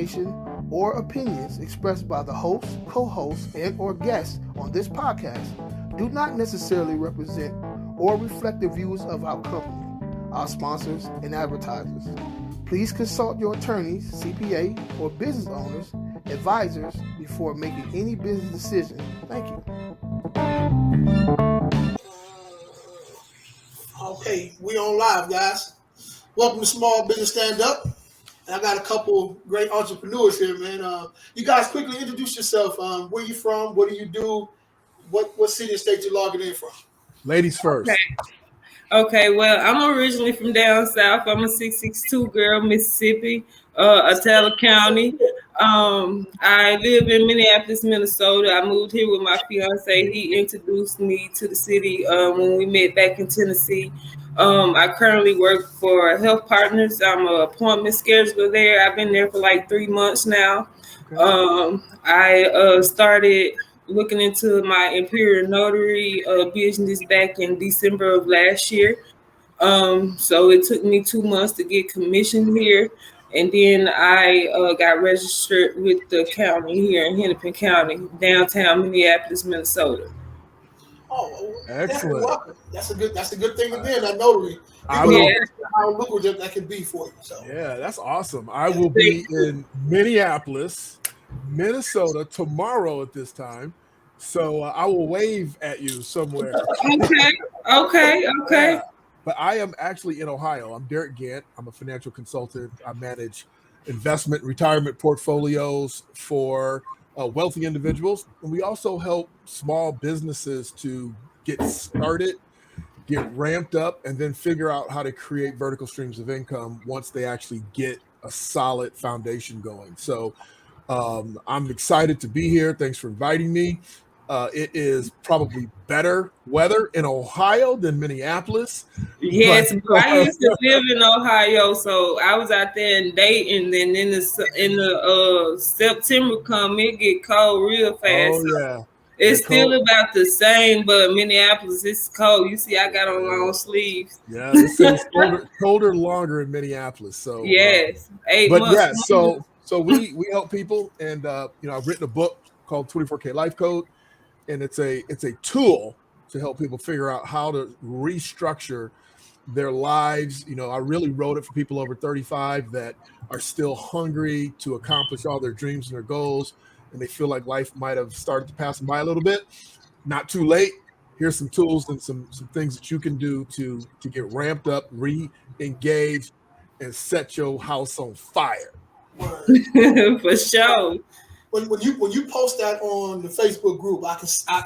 information or opinions expressed by the host, co-host, and or guests on this podcast do not necessarily represent or reflect the views of our company, our sponsors, and advertisers. Please consult your attorneys, CPA, or business owners, advisors before making any business decision. Thank you. Okay, we on live, guys. Welcome to Small Business Stand-Up. And I got a couple great entrepreneurs here, man. You guys quickly introduce yourself. Where you from? What do you do? What city and state you logging in from? Ladies first. Okay, well, I'm originally from down south. I'm a 662 girl, Mississippi, Atala County. I live in Minneapolis, Minnesota. I moved here with my fiance. He introduced me to the city when we met back in Tennessee. I currently work for Health Partners. I'm an appointment scheduler there. I've been there for like 3 months now. Okay. I started looking into my Imperial Notary business back in December of last year. So it took me 2 months to get commissioned here. And then I got registered with the county here in Hennepin County, downtown Minneapolis, Minnesota. Oh, excellent. That's a good thing to be in that notary. How lucrative that can be for you. So yeah, that's awesome. I will be in Minneapolis, Minnesota tomorrow at this time, so I will wave at you somewhere. Okay. Yeah. But I am actually in Ohio. I'm Derrick Gant. I'm a financial consultant. I manage investment and retirement portfolios for wealthy individuals. And we also help small businesses to get started, get ramped up, and then figure out how to create vertical streams of income once they actually get a solid foundation going. So I'm excited to be here. Thanks for inviting me. It is probably better weather in Ohio than Minneapolis. Yes, but I used to live in Ohio, so I was out there in Dayton. And then in the September come, it get cold real fast. Oh yeah, it's still cold. About the same, but Minneapolis it's cold. You see, I got on long sleeves. Yeah, it's colder longer in Minneapolis. So yes, 8 but months. Yeah, so we help people, and I've written a book called 24K Life Code. And it's a tool to help people figure out how to restructure their lives. I really wrote it for people over 35 that are still hungry to accomplish all their dreams and their goals, and they feel like life might have started to pass them by a little bit. Not too late. Here's some tools and some things that you can do to get ramped up, re-engage, and set your house on fire. For sure. When you post that on the Facebook group,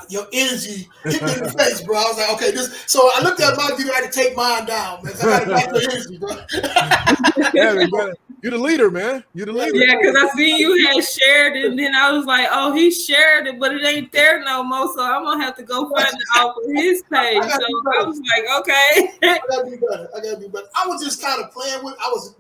your energy hit me in the face, bro. I was like, okay, so I looked at my dude, I had to take mine down, man. I got to back the energy, bro. Yeah, you're the leader, man. You're the leader. Yeah, because I see you had shared it, and then I was like, oh, he shared it, but it ain't there no more, so I'm gonna have to go find it off of his page. So I was like, okay. I gotta be better. I was just kind of playing with. I was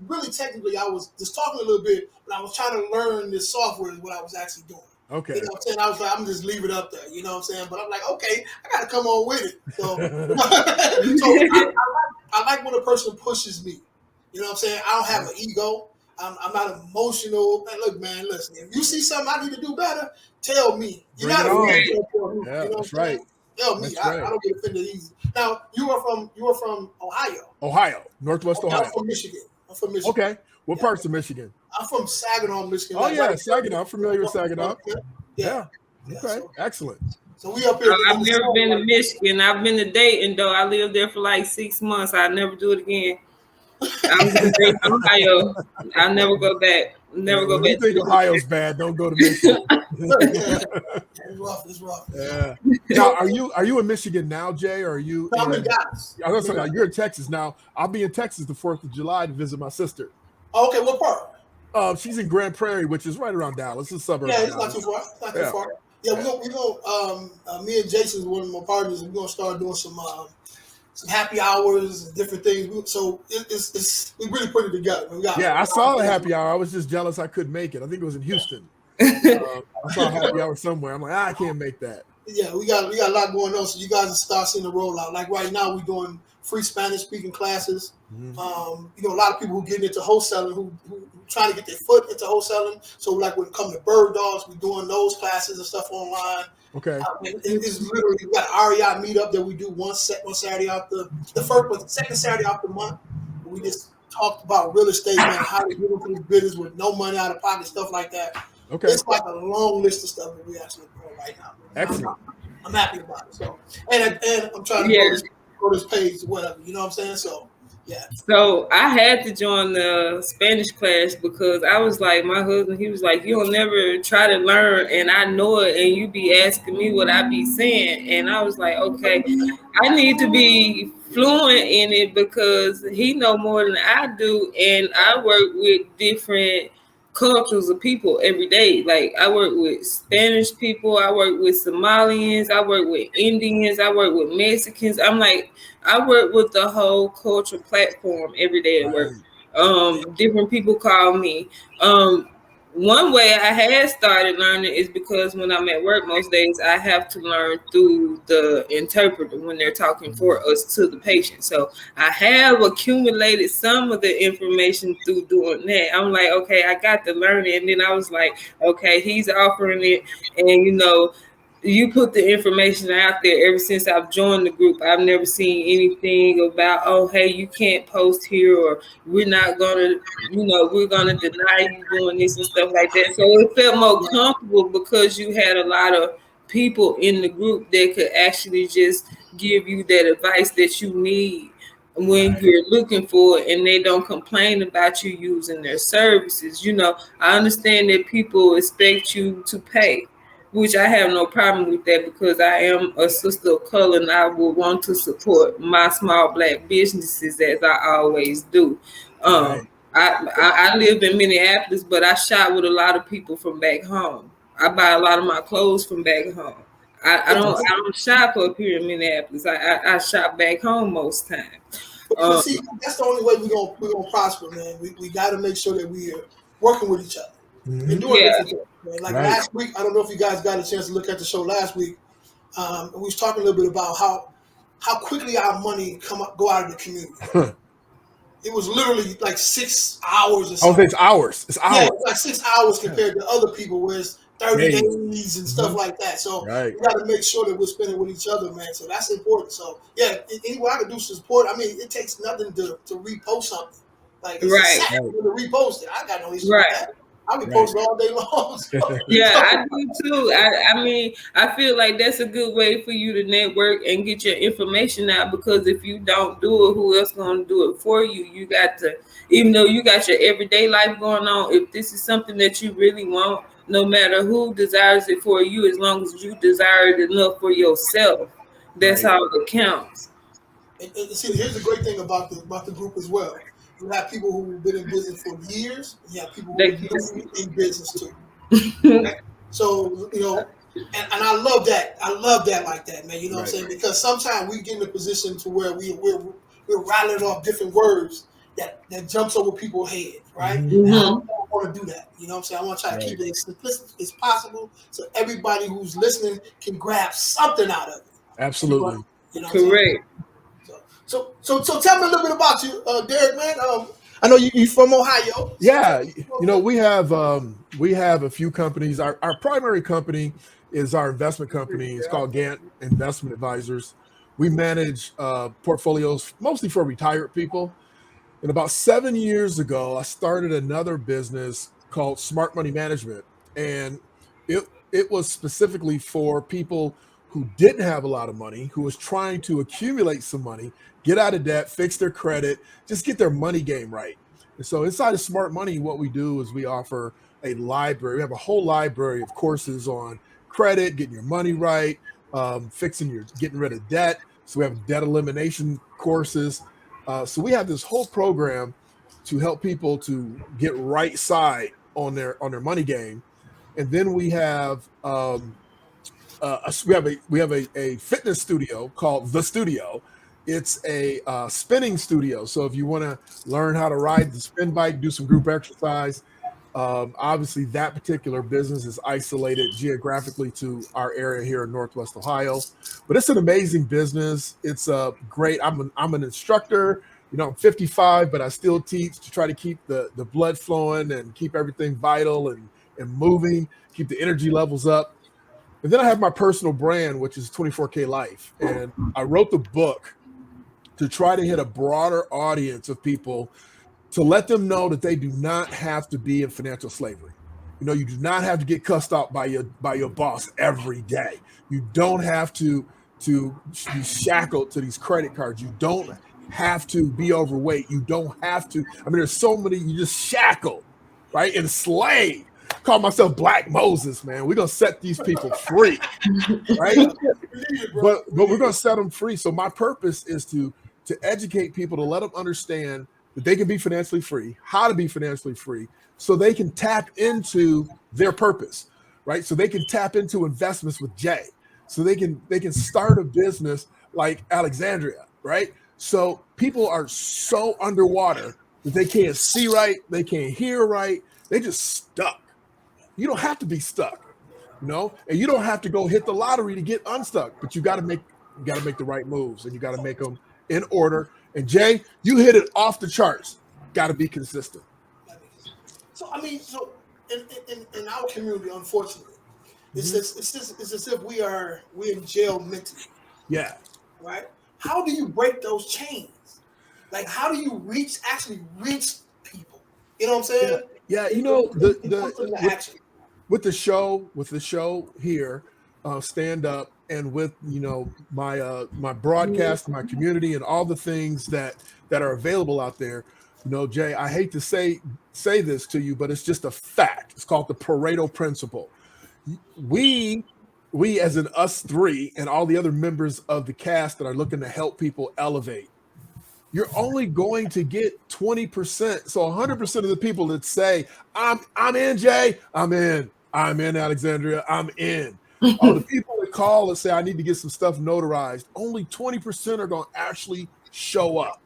just talking a little bit, but I was trying to learn this software is what I was actually doing. Okay. You know what I'm saying? I was like, I'm just leave it up there. You know what I'm saying? But I'm like, okay, I got to come on with it. So, I like when a person pushes me. You know what I'm saying? I don't have an ego. I'm not emotional. Look, man, listen. If you see something I need to do better, tell me. Bring it on. Yeah, that's right. Tell me. I don't get offended easy. Now, you are from Ohio. Ohio, Northwest Ohio. I'm from Michigan. Okay. What parts of Michigan? I'm from Saginaw, Michigan. Oh, yeah, Saginaw. I'm familiar with Saginaw. Yeah. Okay, so, excellent. So we up here. I've never been to Michigan. I've been to Dayton, though. I lived there for like 6 months. I'd never do it again. I was in Dayton, Ohio. I'll never go back. Never go back. You think Ohio's bad? Don't go to Michigan. It's rough. Yeah. Now, are you in Michigan now, Jay, or are you? I'm in Dallas. You're in Texas now. I'll be in Texas the 4th of July to visit my sister. Oh, okay, what part? She's in Grand Prairie, which is right around Dallas. It's a suburb. Yeah, it's not too far. It's not too far. Yeah, we go. Me and Jason's one of my partners. We're gonna start doing some happy hours and different things. So it's we really put it together. I saw a happy hour. I was just jealous I couldn't make it. I think it was in Houston. I saw a happy hour somewhere. I'm like, I can't make that. Yeah, we got a lot going on, so you guys will start seeing the rollout. Like right now, we're doing free Spanish speaking classes. A lot of people who get into wholesaling, who trying to get their foot into wholesaling. So like when it comes to bird dogs, we're doing those classes and stuff online. Okay. It's literally, we got an REI meetup that we do one Saturday out the second Saturday out the month. We just talked about real estate, man, how to get into the business with no money out of pocket, stuff like that. Okay. It's like a long list of stuff that we actually doing right now. Excellent. I'm happy about it. So, and I'm trying to grow this page, whatever. You know what I'm saying? So, yeah. So I had to join the Spanish class because I was like, my husband, he was like, you'll never try to learn, and I know it, and you be asking me what I be saying, and I was like, okay, I need to be fluent in it because he know more than I do, and I work with different cultures of people every day. Like I work with Spanish people, I work with Somalians, I work with Indians, I work with Mexicans. I'm like, I work with the whole culture platform every day at work. Different people call me. One way I had started learning is because when I'm at work most days, I have to learn through the interpreter when they're talking for us to the patient. So I have accumulated some of the information through doing that. I'm like, okay, I got to learn it. And then I was like, okay, he's offering it. And, you put the information out there. Ever since I've joined the group, I've never seen anything about, oh, hey, you can't post here, or we're not gonna, we're gonna deny you doing this and stuff like that. So it felt more comfortable because you had a lot of people in the group that could actually just give you that advice that you need when you're looking for it, and they don't complain about you using their services. I understand that people expect you to pay, which I have no problem with that because I am a sister of color and I will want to support my small Black businesses as I always do. I live in Minneapolis, but I shop with a lot of people from back home. I buy a lot of my clothes from back home. I don't shop up here in Minneapolis. I shop back home most times. See, that's the only way we're gonna prosper, man. We got to make sure that we are working with each other. And doing different things, man. Like last week, I don't know if you guys got a chance to look at the show last week. We was talking a little bit about how quickly our money go out of the community. It was literally like 6 hours or something. Oh, it's hours. It's hours. Yeah, it's like 6 hours compared to other people where it's 30 days and stuff like that. So we got to make sure that we're spending with each other, man. So that's important. So yeah, any way I can do support. I mean, it takes nothing to repost something. Like it's a second to repost it. I got no issue with that. I'll be posting all day long. So. Yeah, I do too. I mean, I feel like that's a good way for you to network and get your information out, because if you don't do it, who else going to do it for you? You got to, even though you got your everyday life going on, if this is something that you really want, no matter who desires it for you, as long as you desire it enough for yourself, that's all that counts. And see, here's the great thing about the group as well. You have people who've been in business for years. And you have people who are in business too. Okay? So and I love that. I love that like that, man. You know what I'm saying? Because sometimes we get in a position to where we're rattling off different words that jumps over people's head, right? And I don't want to do that. You know what I'm saying? I want to try to keep it as simplistic as possible so everybody who's listening can grab something out of it. Absolutely. You know correct. So tell me a little bit about you, Derrick, man. I know you from Ohio. Yeah, we have a few companies. Our primary company is our investment company. It's called Gant Investment Advisors. We manage portfolios mostly for retired people. And about 7 years ago, I started another business called Smart Money Management, and it was specifically for people who didn't have a lot of money, who was trying to accumulate some money, get out of debt, fix their credit, just get their money game right. And so inside of Smart Money, what we do is we offer a library. We have a whole library of courses on credit, getting your money right, getting rid of debt. So we have debt elimination courses. So we have this whole program to help people to get right side on their money game. And then we have we have a fitness studio called The Studio. It's a spinning studio. So if you want to learn how to ride the spin bike, do some group exercise, Obviously, that particular business is isolated geographically to our area here in Northwest Ohio, but it's an amazing business. It's great. I'm an instructor. I'm 55, but I still teach to try to keep the blood flowing and keep everything vital and moving, keep the energy levels up. And then I have my personal brand, which is 24K Life. And I wrote the book to try to hit a broader audience of people, to let them know that they do not have to be in financial slavery. You do not have to get cussed out by your boss every day. You don't have to be shackled to these credit cards. You don't have to be overweight. You don't have to. There's so many, you just shackled, right? Enslaved. Call myself Black Moses, man. We're going to set these people free, right? but we're going to set them free. So my purpose is to educate people, to let them understand that they can be financially free, how to be financially free, so they can tap into their purpose, right? So they can tap into investments with Jay, so they can start a business like Alixandra, right? So people are so underwater that they can't see right, they can't hear right, they just stuck. You don't have to be stuck, and you don't have to go hit the lottery to get unstuck, but you got to make the right moves, and you got to make them in order. And Jay, you hit it off the charts. Got to be consistent. So in our community, unfortunately, it's as if we're in jail mentally. Yeah. Right. How do you break those chains? Like, how do you actually reach people? You know what I'm saying? Yeah. With the show here, stand up, and with my broadcast, my community, and all the things that are available out there. Jay, I hate to say this to you, but it's just a fact. It's called the Pareto principle. We as in us three and all the other members of the cast that are looking to help people elevate, you're only going to get 20%. So 100% of the people that say, I'm in, Jay, I'm in Alexandria, I'm in. All the people that call and say, I need to get some stuff notarized, only 20% are going to actually show up.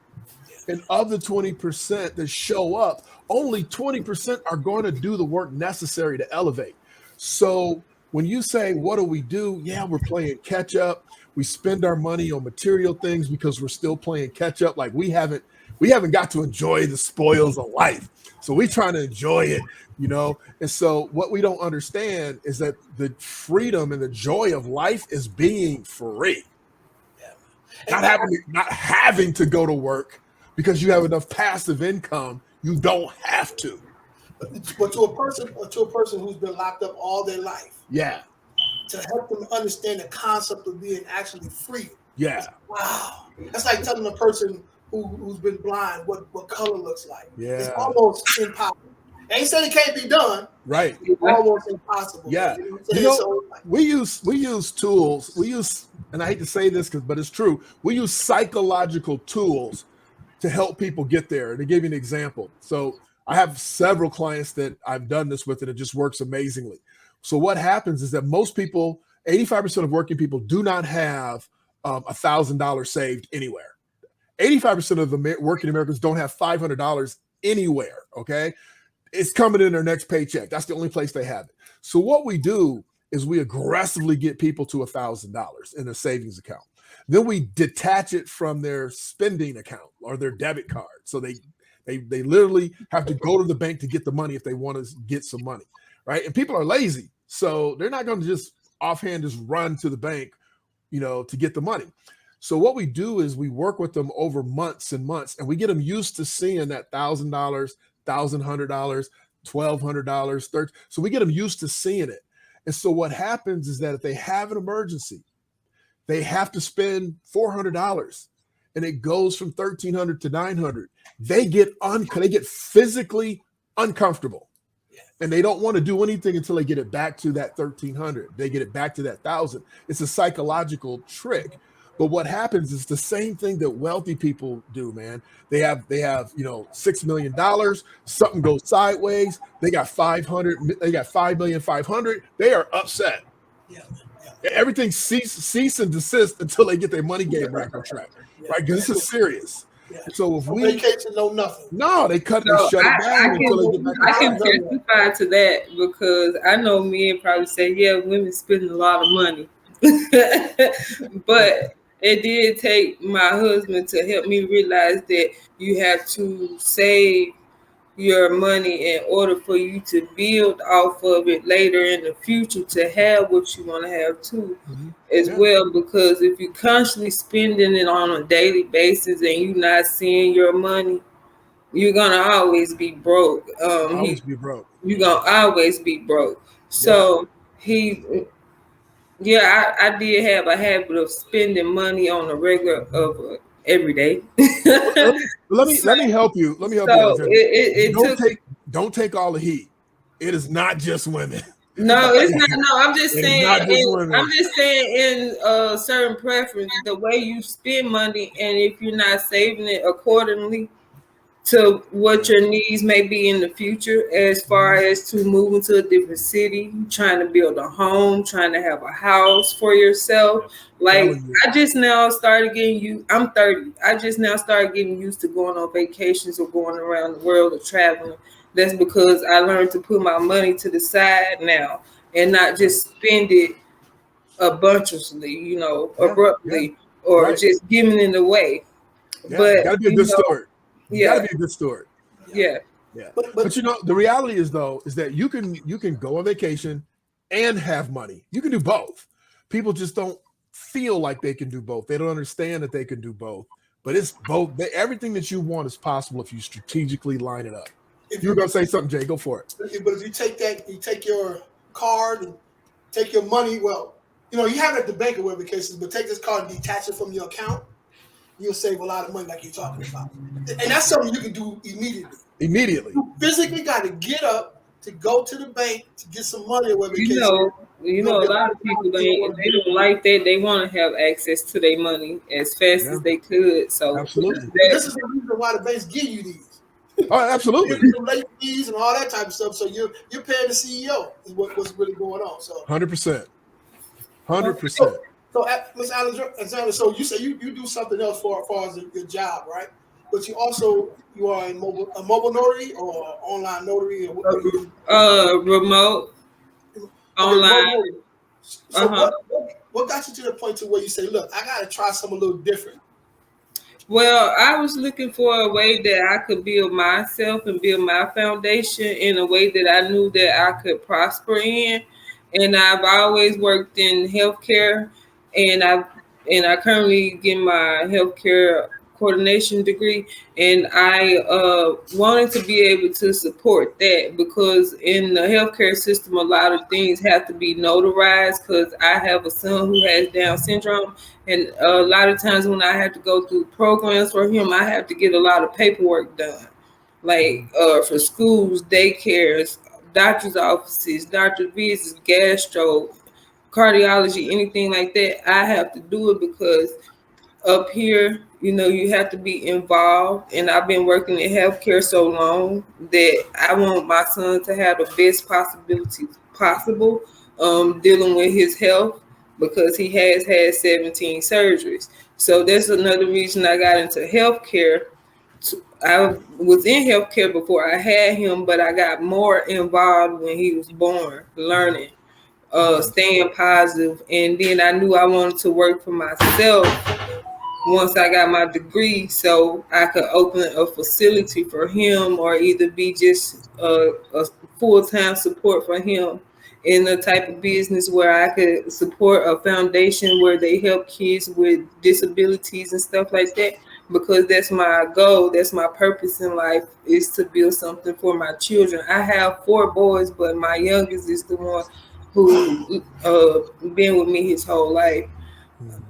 And of the 20% that show up, only 20% are going to do the work necessary to elevate. So when you say, what do? Yeah, we're playing catch up. We spend our money on material things because we're still playing catch up. Like we haven't got to enjoy the spoils of life. So we're trying to enjoy it, And so what we don't understand is that the freedom and the joy of life is being free. Yeah. Not having to go to work because you have enough passive income. You don't have to. But to a person who's been locked up all their life. Yeah. To help them understand the concept of being actually free. Yeah. Wow. That's like telling a person who's been blind what color looks like. Yeah. It's almost impossible. I ain't saying it can't be done. Right. It's almost impossible. Yeah. We use tools. And I hate to say this, but it's true. We use psychological tools to help people get there. And to give you an example. So I have several clients that I've done this with, and it just works amazingly. So what happens is that most people, 85% of working people, do not have $1,000 saved anywhere. 85% of the working Americans don't have $500 anywhere, okay? It's coming in their next paycheck. That's the only place they have it. So what we do is we aggressively get people to $1,000 in a savings account. Then we detach it from their spending account or their debit card. So they literally have to go to the bank to get the money if they want to get some money, right? And people are lazy. So they're not going to just offhand just run to the bank, to get the money. So what we do is we work with them over months and months, and we get them used to seeing that $1,000, $1,100, $1,200, so we get them used to seeing it. And so what happens is that if they have an emergency, they have to spend $400, and it goes from $1,300 to $900. They get physically uncomfortable, and they don't want to do anything until they get it back to that $1,300. They get it back to that $1,000. It's a psychological trick. But what happens is the same thing that wealthy people do, man. They have $6 million. Something goes sideways. They got $500. They got $5,500,000. They are upset. Yeah. Everything cease and desist until they get their money game back on track, right? Because this is serious. Yeah. So if no we vacation, no nothing. No, they shut it down until they get back. I can testify to that because I know men probably say, yeah, women spending a lot of money. But it did take my husband to help me realize that you have to save your money in order for you to build off of it later in the future to have what you want to have too, as well. Because if you're constantly spending it on a daily basis and you're not seeing your money, you're gonna always be broke. Always be broke. You're gonna always be broke. So I did have a habit of spending money on a regular every day. let me help you. Let me help you. Don't take all the heat. It is not just women. No, it's not. No, I'm just saying. I'm just saying in certain preference, the way you spend money, and if you're not saving it accordingly to what your needs may be in the future, as far as to moving to a different city, trying to build a home, trying to have a house for yourself. Like I just now started getting used. I'm 30. I just now started getting used to going on vacations or going around the world or traveling. That's because I learned to put my money to the side now and not just spend it abundantly, abruptly, or just giving it away. But gotta be a good steward. Yeah. Gotta be a good steward. Yeah. But the reality is that you can go on vacation and have money. You can do both. People just don't feel like they can do both. They don't understand that they can do both. But it's both. Everything that you want is possible if you strategically line it up. You were gonna say something, Jay. Go for it. But if you take your card and take your money. Well, you have it at the bank or whatever cases, but take this card and detach it from your account. You'll save a lot of money, like you're talking about, and that's something you can do immediately. You physically got to get up to go to the bank to get some money or whatever. A lot of people they don't like that. They want to have access to their money as fast as they could. So absolutely, this is the reason why the banks give you these. Oh, absolutely. Late fees and all that type of stuff. So you're paying the CEO is what's really going on. So 100%. So Ms. Alexandra, so you say you do something else as far as your job, right? But you are a mobile notary or online notary or what? Remote, online. So what got you to the point to where you say, look, I got to try something a little different? Well, I was looking for a way that I could build myself and build my foundation in a way that I knew that I could prosper in. And I've always worked in healthcare, and I currently get my healthcare coordination degree, and I wanted to be able to support that because in the healthcare system, a lot of things have to be notarized because I have a son who has Down syndrome, and a lot of times when I have to go through programs for him, I have to get a lot of paperwork done, like for schools, daycares, doctor's offices, doctor visits, gastro, cardiology, anything like that. I have to do it because up here, you have to be involved, and I've been working in healthcare so long that I want my son to have the best possibilities possible dealing with his health because he has had 17 surgeries. So that's another reason I got into healthcare. I was in healthcare before I had him, but I got more involved when he was born, learning, staying positive, and then I knew I wanted to work for myself once I got my degree, so I could open a facility for him or either be just a full-time support for him in a type of business where I could support a foundation where they help kids with disabilities and stuff like that, because that's my goal. That's my purpose in life, is to build something for my children. I have 4 boys, but my youngest is the one who been with me his whole life.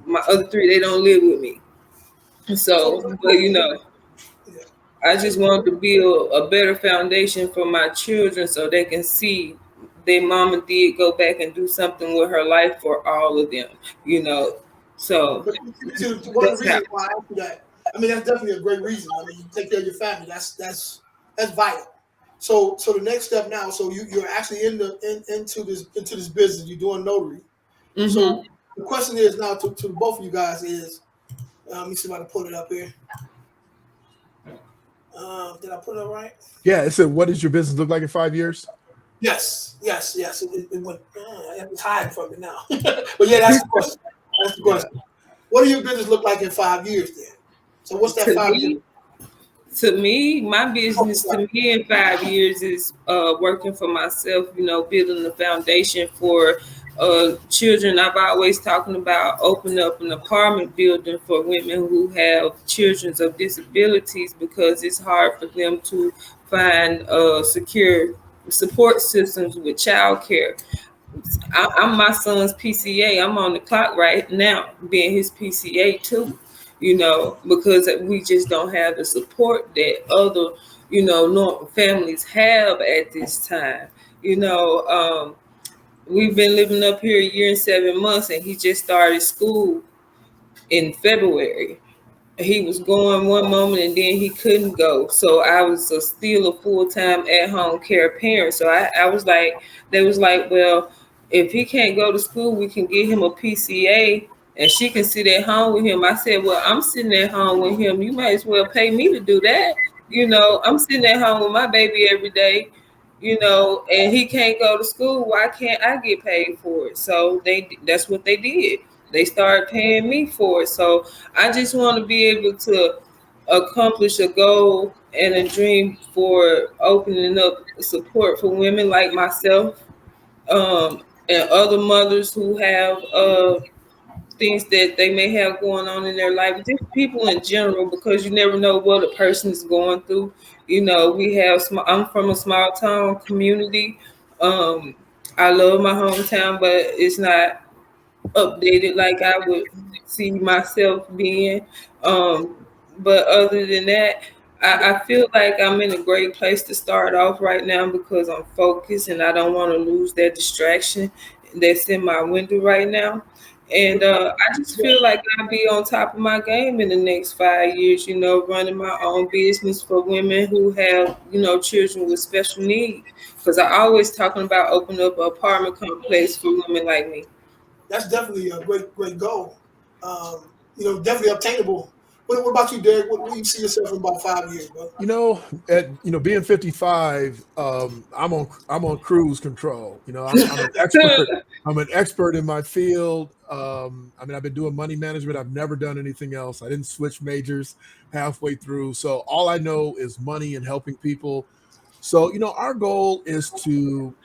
My other 3, they don't live with me. So, but I just want to build a better foundation for my children so they can see their mama did go back and do something with her life for all of them, So one reason why I asked that, that's definitely a great reason. You take care of your family. That's vital. So the next step now, so you're actually into this business. You're doing notary. Mm-hmm. So the question is now to both of you guys is, let me see if I can pull it up here. Did I put it right? Yeah, it said, what does your business look like in 5 years? Yes. It went. It's hiding from me now. But yeah, that's the question. That's the question. Yeah. What do your business look like in 5 years then? So what's that 5 years? To me, my business to me in 5 years is working for myself, building the foundation for children. I've always talking about opening up an apartment building for women who have children of disabilities, because it's hard for them to find secure support systems with childcare. I'm my son's PCA. I'm on the clock right now, being his PCA too. Because we just don't have the support that other, families have at this time. We've been living up here 1 year and 7 months, and he just started school in February. He was going one moment and then he couldn't go. So I was still a full-time at-home care parent. So I was like, they was like, well, if he can't go to school, we can get him a PCA and she can sit at home with him. I said, well, I'm sitting at home with him. You might as well pay me to do that. I'm sitting at home with my baby every day, and he can't go to school. Why can't I get paid for it? So that's what they did. They started paying me for it. So I just want to be able to accomplish a goal and a dream for opening up support for women like myself, and other mothers who have things that they may have going on in their life, just people in general, because you never know what a person is going through. I'm from a small town community. I love my hometown, but it's not updated like I would see myself being. But other than that, I feel like I'm in a great place to start off right now because I'm focused and I don't want to lose that distraction that's in my window right now. And I just feel like I'll be on top of my game in the next 5 years, running my own business for women who have, children with special needs. Because I always talking about opening up an apartment complex for women like me. That's definitely a great goal. Definitely obtainable. What about you, Derrick? What do you see yourself in about 5 years, bro? Being 55, I'm on cruise control. I'm an expert. I'm an expert in my field. I've been doing money management. I've never done anything else. I didn't switch majors halfway through. So all I know is money and helping people. So, our goal is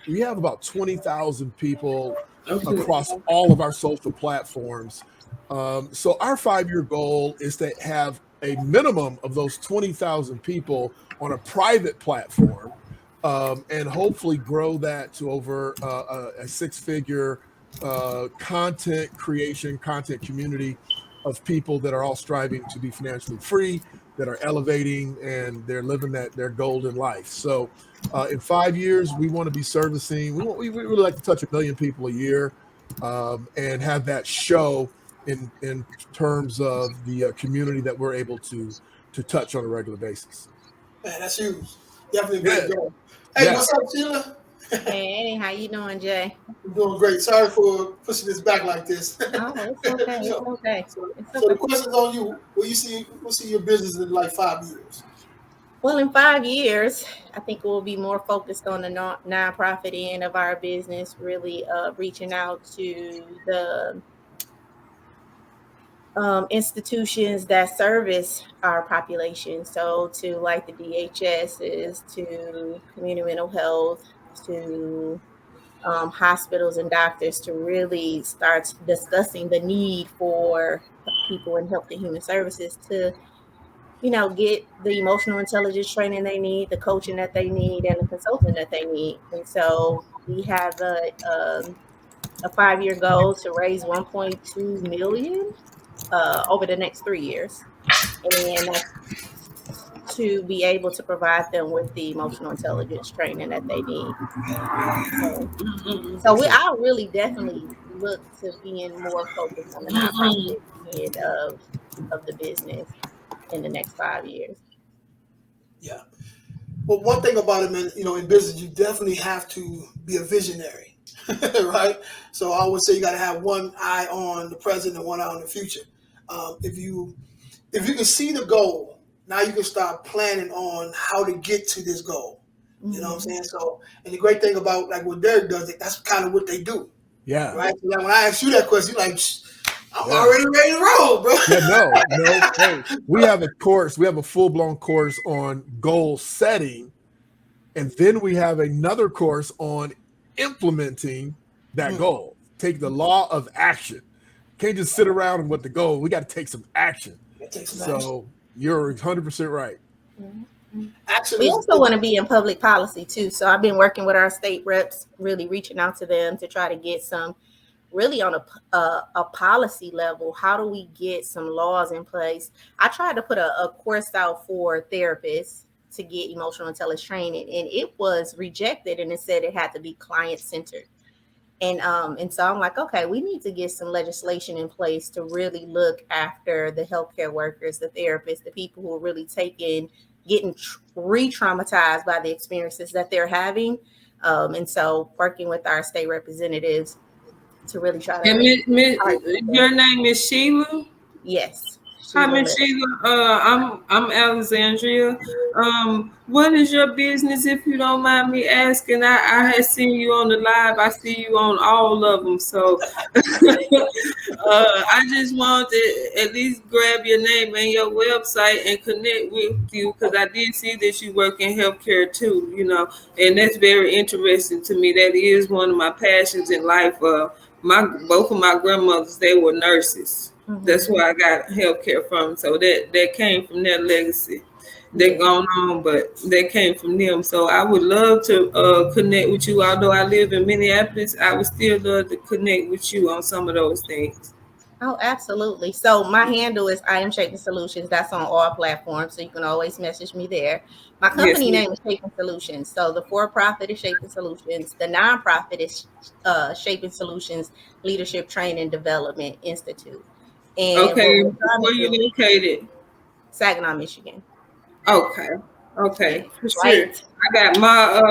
we have about 20,000 people across all of our social platforms. So our 5-year goal is to have a minimum of those 20,000 people on a private platform, and hopefully grow that to over a 6-figure content creation, content community of people that are all striving to be financially free, that are elevating, and they're living their golden life. So in 5 years, we want to be servicing, we really like to touch 1 million people a year, and have that show in terms of the community that we're able to touch on a regular basis. Man, that's huge. Definitely a great goal. Hey, what's up, Sheila? Hey, how you doing, Jay? I'm doing great. Sorry for pushing this back like this. Oh, it's okay. It's okay. So the question's on you. We'll see your business in like 5 years. Well, in 5 years, I think we'll be more focused on the nonprofit end of our business, really reaching out to the institutions that service our population. So to like the DHSs, to community mental health, to hospitals and doctors, to really start discussing the need for people in health and human services to, get the emotional intelligence training they need, the coaching that they need, and the consulting that they need. And so we have a 5-year goal to raise 1.2 million over the next 3 years, and to be able to provide them with the emotional intelligence training that they need. So I really definitely look to being more focused on the nonprofit end of the business in the next 5 years. Yeah. Well, one thing about it, man, in business, you definitely have to be a visionary, right? So I always say you got to have one eye on the present and one eye on the future. If you can see the goal, now you can start planning on how to get to this goal. You know what I'm saying? So, and the great thing about like what Derrick does, that's kind of what they do. Yeah. Right. So when I ask you that question, you're like, I'm already ready to roll, bro. Yeah, no. Hey, we have a course. We have a full-blown course on goal setting, and then we have another course on implementing that goal. Take the law of action. Can't just sit around and with the goal. We got to take some action. So you're 100% right. We also want to be in public policy too. So I've been working with our state reps, really reaching out to them to try to get some, really on a policy level. How do we get some laws in place? I tried to put a course out for therapists to get emotional intelligence training, and it was rejected, and it said it had to be client centered. And so I'm like, okay, we need to get some legislation in place to really look after the healthcare workers, the therapists, the people who are really getting re-traumatized by the experiences that they're having. And so working with our state representatives to really try to. And your name is Sheila? Yes. Hi, Miss Sheila. I'm Alixandra. What is your business, if you don't mind me asking? I had seen you on the live. I see you on all of them. So I just wanted to at least grab your name and your website and connect with you, because I did see that you work in healthcare too, and that's very interesting to me. That is one of my passions in life. Both of my grandmothers, they were nurses. That's where I got healthcare from. So that came from their legacy. They're gone on, but that came from them. So I would love to connect with you. Although I live in Minneapolis, I would still love to connect with you on some of those things. Oh, absolutely. So my handle is I Am Shaping Solutions. That's on all platforms, so you can always message me there. My company name is Shaping Solutions. So the for-profit is Shaping Solutions. The nonprofit is Shaping Solutions Leadership Training Development Institute. And okay, where you located? Saginaw, Michigan. Okay, yeah, for right. Sure. I got my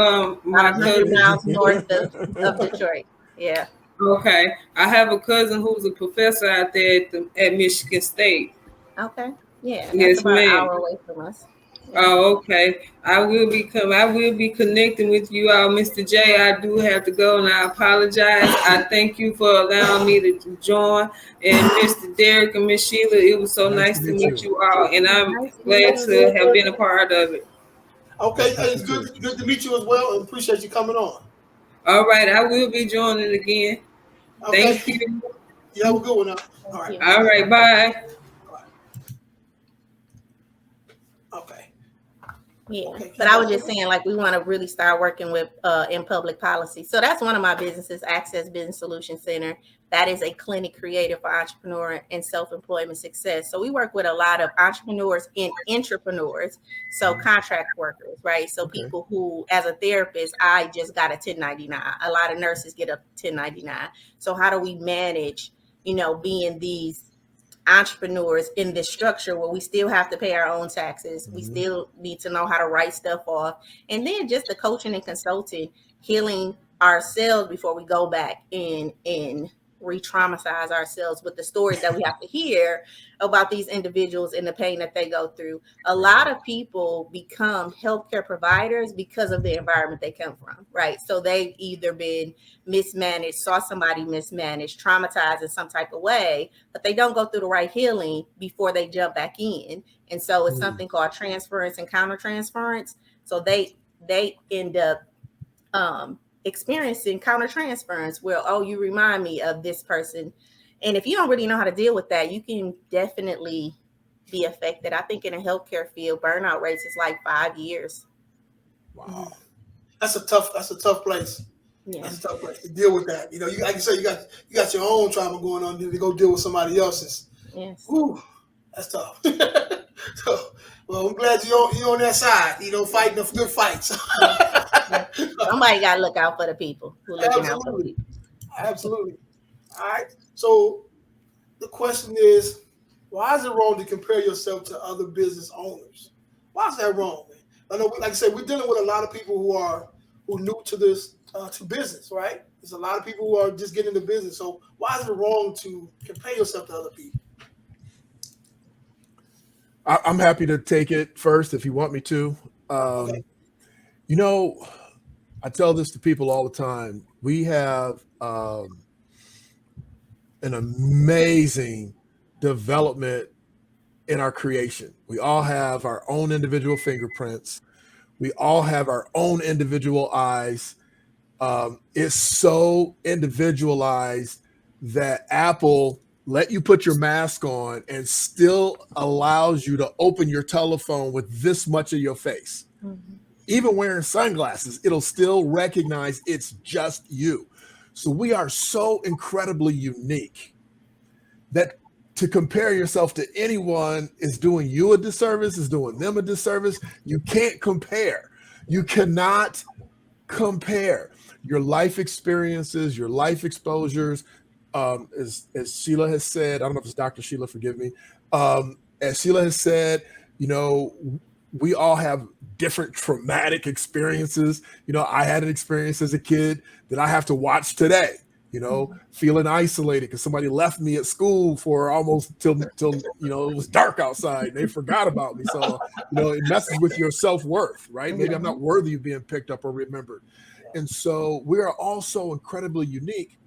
100 miles north of Detroit. Yeah. Okay, I have a cousin who's a professor out there at Michigan State. Okay. Yeah. That's yes, about ma'am. an hour away from us. Yeah. Oh, okay. I will be connecting with you all, Mr. J. I do have to go, and I apologize. I thank you for allowing me to join. And Mr. Derrick and Miss Sheila, it was so nice to meet you all, and I'm glad to have been a part of it. Okay, it's good to meet you as well, and appreciate you coming on. All right, I will be joining again. Okay. Thank you. You have a good one now. All right. All right, bye. Okay. Yeah, but I was just saying, like, we want to really start working with in public policy. So that's one of my businesses, Access Business Solution Center. That is a clinic created for entrepreneur and self-employment success. So we work with a lot of entrepreneurs and intrapreneurs, so contract workers, right? So people who, as a therapist, I just got a 1099. A lot of nurses get a 1099. So how do we manage, being these entrepreneurs in this structure where we still have to pay our own taxes, we still need to know how to write stuff off, and then just the coaching and consulting, healing ourselves before we go back and re-traumatize ourselves with the stories that we have to hear about these individuals and the pain that they go through. A lot of people become healthcare providers because of the environment they come from, right? So they've either been mismanaged, saw somebody mismanaged, traumatized in some type of way, but they don't go through the right healing before they jump back in. And so it's something called transference and countertransference. So they end up experiencing countertransference where, oh, you remind me of this person. And if you don't really know how to deal with that, you can definitely be affected. I think in the healthcare field, burnout rates is like 5 years. Wow. That's a tough place. Yeah. That's a tough place to deal with that. You like you say, you got your own trauma going on, to go deal with somebody else's. Yes. Ooh, that's tough. So, well, I'm glad you're on that side, fighting the good fights. Somebody got to look out for the people who are looking out for the people. Absolutely. All right. So the question is, why is it wrong to compare yourself to other business owners? Why is that wrong, man? I know, like I said, we're dealing with a lot of people who are new to this, to business, right? There's a lot of people who are just getting into business. So why is it wrong to compare yourself to other people? I'm happy to take it first if you want me to. Okay. You know, I tell this to people all the time. We have an amazing development in our creation. We all have our own individual fingerprints. We all have our own individual eyes. It's so individualized that Apple let you put your mask on and still allows you to open your telephone with this much of your face. Mm-hmm. Even wearing sunglasses, it'll still recognize it's just you. So we are so incredibly unique that to compare yourself to anyone is doing you a disservice, is doing them a disservice. You can't compare. You cannot compare your life experiences, your life exposures. As Sheila has said, I don't know if it's Dr. Sheila, forgive me. As Sheila has said, we all have different traumatic experiences. I had an experience as a kid that I have to watch today, feeling isolated because somebody left me at school for almost till it was dark outside and they forgot about me. So, it messes with your self-worth, right? Maybe I'm not worthy of being picked up or remembered. And so we are all so incredibly unique.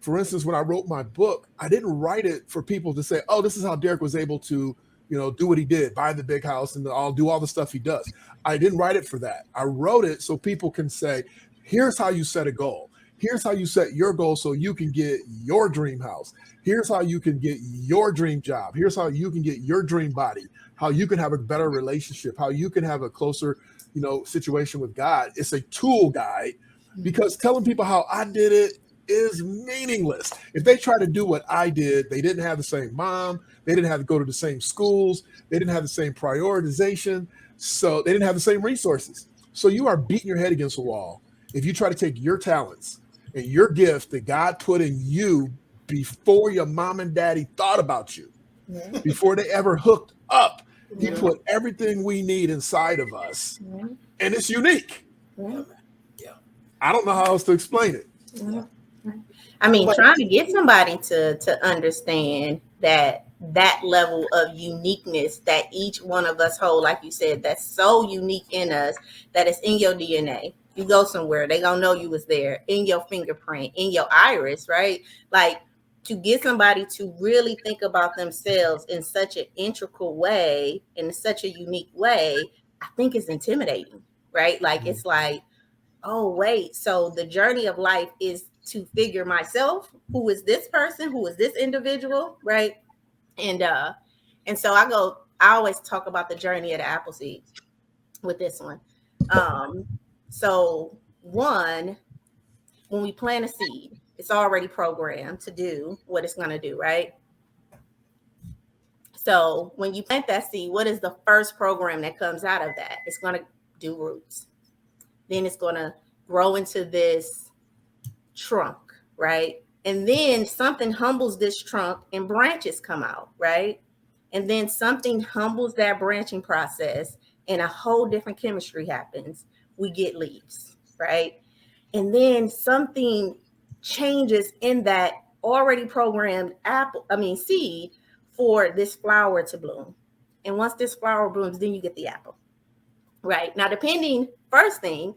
For instance, when I wrote my book, I didn't write it for people to say, oh, this is how Derrick was able to do what he did, buy the big house and I'll do all the stuff he does. I didn't write it for that. I wrote it so people can say, here's how you set a goal. Here's how you set your goal so you can get your dream house. Here's how you can get your dream job. Here's how you can get your dream body, how you can have a better relationship, how you can have a closer, situation with God. It's a tool guide because telling people how I did it is meaningless. If they try to do what I did, they didn't have the same mom, they didn't have to go to the same schools, they didn't have the same prioritization, so they didn't have the same resources. So you are beating your head against the wall if you try to take your talents and your gift that God put in you before your mom and daddy thought about you, before they ever hooked up. He put everything we need inside of us, and it's unique. I don't know how else to explain it. I mean, trying to get somebody to understand that level of uniqueness that each one of us hold, like you said, that's so unique in us, that it's in your DNA. You go somewhere, they gonna know you was there, in your fingerprint, in your iris, right? Like, to get somebody to really think about themselves in such an integral way, in such a unique way, I think is intimidating, right? Like, it's like, oh, wait, so the journey of life is to figure myself, who is this person, who is this individual, right? And so I always talk about the journey of the apple seed with this one. So one, when we plant a seed, it's already programmed to do what it's going to do, right? So when you plant that seed, what is the first program that comes out of that? It's going to do roots. Then it's going to grow into this trunk, right? And then something humbles this trunk and branches come out, right? And then something humbles that branching process and a whole different chemistry happens. We get leaves, right? And then something changes in that already programmed seed for this flower to bloom. And once this flower blooms, then you get the apple, right? Now, first thing,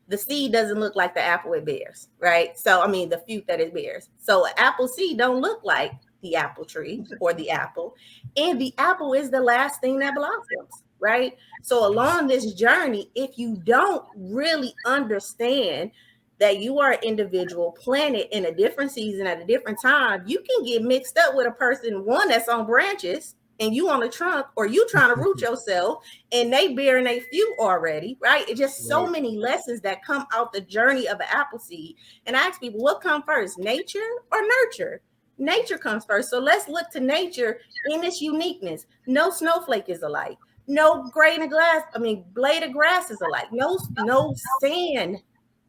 the seed doesn't look like the apple it bears, right? So, the fruit that it bears. So an apple seed don't look like the apple tree or the apple. And the apple is the last thing that blossoms, right? So along this journey, if you don't really understand that you are an individual planted in a different season at a different time, you can get mixed up with a person, one that's on branches and you on a trunk, or you trying to root yourself and they bearing a few already, right? It's just so many lessons that come out the journey of an apple seed. And I ask people, what comes first, nature or nurture? Nature comes first. So let's look to nature in its uniqueness. No snowflake is alike. No blade of grass is alike. No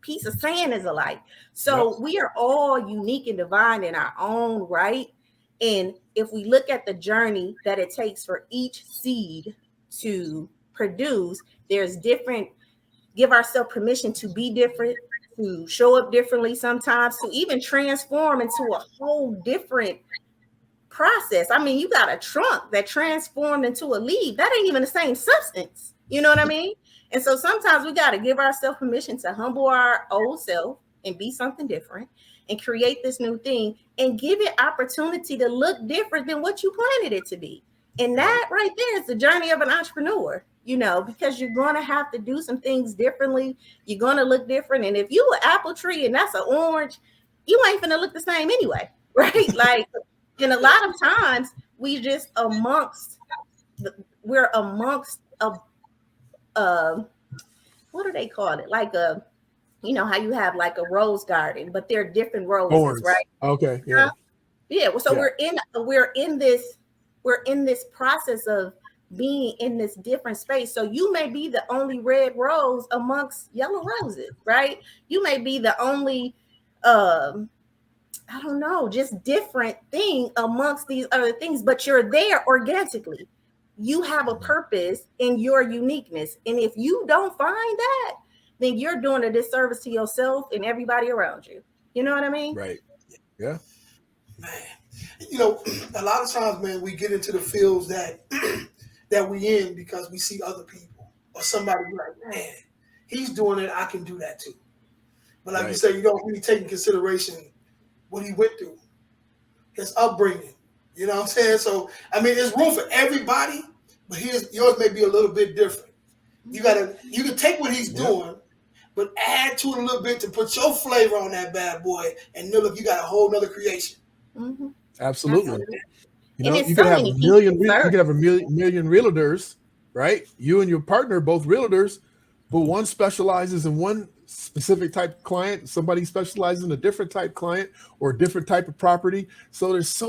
piece of sand is alike. So we are all unique and divine in our own right. And if we look at the journey that it takes for each seed to produce, there's different, give ourselves permission to be different, to show up differently sometimes, to even transform into a whole different process. I mean, you got a trunk that transformed into a leaf. That ain't even the same substance. You know what I mean? And so sometimes we got to give ourselves permission to humble our old self and be something different and create this new thing and give it opportunity to look different than what you planted it to be. And that right there is the journey of an entrepreneur, you know, because you're going to have to do some things differently. You're going to look different. And if you an apple tree and that's an orange, you ain't going to look the same anyway, right? Like, and a lot of times we just we're amongst what do they call it? Like you know how you have like a rose garden, but they're different roses, Orange. right? Okay. Yeah. Yeah. So we're in this process of being in this different space. So you may be the only red rose amongst yellow roses, right? You may be the only I don't know, just different thing amongst these other things, but you're there organically. You have a purpose in your uniqueness. And if you don't find that, then you're doing a disservice to yourself and everybody around you. You know what I mean? Right. Yeah. Man, you know, a lot of times, man, we get into the fields that that we in because we see other people or somebody like, man, he's doing it, I can do that too. But like you said, you don't really take in consideration what he went through, his upbringing. You know what I'm saying? So, I mean, there's room for everybody, but yours may be a little bit different. You can take what he's doing, but add to it a little bit to put your flavor on that bad boy, and look, you got a whole nother creation. Mm-hmm. Absolutely. You know, you could have a million realtors, right? You and your partner are both realtors, but one specializes in one specific type of client, somebody specializes in a different type of client or a different type of property. So there's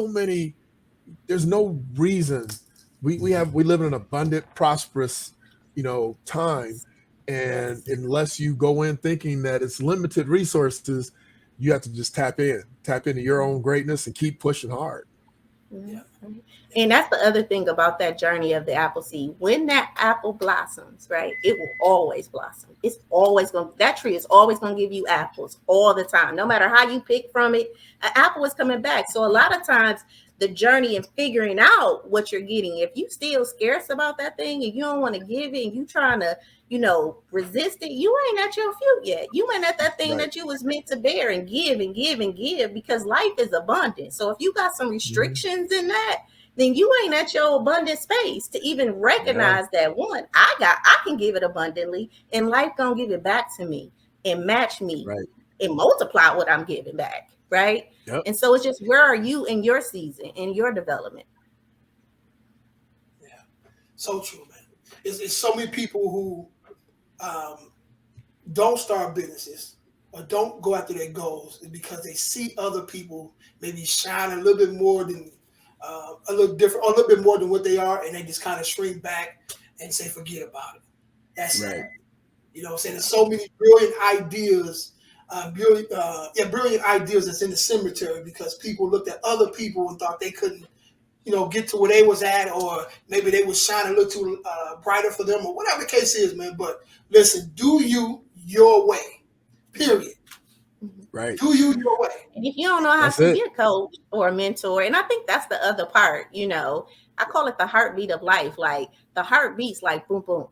no reason. We live in an abundant, prosperous, you know, time. And unless you go in thinking that it's limited resources, you have to just tap into your own greatness and keep pushing hard. Yeah. And that's the other thing about that journey of the apple seed. When that apple blossoms, right, it will always blossom. That tree is always going to give you apples all the time. No matter how you pick from it, an apple is coming back. So a lot of times the journey and figuring out what you're getting, if you still scarce about that thing and you don't want to give it and you trying to, you know, resist it, you ain't at your fruit yet. You ain't at that thing that you was meant to bear and give and give and give, because life is abundant. So if you got some restrictions in that, then you ain't at your abundant space to even recognize that one, I can give it abundantly and life gonna give it back to me and match me and multiply what I'm giving back. Right. Yep. And so it's just, where are you in your season, in your development? Yeah. So true, man. It's so many people who don't start businesses or don't go after their goals because they see other people maybe shine a little bit more than a little different, or a little bit more than what they are, and they just kind of shrink back and say, forget about it. That's it. You know what I'm saying? There's so many brilliant ideas, brilliant ideas that's in the cemetery because people looked at other people and thought they couldn't, you know, get to where they was at, or maybe they was shining a little too brighter for them, or whatever the case is, man. But listen, do you your way, period. Right. Do you your way. And if you don't know how to be a coach or a mentor, and I think that's the other part, you know, I call it the heartbeat of life. Like the heartbeats, like boom, boom,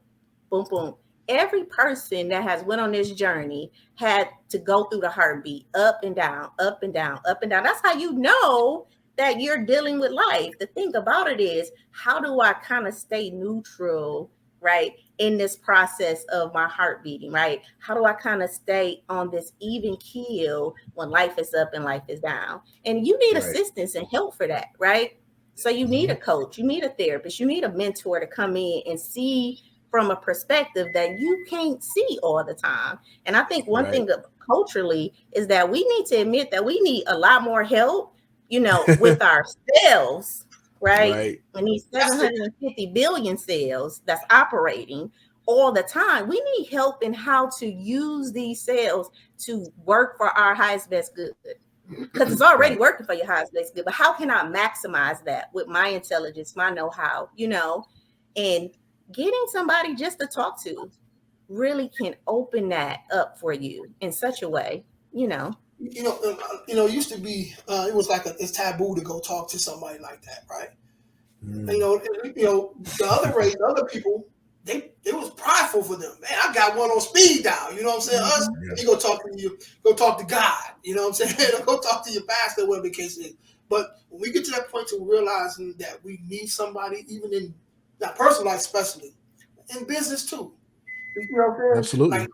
boom, boom. Every person that has went on this journey had to go through the heartbeat, up and down, up and down, up and down. That's how you know that you're dealing with life. The thing about it is, how do I kind of stay neutral, right, in this process of my heart beating, right? How do I kind of stay on this even keel when life is up and life is down? And you need assistance and help for that, right? So you need a coach, you need a therapist, you need a mentor to come in and see from a perspective that you can't see all the time. And I think one thing culturally is that we need to admit that we need a lot more help, you know, with ourselves, right? And these 750 billion cells that's operating all the time, we need help in how to use these cells to work for our highest best good. Because it's already working for your highest best good. But how can I maximize that with my intelligence, my know-how, you know, and getting somebody just to talk to really can open that up for you in such a way, you know. It used to be, it was like it's taboo to go talk to somebody like that, right? Mm. The other people, they was prideful for them. Man, I got one on speed dial. You know what I'm saying? Us, you go talk to you, go talk to God. You know what I'm saying? Go talk to your pastor, whatever the case is. But when we get to that point to realizing that we need somebody, even in that personal life, especially in business too. You know what I'm saying? Absolutely. Like,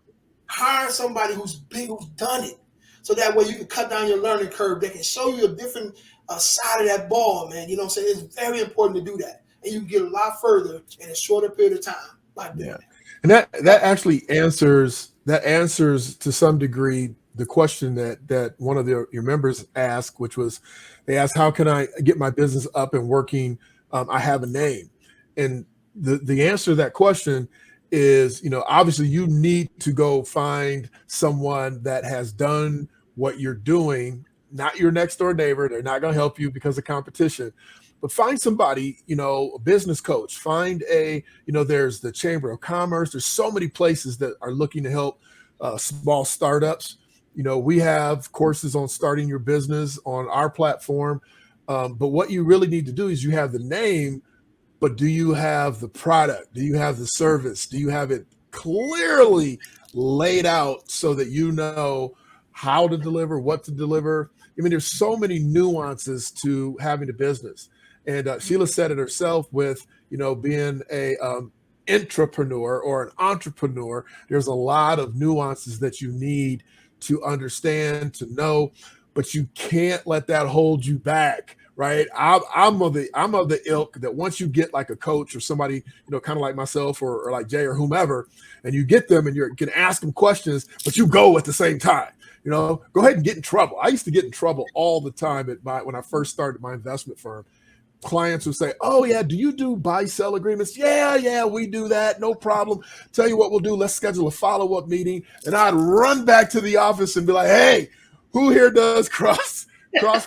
hire somebody who's big, who's done it, so that way you can cut down your learning curve. They can show you a different side of that ball, man. You know what I'm saying? It's very important to do that, and you can get a lot further in a shorter period of time by doing that. And that actually answers to some degree the question that one of your members asked, which was, they asked, how can I get my business up and working? I have a name, and the answer to that question is, obviously you need to go find someone that has done what you're doing, not your next door neighbor. They're not going to help you because of competition, but find somebody, a business coach, find there's the Chamber of Commerce. There's so many places that are looking to help small startups. We have courses on starting your business on our platform. But what you really need to do is, you have the name, but do you have the product? Do you have the service? Do you have it clearly laid out so that you know how to deliver, what to deliver? I mean, there's so many nuances to having a business. And Sheila said it herself with, being a intrapreneur or an entrepreneur. There's a lot of nuances that you need to understand, to know, but you can't let that hold you back. Right. I'm of the ilk that once you get like a coach or somebody, kind of like myself or like Jay or whomever, and you get them and you can ask them questions, but you go at the same time, go ahead and get in trouble. I used to get in trouble all the time when I first started my investment firm. Clients would say, oh yeah, do you do buy-sell agreements? Yeah, we do that. No problem. Tell you what we'll do. Let's schedule a follow-up meeting. And I'd run back to the office and be like, hey, who here does cross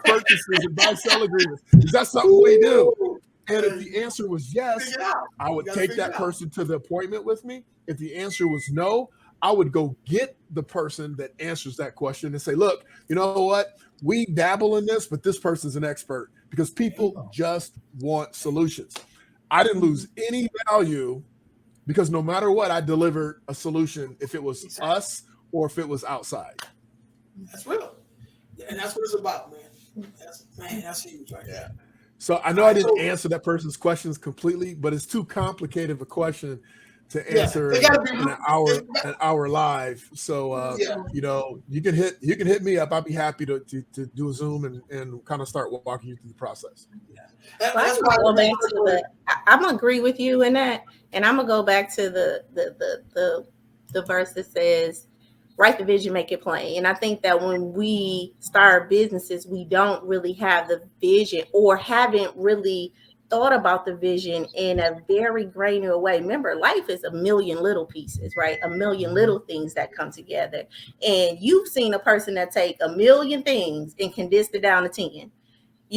purchases and buy-sell agreements? Is that something we do? And if the answer was yes, I would take that person to the appointment with me. If the answer was no, I would go get the person that answers that question and say, look, you know what? We dabble in this, but this person's an expert, because people just want solutions. I didn't lose any value because no matter what, I delivered a solution, if it was us or if it was outside. That's real. And that's what it's about, man. That's huge right there. So I know I didn't answer that person's questions completely, but it's too complicated of a question to answer in an hour live. So you can hit me up. I'll be happy to do a Zoom and kind of start walking you through the process. I'm gonna agree with you in that, and I'm gonna go back to the verse that says, write the vision, make it plain. And I think that when we start businesses, we don't really have the vision, or haven't really thought about the vision in a very granular way. Remember, life is a million little pieces, right? A million little things that come together. And you've seen a person that take a million things and condense it down to 10.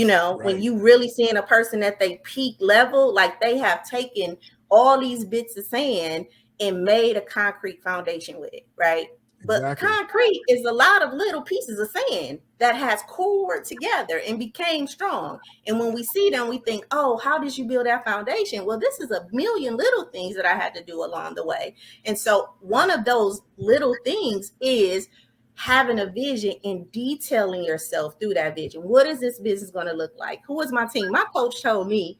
Right. When you really seeing a person at their peak level, like they have taken all these bits of sand and made a concrete foundation with it, right? But concrete is a lot of little pieces of sand that has cored together and became strong. And when we see them, we think, oh, how did you build that foundation? Well, this is a million little things that I had to do along the way. And so one of those little things is having a vision and detailing yourself through that vision. What is this business going to look like? Who is my team? My coach told me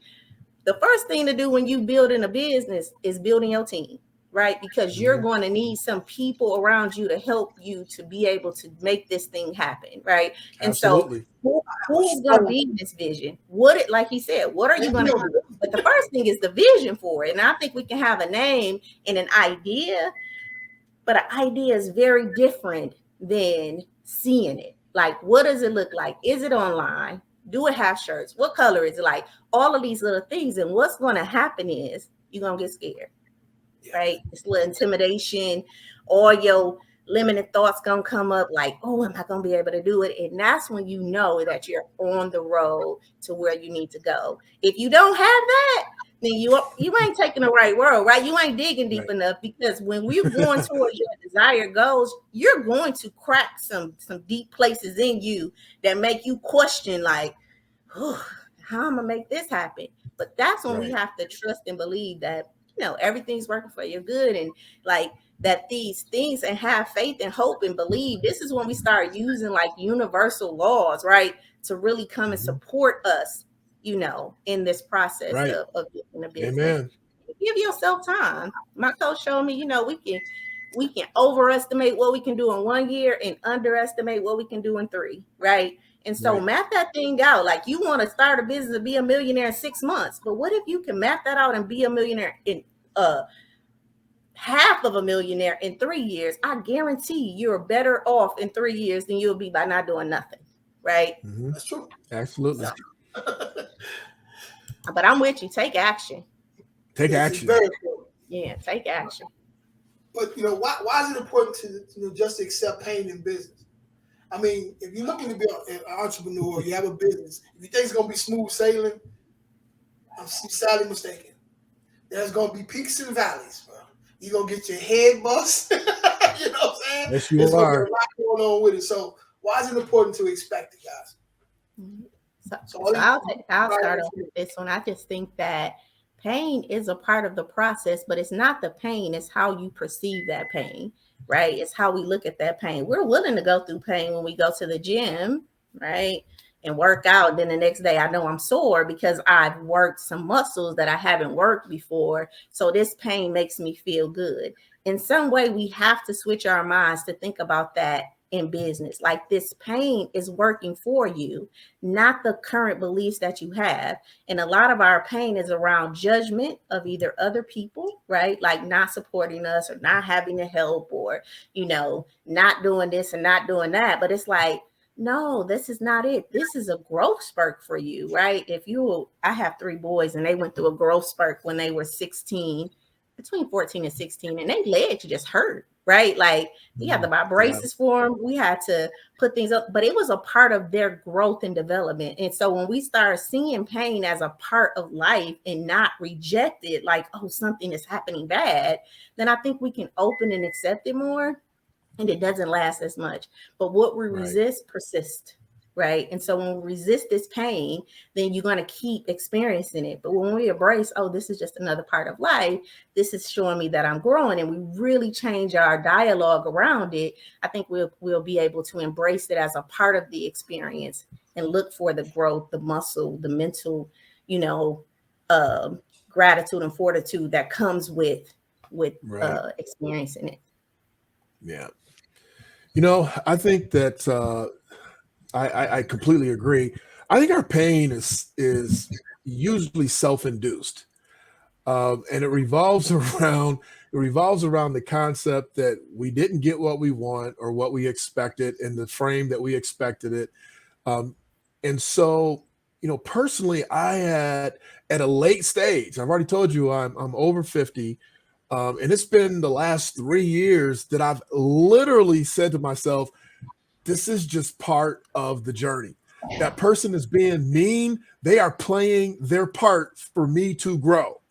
the first thing to do when you building a business is building your team. Right? Because you're going to need some people around you to help you to be able to make this thing happen. Right. And Absolutely. So who is going to be in this vision? Like he said, what are you going to do? But the first thing is the vision for it. And I think we can have a name and an idea, but an idea is very different than seeing it. Like, what does it look like? Is it online? Do it have shirts? What color is it? Like all of these little things. And what's going to happen is you're going to get scared. Right? It's a little intimidation, all your limited thoughts gonna come up like, oh, am I gonna be able to do it? And that's when you know that you're on the road to where you need to go. If you don't have that, then you ain't taking the right road, right? You ain't digging deep enough, because when we're going towards your desired goals, you're going to crack some deep places in you that make you question, like, how am I gonna make this happen? But that's when we have to trust and believe that, you know, everything's working for your good, and like that these things, and have faith and hope and believe. This is when we start using like universal laws, right, to really come and support us, you know, in this process of getting a business. Amen. Give yourself time. My coach showed me, you know, we can overestimate what we can do in 1 year and underestimate what we can do in 3, right? And so map that thing out. Like, you want to start a business and be a millionaire in 6 months, but what if you can map that out and be a millionaire in half of a millionaire in 3 years? I guarantee you're better off in 3 years than you'll be by not doing nothing, right? That's true. Absolutely. So, but I'm with you. Take action. Take action. Very important. Yeah, take action. But, you know, why is it important to just accept pain in business? I mean, if you're looking to be an entrepreneur, you have a business, if you think it's going to be smooth sailing, I'm sadly mistaken. There's going to be peaks and valleys, bro. You're going to get your head bust. You know what I'm saying? Yes, you There's are. Going to be a lot going on with it. So why is it important to expect it, guys? So I'll start off with this one. I just think that pain is a part of the process, but it's not the pain, it's how you perceive that pain, right? It's how we look at that pain. We're willing to go through pain when we go to the gym, right? And work out. Then the next day I know I'm sore because I've worked some muscles that I haven't worked before. So this pain makes me feel good. In some way, we have to switch our minds to think about that in business. Like, this pain is working for you, not the current beliefs that you have. And a lot of our pain is around judgment of either other people, right? Like not supporting us or not having the help, or, you know, not doing this and not doing that. But it's like, no, this is not it. This is a growth spurt for you, right? I have 3 boys and they went through a growth spurt when they were 16, between 14 and 16, and their legs just hurt, right? Like, we had to buy braces for them. We had to put things up, but it was a part of their growth and development. And so when we start seeing pain as a part of life and not reject it, like, oh, something is happening bad, then I think we can open and accept it more. And it doesn't last as much. But what we resist persists, right? And so when we resist this pain, then you're going to keep experiencing it. But when we embrace, oh, this is just another part of life, this is showing me that I'm growing, and we really change our dialogue around it, I think we'll be able to embrace it as a part of the experience and look for the growth, the muscle, the mental, you know, gratitude and fortitude that comes with experiencing it. Yeah. You know, I think that I completely agree. I think our pain is usually self-induced, and it revolves around the concept that we didn't get what we want or what we expected in the frame that we expected it. And so, you know, personally, I had at a late stage, I've already told you I'm over 50. And it's been the last 3 years that I've literally said to myself, this is just part of the journey. That person is being mean. They are playing their part for me to grow.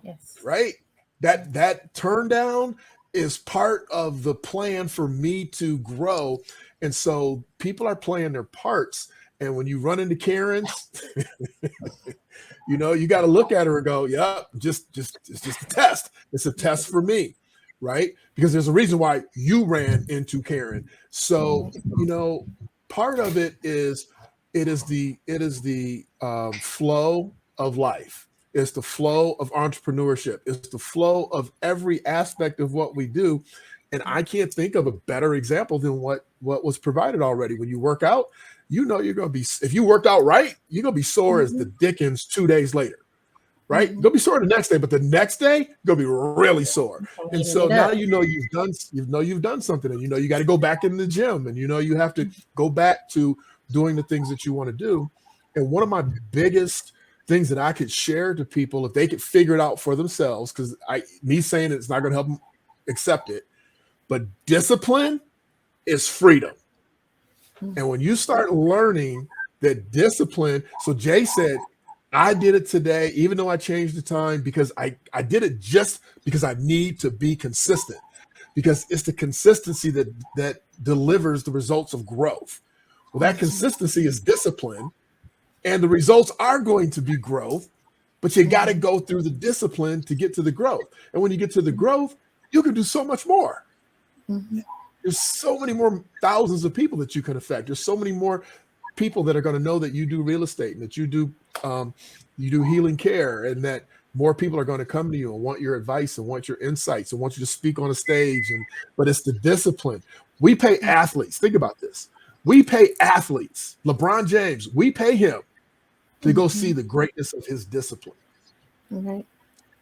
Yes. Right? That turn down is part of the plan for me to grow. And so people are playing their parts. And when you run into Karens, you know, you got to look at her and go, yep, it's just a test. It's a test for me, right? Because there's a reason why you ran into Karen. So, you know, part of it is the flow of life. It's the flow of entrepreneurship. It's the flow of every aspect of what we do. And I can't think of a better example than what was provided already. When you work out, you know you're going to be, if you worked out right, you're going to be sore as the dickens 2 days later, right? You're going to be sore the next day, but the next day, you're going to be really sore. And so now you know you've done something, and you know you got to go back in the gym, and you know you have to go back to doing the things that you want to do. And one of my biggest things that I could share to people, if they could figure it out for themselves, because me saying it's not going to help them accept it, but discipline is freedom. And when you start learning that discipline, so Jay said, I did it today, even though I changed the time, because I did it just because I need to be consistent, because it's the consistency that delivers the results of growth. Well, that consistency is discipline, and the results are going to be growth, but you got to go through the discipline to get to the growth. And when you get to the growth, you can do so much more. Mm-hmm. There's so many more thousands of people that you can affect. There's so many more people that are going to know that you do real estate and that you do healing care, and that more people are going to come to you and want your advice and want your insights and want you to speak on a stage. But it's the discipline. We pay athletes. Think about this. We pay athletes. LeBron James, we pay him to go see the greatness of his discipline. Right.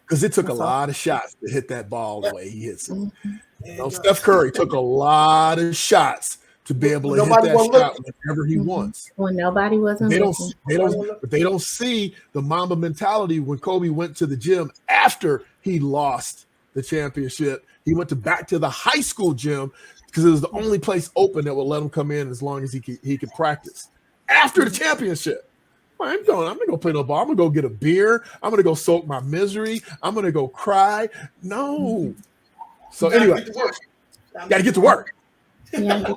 Because it took a lot of shots to hit that ball the way he hits it. Steph Curry took a lot of shots to be able to hit that shot whenever he wants. When nobody wasn't But they don't see the Mamba mentality when Kobe went to the gym after he lost the championship. He went back to the high school gym because it was the only place open that would let him come in as long as he could practice. After the championship, I'm not going to play no ball. I'm going to go get a beer. I'm going to go soak my misery. I'm going to go cry. No. So anyway, got to get to work. Yeah,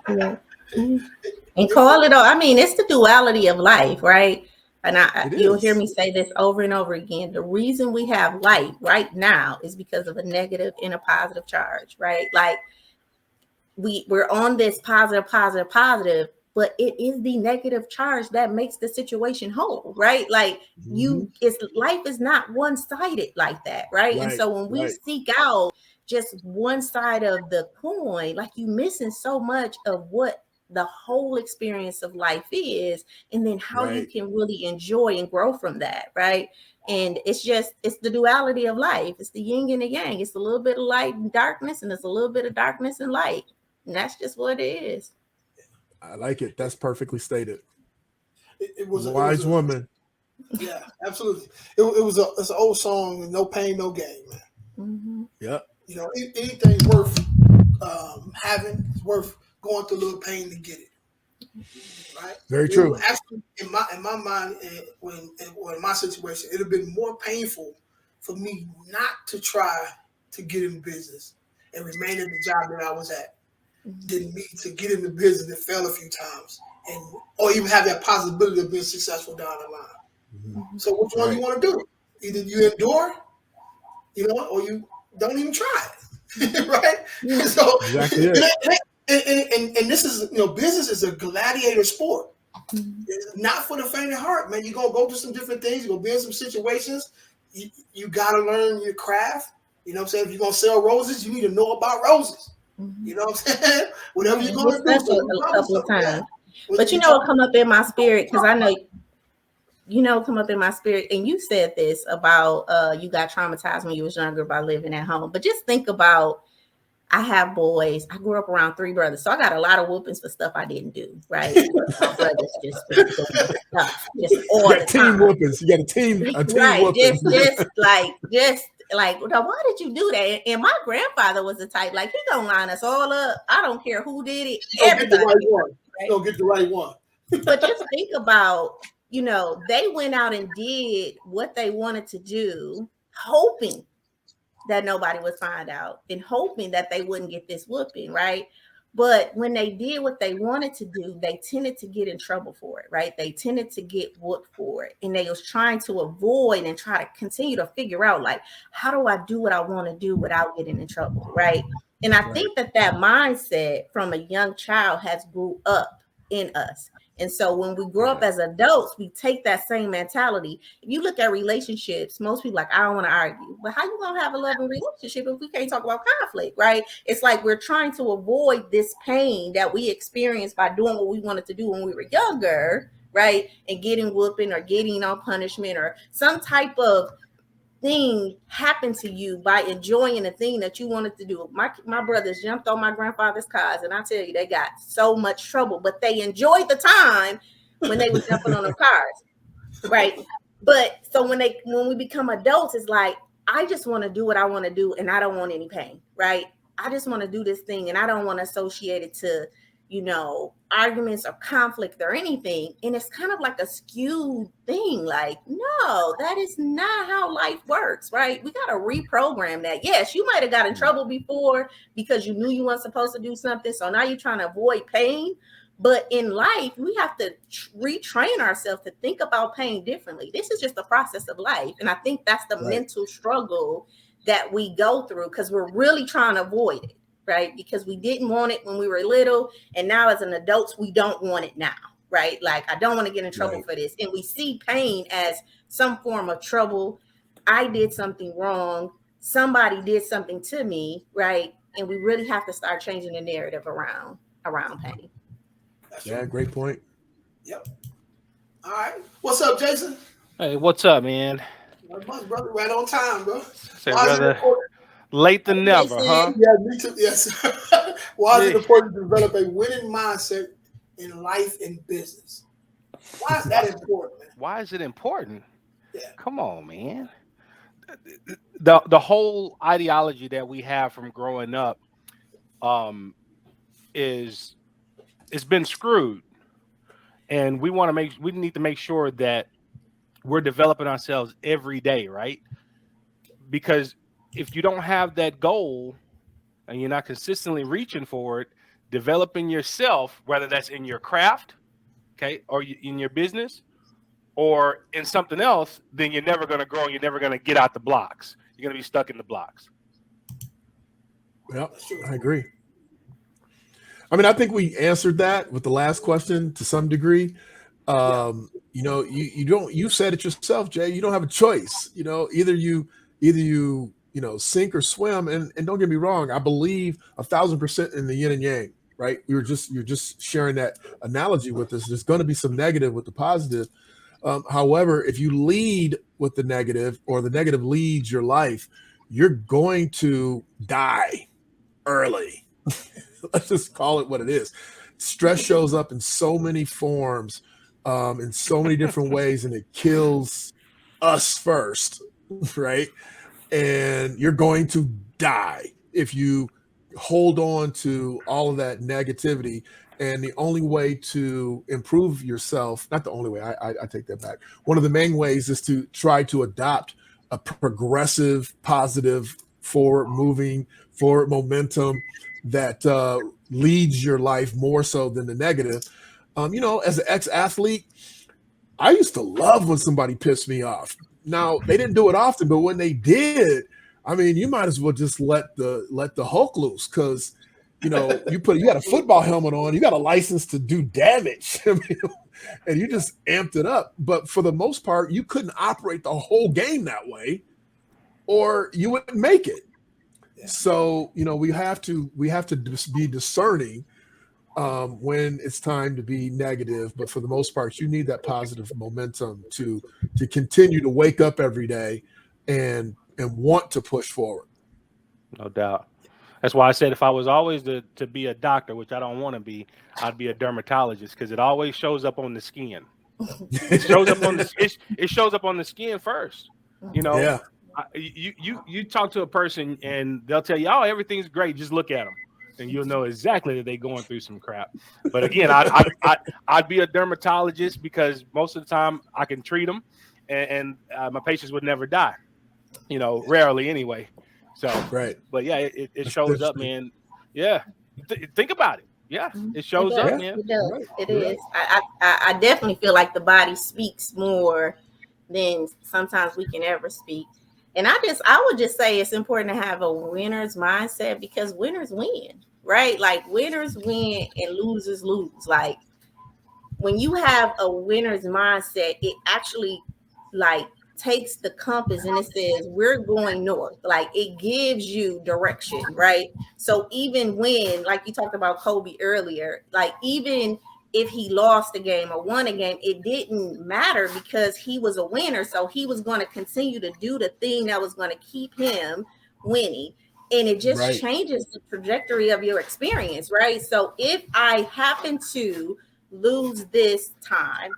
and call it all. I mean, it's the duality of life, right? And you'll hear me say this over and over again. The reason we have light right now is because of a negative and a positive charge, right? Like we're on this positive, but it is the negative charge that makes the situation whole, right? Like life is not one-sided like that, right? And so when we seek out just one side of the coin, like you missing so much of what the whole experience of life is, and then how you can really enjoy and grow from that, right? And it's the duality of life. It's the yin and the yang. It's a little bit of light and darkness, and it's a little bit of darkness and light. And that's just what it is. I like it. That's perfectly stated. It was a wise woman. Yeah, absolutely. It's an old song, no pain, no gain, man. Mm-hmm. Yep. You know, anything worth having is worth going through a little pain to get it. Right? Very true. Actually, in my mind, in my situation, it would have been more painful for me not to try to get in business and remain at the job that I was at than me to get in the business and fail a few times, or even have that possibility of being successful down the line. Mm-hmm. So which one you want to do? Either you endure, or you don't even try it, right? Yeah. So exactly. And this is, business is a gladiator sport. Mm-hmm. It's not for the faint of heart, man. You're going to go through some different things. You're going to be in some situations. You got to learn your craft. You know what I'm saying? If you're going to sell roses, you need to know about roses. Mm-hmm. You know what I'm saying? Whatever you're going to do. A couple of times. But it'll come up in my spirit, because I know, come up in my spirit. And you said this about you got traumatized when you was younger by living at home. But just think about, I have boys. I grew up around 3 brothers, so I got a lot of whoopings for stuff I didn't do. Right? My brothers just all the team time. Whoopings. You got a team right? Whoopings. Just like, why did you do that? And my grandfather was the type, like, he gonna line us all up. I don't care who did it. Everybody get the right one. Right? Don't get the right one. But just think about, they went out and did what they wanted to do, hoping that nobody would find out and hoping that they wouldn't get this whooping, right? But when they did what they wanted to do, they tended to get in trouble for it, right? They tended to get whooped for it. And they was trying to avoid and try to continue to figure out, like, how do I do what I want to do without getting in trouble, right? And I think that mindset from a young child has grew up in us. And so when we grow up as adults, we take that same mentality. If you look at relationships, most people like, I don't want to argue. But how you going to have a loving relationship if we can't talk about conflict, right? It's like we're trying to avoid this pain that we experienced by doing what we wanted to do when we were younger, right? And getting whooping or getting on punishment or some type of thing happened to you by enjoying the thing that you wanted to do. My brothers jumped on my grandfather's cars, and I tell you, they got so much trouble, but they enjoyed the time when they were jumping on the cars, right? But so when we become adults, it's like, I just want to do what I want to do, and I don't want any pain, right? I just want to do this thing, and I don't want to associate it to arguments or conflict or anything. And it's kind of like a skewed thing. Like, no, that is not how life works, right? We got to reprogram that. Yes, you might have got in trouble before because you knew you weren't supposed to do something. So now you're trying to avoid pain. But in life, we have to retrain ourselves to think about pain differently. This is just the process of life. And I think that's the mental struggle that we go through because we're really trying to avoid it. Right? Because we didn't want it when we were little. And now as an adult, we don't want it now. Right? Like, I don't want to get in trouble for this. And we see pain as some form of trouble. I did something wrong. Somebody did something to me. Right? And we really have to start changing the narrative around pain. Yeah, great point. Yep. All right. What's up, Jason? Hey, what's up, man? Not much, brother. Right on time, bro. Say, brother. Late than never, huh? Yeah, me too. Yes. Why is it important to develop a winning mindset in life and business? Why is that important, man? Why is it important? Yeah. Come on, man. The whole ideology that we have from growing up is it's been screwed. And we need to make sure that we're developing ourselves every day, right? Because if you don't have that goal and you're not consistently reaching for it, developing yourself, whether that's in your craft, okay, or in your business or in something else, then you're never going to grow and you're never going to get out the blocks. You're going to be stuck in the blocks. Yep, I agree. I mean, I think we answered that with the last question to some degree. You said it yourself, Jay. You don't have a choice. Either you sink or swim. And don't get me wrong, I believe 1,000% in the yin and yang, right? You're just sharing that analogy with us. There's going to be some negative with the positive. However, if you lead with the negative or the negative leads your life, you're going to die early. Let's just call it what it is. Stress shows up in so many forms, in so many different ways, and it kills us first, right? And you're going to die if you hold on to all of that negativity. And the only way to improve yourself, not the only way, I take that back. One of the main ways is to try to adopt a progressive, positive, forward momentum that leads your life more so than the negative. As an ex-athlete, I used to love when somebody pissed me off. Now, they didn't do it often, but when they did, I mean, you might as well just let the Hulk loose because, you got a football helmet on, you got a license to do damage, and you just amped it up. But for the most part, you couldn't operate the whole game that way, or you wouldn't make it. Yeah. So, we have to be discerning when it's time to be negative. But for the most part, you need that positive momentum to continue to wake up every day and want to push forward. No doubt. That's why I said if I was always to be a doctor, which I don't want to be, I'd be a dermatologist because it always shows up on the skin. It shows up on the skin first. Yeah. You talk to a person and they'll tell you, oh, everything's great. Just look at them. And you'll know exactly that they're going through some crap. But again, I'd be a dermatologist because most of the time I can treat them and my patients would never die, rarely anyway. So, right. But yeah, it shows up, man. Yeah. Think about it. Yeah. It shows up, man. It does. Right. It is. I definitely feel like the body speaks more than sometimes we can ever speak. And I would just say it's important to have a winner's mindset because winners win, right? Like winners win and losers lose. Like when you have a winner's mindset, it actually takes the compass and it says we're going north. Like it gives you direction, right? So even when, like you talked about Kobe earlier, like even if he lost a game or won a game, it didn't matter because he was a winner. So he was going to continue to do the thing that was going to keep him winning. And it just changes the trajectory of your experience, right? So if I happen to lose this client,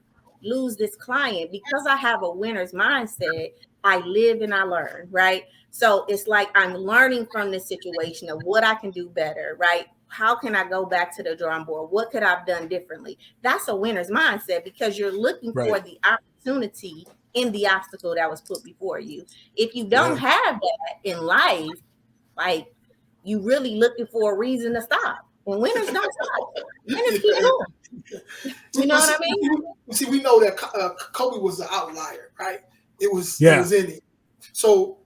because I have a winner's mindset, I live and I learn, right? So it's like I'm learning from this situation of what I can do better, right? how can I go back to the drawing board? What could I have done differently? That's a winner's mindset, because you're looking for the opportunity in the obstacle that was put before you. If you don't have that in life, like, you really looking for a reason to stop. And winners don't stop. Winners keep going. You know what I mean? See, we know that Kobe was an outlier, right? It was in it. So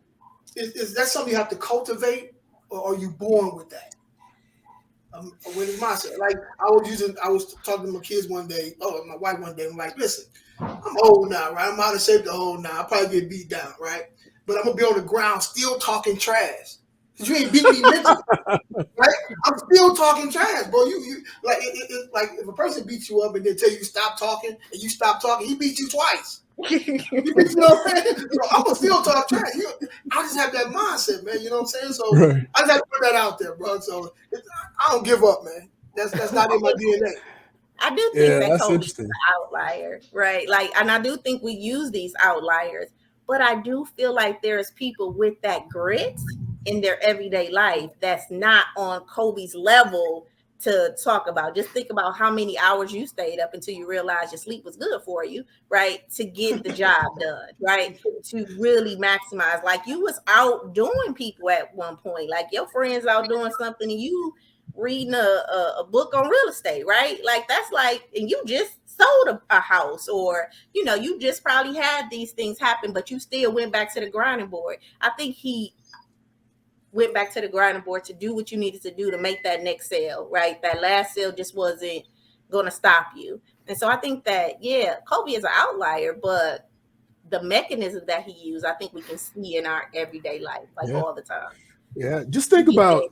is that something you have to cultivate, or are you born with that? With his mindset. Like, I was talking to my kids one day, my wife one day, I'm like, listen, I'm old now, right? I'm out of shape to old now. I'll probably get beat down, right? But I'm gonna be on the ground still talking trash. Cause you ain't beat me mentally, right? I'm still talking trash, bro. You like it like if a person beats you up and then tell you stop talking and you stop talking, he beats you twice. You know what I'm saying? I'm gonna still talk trash. I just have that mindset, man. You know what I'm saying? So I just have to put that out there, bro. So I don't give up, man. That's not in my DNA. I do think that Kobe's an outlier, right? Like, and I do think we use these outliers, but I do feel like there's people with that grit in their everyday life that's not on Kobe's level to talk about. Just think about how many hours you stayed up until you realized your sleep was good for you, right? To get the job done, right? To really maximize. Like, you was outdoing people at one point. Like, your friends out doing something and you reading a book on real estate, right? Like, that's like, and you just sold a house, or, you know, you just probably had these things happen, but you still went back to the grinding board. I think he went back to the grinding board to do what you needed to do to make that next sale, right? That last sale just wasn't going to stop you. And so I think that, Kobe is an outlier, but the mechanism that he used, I think we can see in our everyday life, like all the time. Yeah. Just think about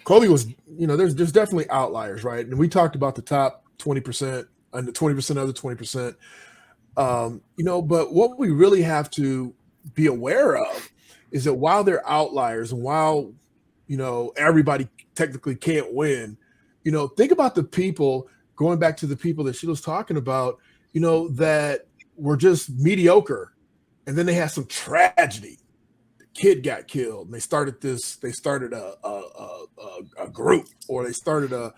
Kobe was, you know, there's definitely outliers, right? And we talked about the top 20% and the 20% of the 20%, you know, but what we really have to be aware of is that while they're outliers and while, you know, everybody technically can't win, you know, think about the people, going back to the people that she was talking about, you know, that were just mediocre. And then they had some tragedy. The kid got killed and they started a group, or they started a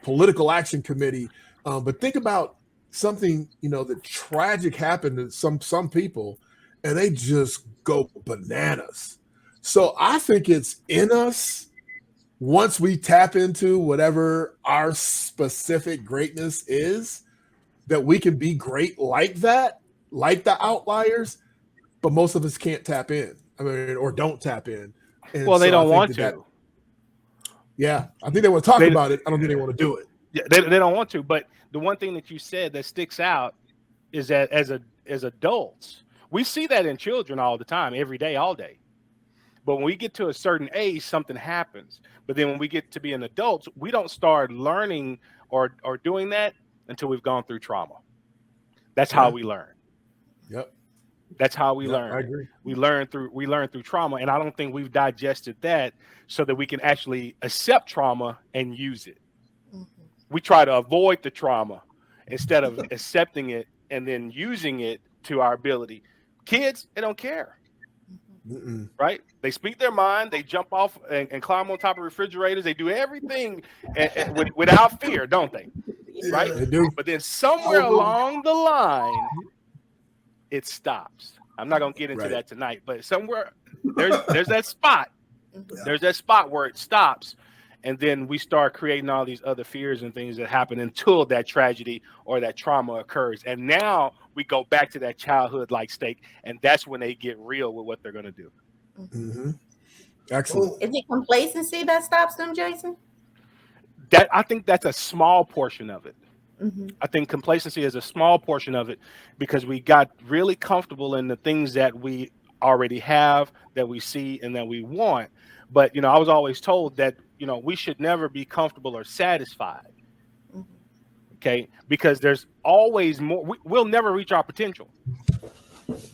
political action committee. But think about something, you know, that tragic happened to some people, and they just go bananas. So I think it's in us, once we tap into whatever our specific greatness is, that we can be great like that, like the outliers, but most of us can't tap in. I mean, or don't tap in. And well, they don't want to. I think they want to talk about it. I don't think they want to do it. Yeah, they don't want to. But the one thing that you said that sticks out is that as adults, we see that in children all the time, every day, all day. But when we get to a certain age, something happens. But then when we get to be an adult, we don't start learning or doing that until we've gone through trauma. That's how we learn. Yep. That's how we learn. I agree. We learn through trauma, and I don't think we've digested that so that we can actually accept trauma and use it. Mm-hmm. We try to avoid the trauma instead of accepting it and then using it to our ability. Kids, they don't care. Right? They speak their mind. They jump off and climb on top of refrigerators. They do everything without fear, don't they? Right? They do. But then somewhere along the line, it stops. I'm not going to get into that tonight, but somewhere there's that spot. There's that spot where it stops, and then we start creating all these other fears and things that happen until that tragedy or that trauma occurs. And now we go back to that childhood-like state, and that's when they get real with what they're going to do. Mm-hmm. Excellent. Is it complacency that stops them, Jason? I think that's a small portion of it. Mm-hmm. I think complacency is a small portion of it because we got really comfortable in the things that we already have, that we see, and that we want. But, you know, I was always told that, you know, we should never be comfortable or satisfied. Mm-hmm. Okay, because there's always more. We'll never reach our potential.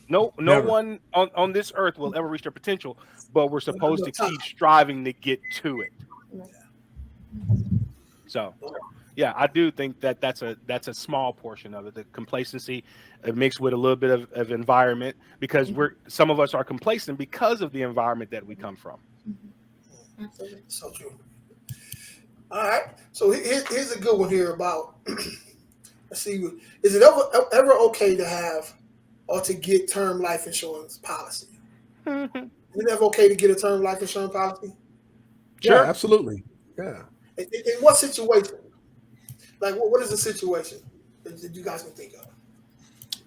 No one on this earth will ever reach their potential, but we're supposed to keep striving to get to it. So, yeah, I do think that that's a small portion of it. The complacency mixed with a little bit of environment, because some of us are complacent because of the environment that we come from. Absolutely. So true. All right. So here's a good one here about. Let's see. Is it ever okay to have or to get term life insurance policy? Is it ever okay to get a term life insurance policy? Sure. Yeah, absolutely. Yeah. In what situation? Like, what is the situation that you guys can think of?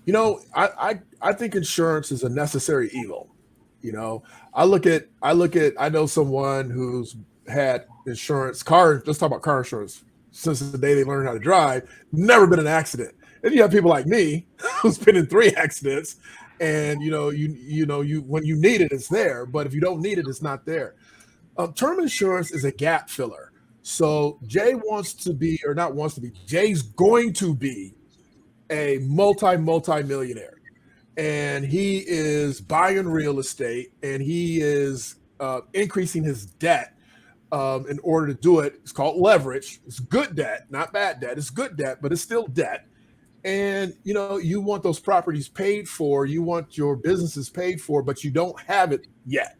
You know, I think insurance is a necessary evil. You know, I know someone who's had insurance, let's talk about car insurance, since the day they learned how to drive, never been in an accident. And you have people like me who's been in 3 accidents, and you when you need it, it's there, but if you don't need it, it's not there. Term insurance is a gap filler. So Jay's going to be a multi-millionaire, and he is buying real estate, and he is increasing his debt in order to do it. It's called leverage. It's good debt, not bad debt. It's good debt, but it's still debt. And you want those properties paid for, you want your businesses paid for, but you don't have it yet.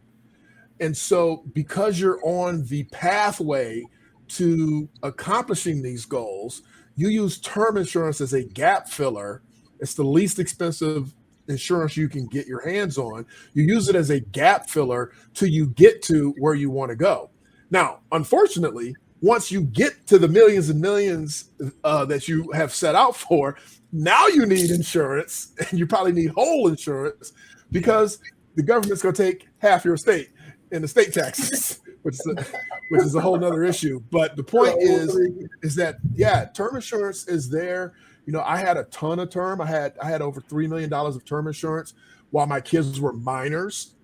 And so because you're on the pathway to accomplishing these goals, you use term insurance as a gap filler. It's the least expensive insurance you can get your hands on. You use it as a gap filler till you get to where you want to go. Now, unfortunately, once you get to the millions and millions that you have set out for, now you need insurance, and you probably need whole insurance because the government's going to take half your estate in the state taxes, which is a whole nother issue. But the point is that, yeah, term insurance is there. I had a ton of term. I had over $3 million of term insurance while my kids were minors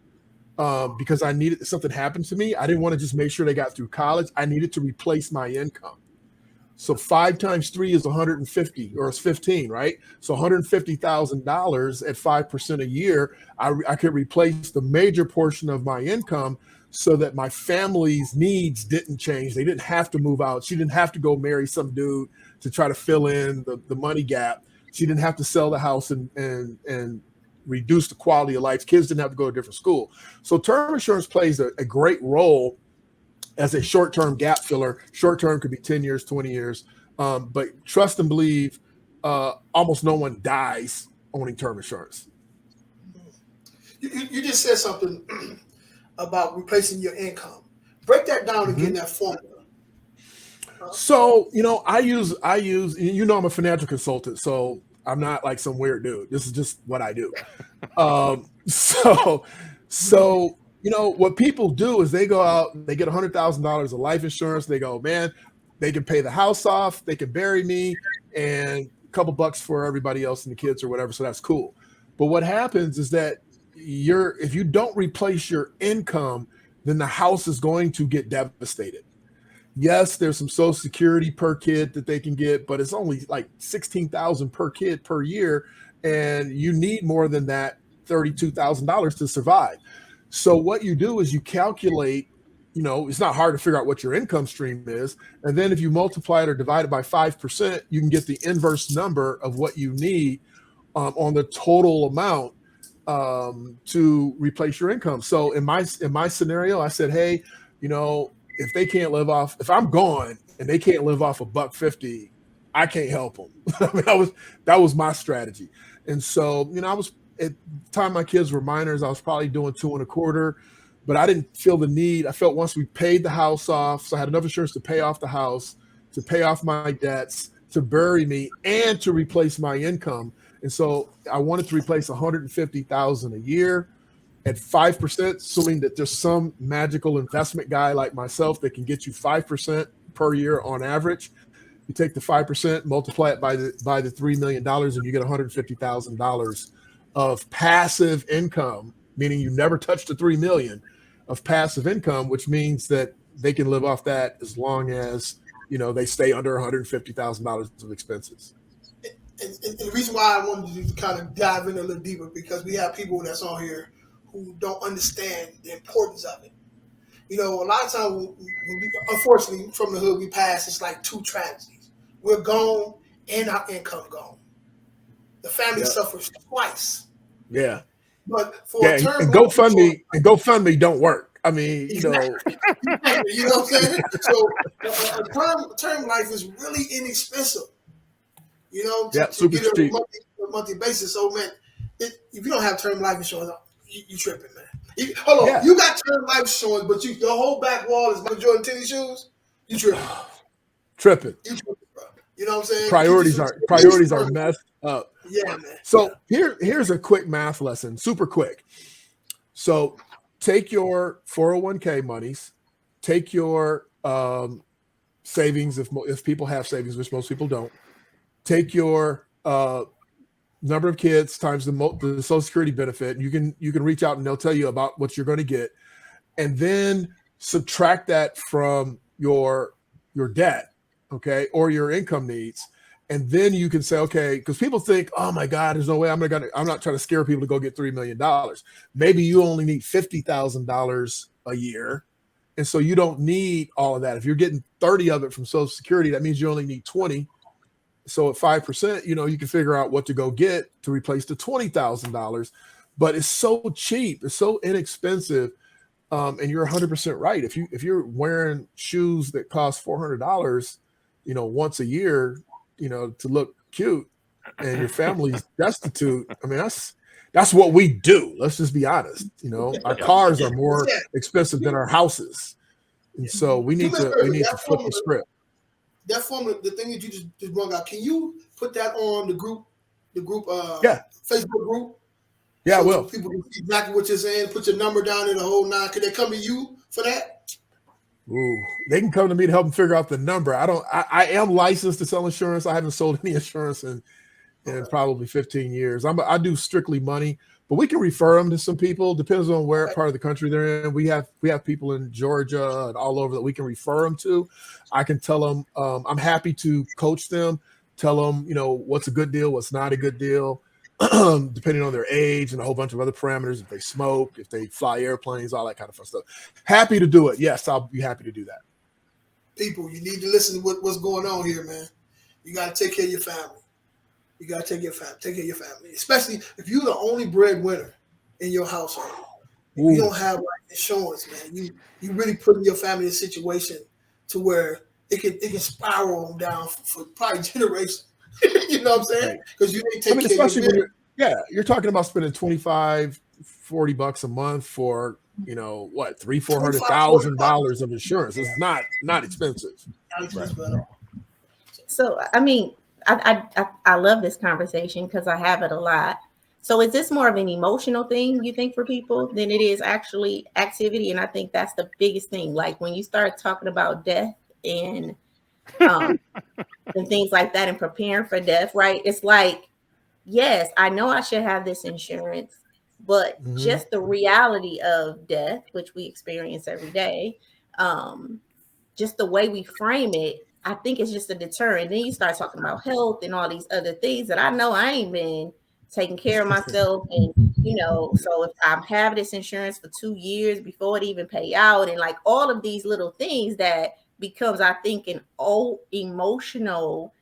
because I needed, something happened to me. I didn't want to just make sure they got through college. I needed to replace my income. So 5 times 3 is 150, or it's 15, right? So $150,000 at 5% a year, I could replace the major portion of my income so that my family's needs didn't change. They didn't have to move out. She didn't have to go marry some dude to try to fill in the money gap. She didn't have to sell the house and reduce the quality of life. Kids didn't have to go to a different school. So term insurance plays a great role as a short-term gap filler. Short-term could be 10 years, 20 years. But trust and believe, almost no one dies owning term insurance. You just said something about replacing your income. Break that down and get that formula. So, I use, I'm a financial consultant, so I'm not like some weird dude. This is just what I do. So what people do is they go out, they get $100,000 of life insurance. They go, man, they can pay the house off, they can bury me, and a couple bucks for everybody else and the kids or whatever. So that's cool. But what happens is that if you don't replace your income, then the house is going to get devastated. Yes, there's some Social Security per kid that they can get, but it's only like $16,000 per kid per year, and you need more than that, $32,000 to survive. So what you do is you calculate, it's not hard to figure out what your income stream is. And then if you multiply it or divide it by 5%, you can get the inverse number of what you need on the total amount to replace your income. So in my scenario, I said, hey, if they can't live off, if I'm gone and they can't live off $1.50, I can't help them. I mean, that was my strategy. And so, I was, at the time my kids were minors, I was probably doing 2.25, but I didn't feel the need. I felt once we paid the house off, so I had enough insurance to pay off the house, to pay off my debts, to bury me, and to replace my income. And so I wanted to replace $150,000 a year at 5%, assuming that there's some magical investment guy like myself that can get you 5% per year on average. You take the 5%, multiply it by the $3 million, and you get $150,000 of passive income, meaning you never touched the 3 million of passive income, which means that they can live off that as long as they stay under $150,000 of expenses. And the reason why I wanted to kind of dive in a little deeper, because we have people that's on here who don't understand the importance of it. A lot of times, when we, unfortunately, from the hood we pass, it's like 2 tragedies. We're gone and our income gone. The family suffers twice. Yeah. But for a term, and GoFundMe don't work. I mean, you know what I'm saying? So a term life is really inexpensive. You know, to get it on a monthly basis. So man, if you don't have term life insurance, you tripping, man. Hold on, you got term life insurance, but your whole back wall is Michael Jordan tennis shoes. You tripping? Tripping. You tripping, bro. You know what I'm saying? Priorities are messed up. Yeah, man. So here's a quick math lesson, super quick. So take your 401k monies, take your savings if people have savings, which most people don't. Take your number of kids times the Social Security benefit. You can reach out and they'll tell you about what you're going to get, and then subtract that from your debt, okay, or your income needs, and then you can say, okay, because people think, oh my God, there's no way I'm not trying to scare people to go get $3 million. Maybe you only need $50,000 a year, and so you don't need all of that. If you're getting 30 of it from Social Security, that means you only need 20. So at 5%, you can figure out what to go get to replace the $20,000. But it's so cheap, it's so inexpensive, and you're 100% right. If you're wearing shoes that cost $400, once a year, to look cute, and your family's destitute, I mean that's what we do. Let's just be honest. Our cars are more expensive than our houses, and so we need to flip the script. That formula, the thing that you just brought out, can you put that on the group Facebook group? Yeah, so I will. People can see exactly what you're saying. Put your number down in the whole nine. Can they come to you for that? Ooh, they can come to me to help them figure out the number. I am licensed to sell insurance. I haven't sold any insurance in probably 15 years. I do strictly money, but we can refer them to some people. Depends on where part of the country they're in. We have people in Georgia and all over that we can refer them to. I can tell them, I'm happy to coach them, tell them, what's a good deal, what's not a good deal, depending on their age and a whole bunch of other parameters. If they smoke, if they fly airplanes, all that kind of fun stuff. Happy to do it. Yes, I'll be happy to do that. People, you need to listen to what's going on here, man. You got to take care of your family. You got to take care of your family, especially if you're the only breadwinner in your household. You don't have insurance, man. You really putting your family in a situation to where it can spiral them down for probably generations. You know what I'm saying? Because you ain't taking care of your family. You're talking about spending $25-$40 a month for $300,000-$400,000 of insurance. It's not expensive. Not expensive at all. So I mean, I love this conversation because I have it a lot. So is this more of an emotional thing, you think, for people than it is actually activity? And I think that's the biggest thing. Like when you start talking about death and and things like that and preparing for death, right? It's like, yes, I know I should have this insurance, but just the reality of death, which we experience every day, just the way we frame it, I think it's just a deterrent. Then you start talking about health and all these other things that I know I ain't been taking care of myself. And, so if I have this insurance for 2 years before it even pay out, and like all of these little things that becomes, I think, an emotional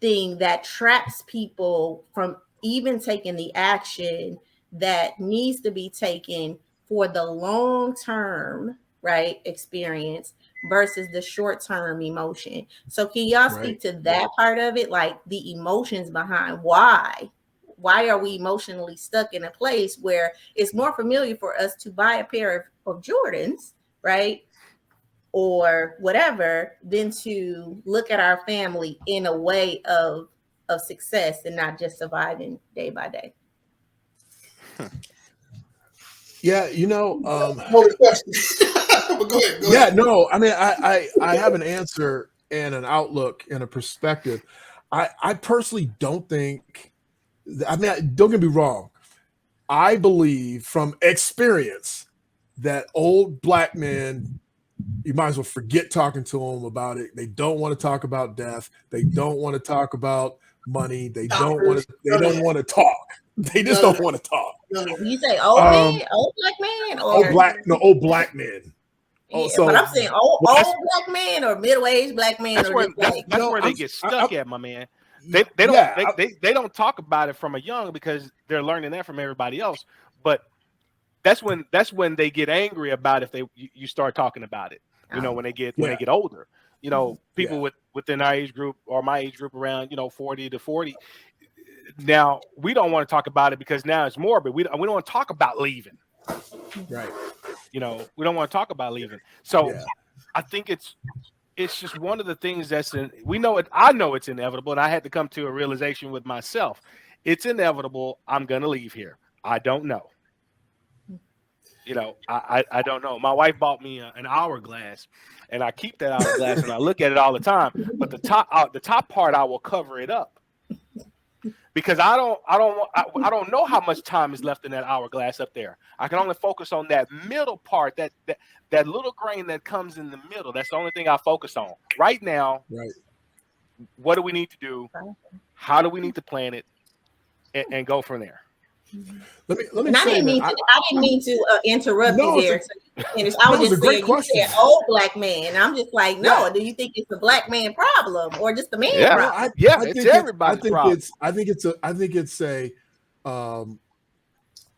thing that traps people from even taking the action that needs to be taken for the long-term, right, experience versus the short-term emotion. So can y'all speak to that part of it, like the emotions behind why are we emotionally stuck in a place where it's more familiar for us to buy a pair of Jordans, right, or whatever, than to look at our family in a way of success and not just surviving day by day? Yeah, question. But go ahead. Yeah, no, I mean, I have an answer and an outlook and a perspective. I personally don't think, don't get me wrong. I believe from experience that old black men, you might as well forget talking to them about it. They don't want to talk about death. They don't want to talk about money. They don't want to talk. They just don't want to talk. You say old man, old black man, or old black men. Yeah, but I'm saying old black man or middle-aged black man. That's where they get stuck at, my man. They don't talk about it from a young because they're learning that from everybody else. But that's when they get angry about if you start talking about it. You know, when they get older. You know, people within our age group or my age group around 40 to 40. Now we don't want to talk about it because now it's morbid. We don't want to talk about leaving. Right. You know, we don't want to talk about leaving. So I think it's just one of the things we know it. I know it's inevitable, and I had to come to a realization with myself. It's inevitable. I'm going to leave here. I don't know. You know, I don't know. My wife bought me an hourglass, and I keep that hourglass and I look at it all the time. But the top part, I will cover it up because I don't know how much time is left in that hourglass up there. I can only focus on that middle part, that little grain that comes in the middle. That's the only thing I focus on right now. Right. What do we need to do? How do we need to plan it, and go from there? Let me. I didn't mean to interrupt you there. I was just saying, you said old black man. I'm just like, no. Do you think it's a black man problem or just a man problem? It's everybody's problem. I think it's a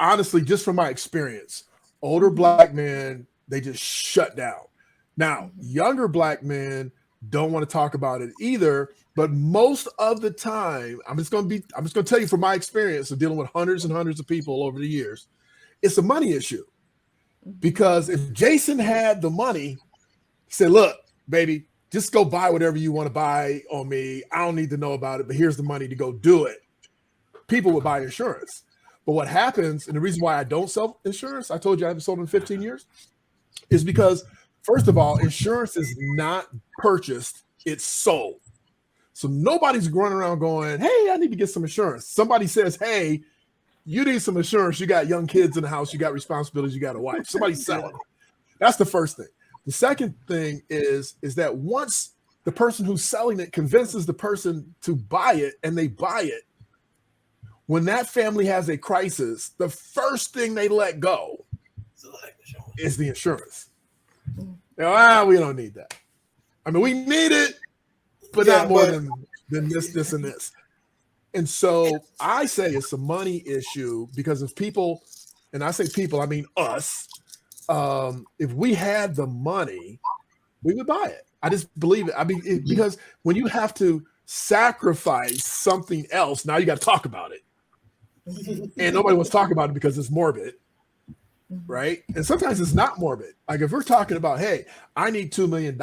honestly, just from my experience, older black men, they just shut down. Now, younger black men don't want to talk about it either. But most of the time, I'm just going to tell you from my experience of dealing with hundreds and hundreds of people over the years, it's a money issue. Because if Jason had the money, he said, look, baby, just go buy whatever you want to buy on me. I don't need to know about it, but here's the money to go do it. People would buy insurance. But what happens, and the reason why I don't sell insurance, I told you I haven't sold in 15 years, is because, first of all, insurance is not purchased, it's sold. So nobody's running around going, hey, I need to get some insurance. Somebody says, hey, you need some insurance. You got young kids in the house. You got responsibilities. You got a wife. Somebody's selling it. That's the first thing. The second thing is that once the person who's selling it convinces the person to buy it and they buy it, when that family has a crisis, the first thing they let go is the insurance. We don't need that. I mean, we need it, but not more than this, and this. And so I say it's a money issue because if people, and I say people, I mean us, if we had the money, we would buy it. I just believe it. I mean, because when you have to sacrifice something else, now you got to talk about it. And nobody wants to talk about it because it's morbid. Right. And sometimes it's not morbid. Like if we're talking about, hey, I need $2 million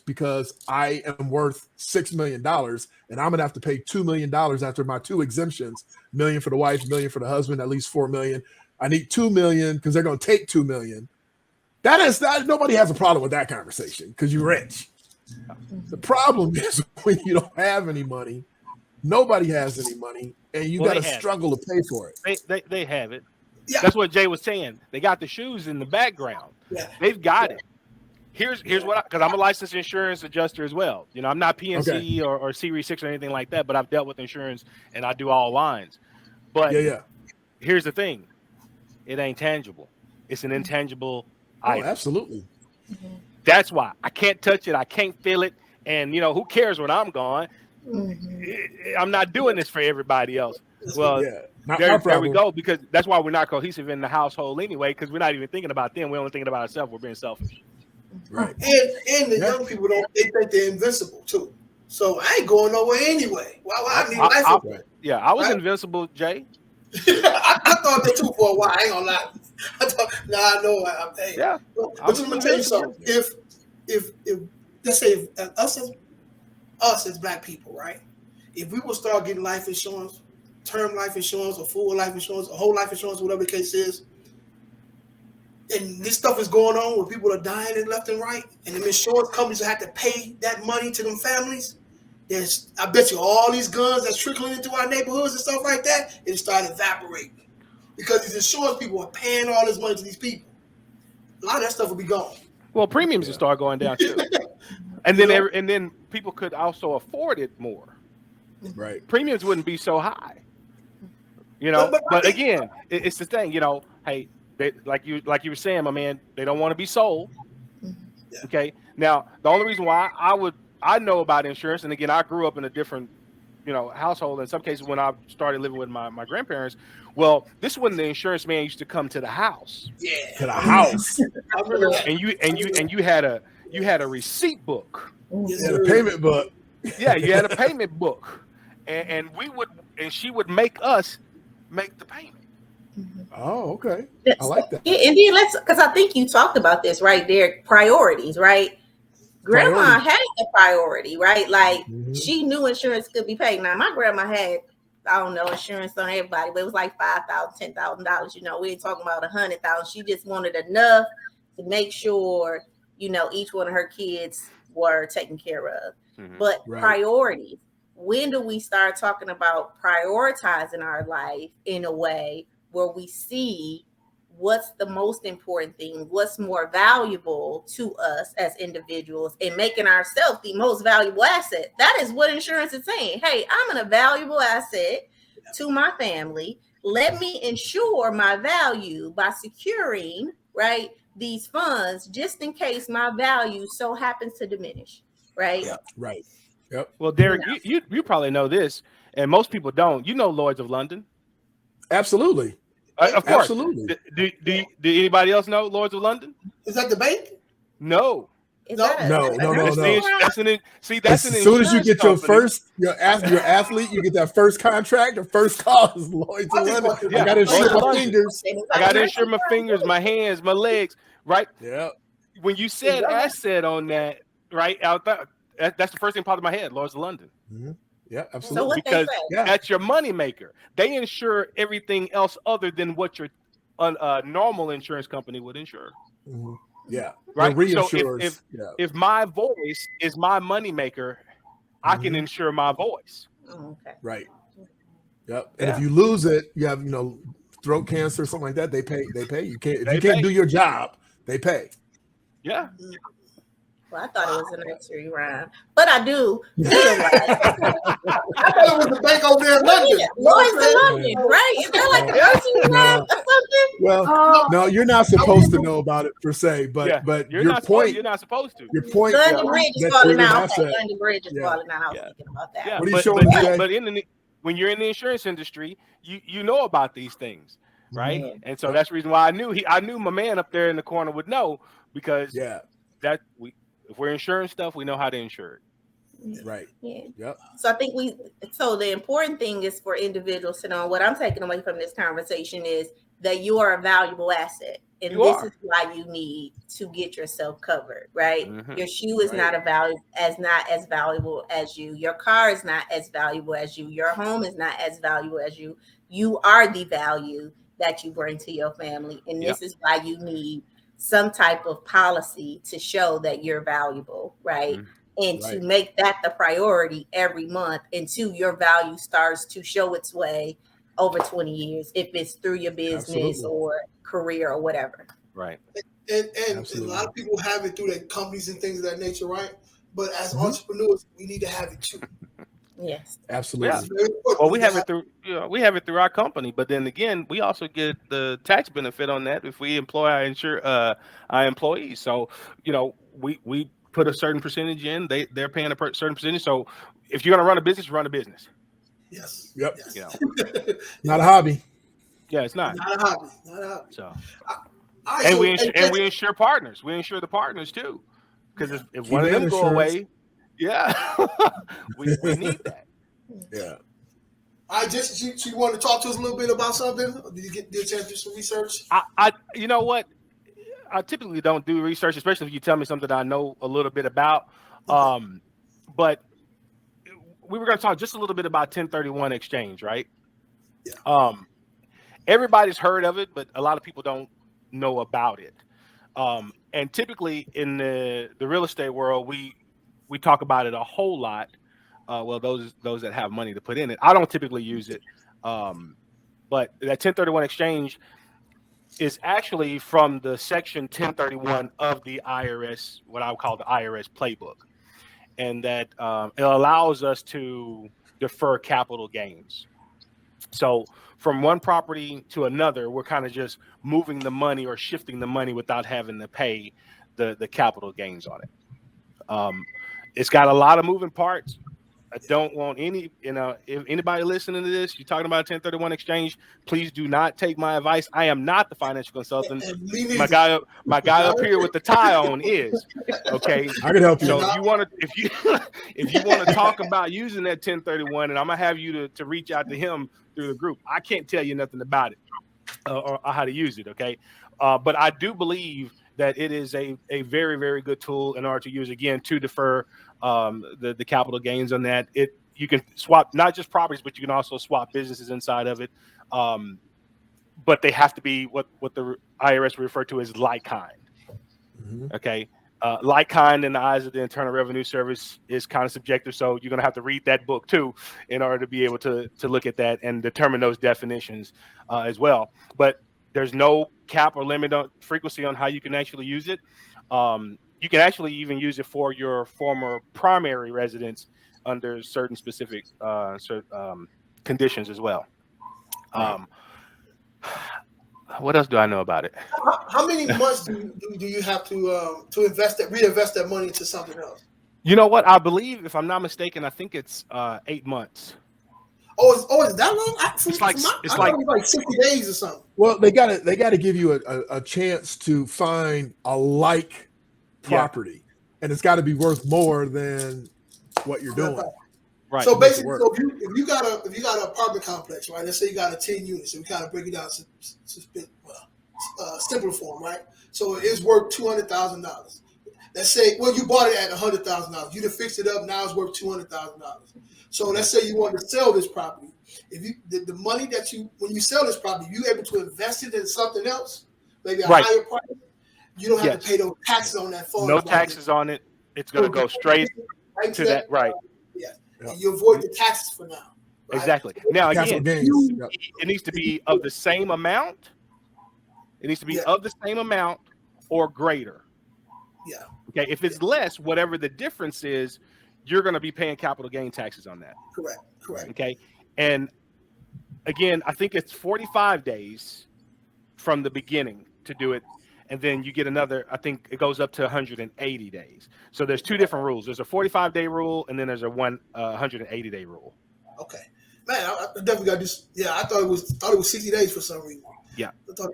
because I am worth $6 million and I'm going to have to pay $2 million after my 2 exemptions, $1 million for the wife, $1 million for the husband, at least $4 million. I need $2 million because they're going to take $2 million. Nobody has a problem with that conversation because you're rich. The problem is when you don't have any money, nobody has any money, and you got to struggle to pay for it. They have it. Yeah. That's what Jay was saying. They got the shoes in the background. Yeah. They've got it. Here's what, because I'm a licensed insurance adjuster as well. You know, I'm not PNC or Series 6 or anything like that, but I've dealt with insurance and I do all lines. But here's the thing. It ain't tangible. It's an intangible item. Absolutely. That's why I can't touch it. I can't feel it. And, who cares when I'm gone? I'm not doing this for everybody else. Well, there we go, because that's why we're not cohesive in the household anyway, because we're not even thinking about them. We're only thinking about ourselves. We're being selfish. Right. And the young people they think they're invincible too. So I ain't going nowhere anyway. Why I need life? I was invincible, Jay. I thought that too for a while. I ain't gonna lie. I thought, I know. But let me tell you something. If let's say us as black people, right? If we will start getting life insurance, term life insurance, or full life insurance, or whole life insurance, whatever the case is, and this stuff is going on where people are dying and left and right, and the insurance companies have to pay that money to them families, I bet you all these guns that's trickling into our neighborhoods and stuff like that, it'll start evaporating. Because these insurance people are paying all this money to these people. A lot of that stuff will be gone. Well, premiums will start going down too. And then people could also afford it more. Right. Premiums wouldn't be so high. But again, it's the thing, hey, they, like you were saying, my man, they don't want to be sold. Yeah. Okay. Now, the only reason why I know about insurance, and again, I grew up in a different household. In some cases, when I started living with my grandparents, well, this is when the insurance man used to come to the house. Yeah, to the house. And you had a receipt book. Yes, Yeah, the payment book. Yeah, you had a payment book, and she would make us make the payment. Oh, okay. I like that. Yeah, and then because I think you talked about this right there, priorities, right? Grandma had the priority, right? Like she knew insurance could be paid. Now my grandma had, I don't know, insurance on everybody, but it was like $5,000, $10,000. We ain't talking about $100,000. She just wanted enough to make sure, each one of her kids were taken care of. But priorities. When do we start talking about prioritizing our life in a way where we see what's the most important thing, what's more valuable to us as individuals, and making ourselves the most valuable asset? That is what insurance is saying. Hey, I'm a valuable asset to my family. Let me ensure my value by securing, these funds just in case my value so happens to diminish, right? Yeah, right. Yep. Well, Derrick, you probably know this, and most people don't. You know Lloyd's of London? Absolutely. Of course. Absolutely. Do anybody else know Lloyd's of London? Is that the bank? No. No. That's as soon as you get your athlete, you get that first contract. The first call is Lloyd's of London. I got to insure my fingers. I got to insure my fingers, my hands, my legs. Right. Yeah. When you said asset on that, right? That's the first thing popped in my head. Lloyd's of London. Mm-hmm. Yeah, absolutely. So because that's your money maker. They insure everything else other than what your normal insurance company would insure. Mm-hmm. Yeah. Right. So if my voice is my money maker, I can insure my voice. Okay. Right. Yep. And if you lose it, you have throat cancer or something like that. They pay. You can't if you can't do your job, they pay. Yeah. Well, I thought it was a nursery rhyme, but I do feel like I thought it was a bank over there in London. Lloyd's of London, right? Is that like a nursery rhyme or something? Well, no, you're not supposed to know about it per se, but you're your not point. You're not supposed to. Your point. London Bridge is falling out. London Bridge is falling out. I was thinking about that. Yeah, what are you showing me? But when you're in the insurance industry, you know about these things, right? Mm-hmm. And so that's the reason why I knew my man up there in the corner would know, because if we're insuring stuff, we know how to insure it. Right. Yeah. Yep. So I think the important thing is for individuals to know, what I'm taking away from this conversation is that you are a valuable asset. And this is why you need to get yourself covered, right? Mm-hmm. Your shoe is not as valuable as you. Your car is not as valuable as you. Your home is not as valuable as you. You are the value that you bring to your family. And this is why you need some type of policy to show that you're valuable, right? Mm-hmm. And to make that the priority every month until your value starts to show its way over 20 years, if it's through your business or career or whatever. Right. And a lot of people have it through their companies and things of that nature, right? But as entrepreneurs, we need to have it too. Yes, absolutely. Yeah. Well, we have it through our company, but then again, we also get the tax benefit on that if we employ our employees. So, we put a certain percentage in. They're paying a certain percentage. So, if you're going to run a business, run a business. Yes. Yep. Yes. Not a hobby. Yeah, it's not. Not a hobby. So, we insure partners. We insure the partners too, because if one of them go away. Yeah, we need that. Yeah. You want to talk to us a little bit about something? Did you get a chance to do some research? You know what? I typically don't do research, especially if you tell me something I know a little bit about. But we were going to talk just a little bit about 1031 exchange, right? Yeah. Everybody's heard of it, but a lot of people don't know about it. And typically in the real estate world, we talk about it a whole lot. Those that have money to put in it. I don't typically use it. But that 1031 exchange is actually from the section 1031 of the IRS, what I would call the IRS playbook. And that it allows us to defer capital gains. So from one property to another, we're kind of just moving the money or shifting the money without having to pay the capital gains on it. It's got a lot of moving parts. I don't want any, if anybody listening to this, you're talking about 1031 exchange, please do not take my advice. I am not the financial consultant. My guy up here with the tie on is. Okay. I can help you. So if you want to talk about using that 1031, and I'm gonna have you to reach out to him through the group. I can't tell you nothing about it or how to use it. Okay. But I do believe that it is a very, very good tool in order to use, again, to defer the capital gains on that. You can swap not just properties, but you can also swap businesses inside of it. But they have to be what the IRS refer to as like kind. Mm-hmm. Okay. Like kind in the eyes of the Internal Revenue Service is kind of subjective. So you're going to have to read that book too in order to be able to look at that and determine those definitions as well. But there's no cap or limit on frequency on how you can actually use it. You can actually even use it for your former primary residence under certain specific conditions as well. What else do I know about it? How many months do you have to reinvest that money into something else? You know what? I believe, if I'm not mistaken, I think it's 8 months. Oh, is that long? It's like 60 days or something. Well, they gotta give you a chance to find a like property, and it's got to be worth more than what you're doing. Right. So basically, if you got an apartment complex, right? Let's say you got 10 units, and we kind of break it down to simple form, right? So it is worth $200,000. Let's say, you bought it at $100,000. You done fixed it up. Now it's worth $200,000. So let's say you want to sell this property. If you the money that when you sell this property, you able to invest it in something else, maybe a higher price. You don't have to pay those taxes on that fund. No taxes on it. It's going to go straight to that. Right. Yeah. And you avoid the taxes for now. Right? Exactly. Now again, it needs to be of the same amount. It needs to be of the same amount or greater. Yeah. Okay. If it's less, whatever the difference is, you're going to be paying capital gain taxes on that. Correct. Okay. And again, I think it's 45 days from the beginning to do it. And then you get another, I think it goes up to 180 days. So there's two different rules. There's a 45-day rule, and then there's a 180-day rule. Okay. Man, I definitely got this. Yeah, I thought it was 60 days for some reason. Yeah.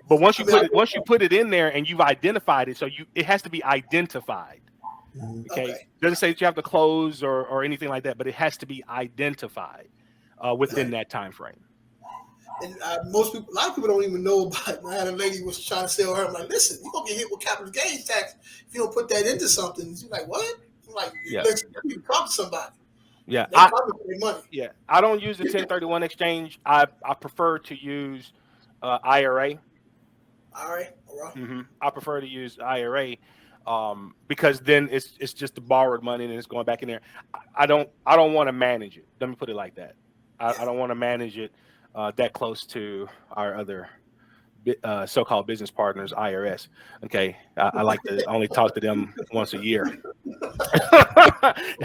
But once you put it in there and you've identified it, so it has to be identified. Okay. It doesn't say that you have to close or anything like that, but it has to be identified within that time frame. And a lot of people don't even know about it. I had a lady was trying to sell her. I'm like, listen, you're going to get hit with capital gains tax if you don't put that into something. She's like, what? I'm like, you talk to somebody. Yeah. I don't use the 1031 exchange. I prefer to use IRA. Mm-hmm. I prefer to use IRA because then it's just the borrowed money and it's going back in there. I don't want to manage it. Let me put it like that. I don't want to manage it that close to our other so-called business partners, IRS. Okay, I like to only talk to them once a year.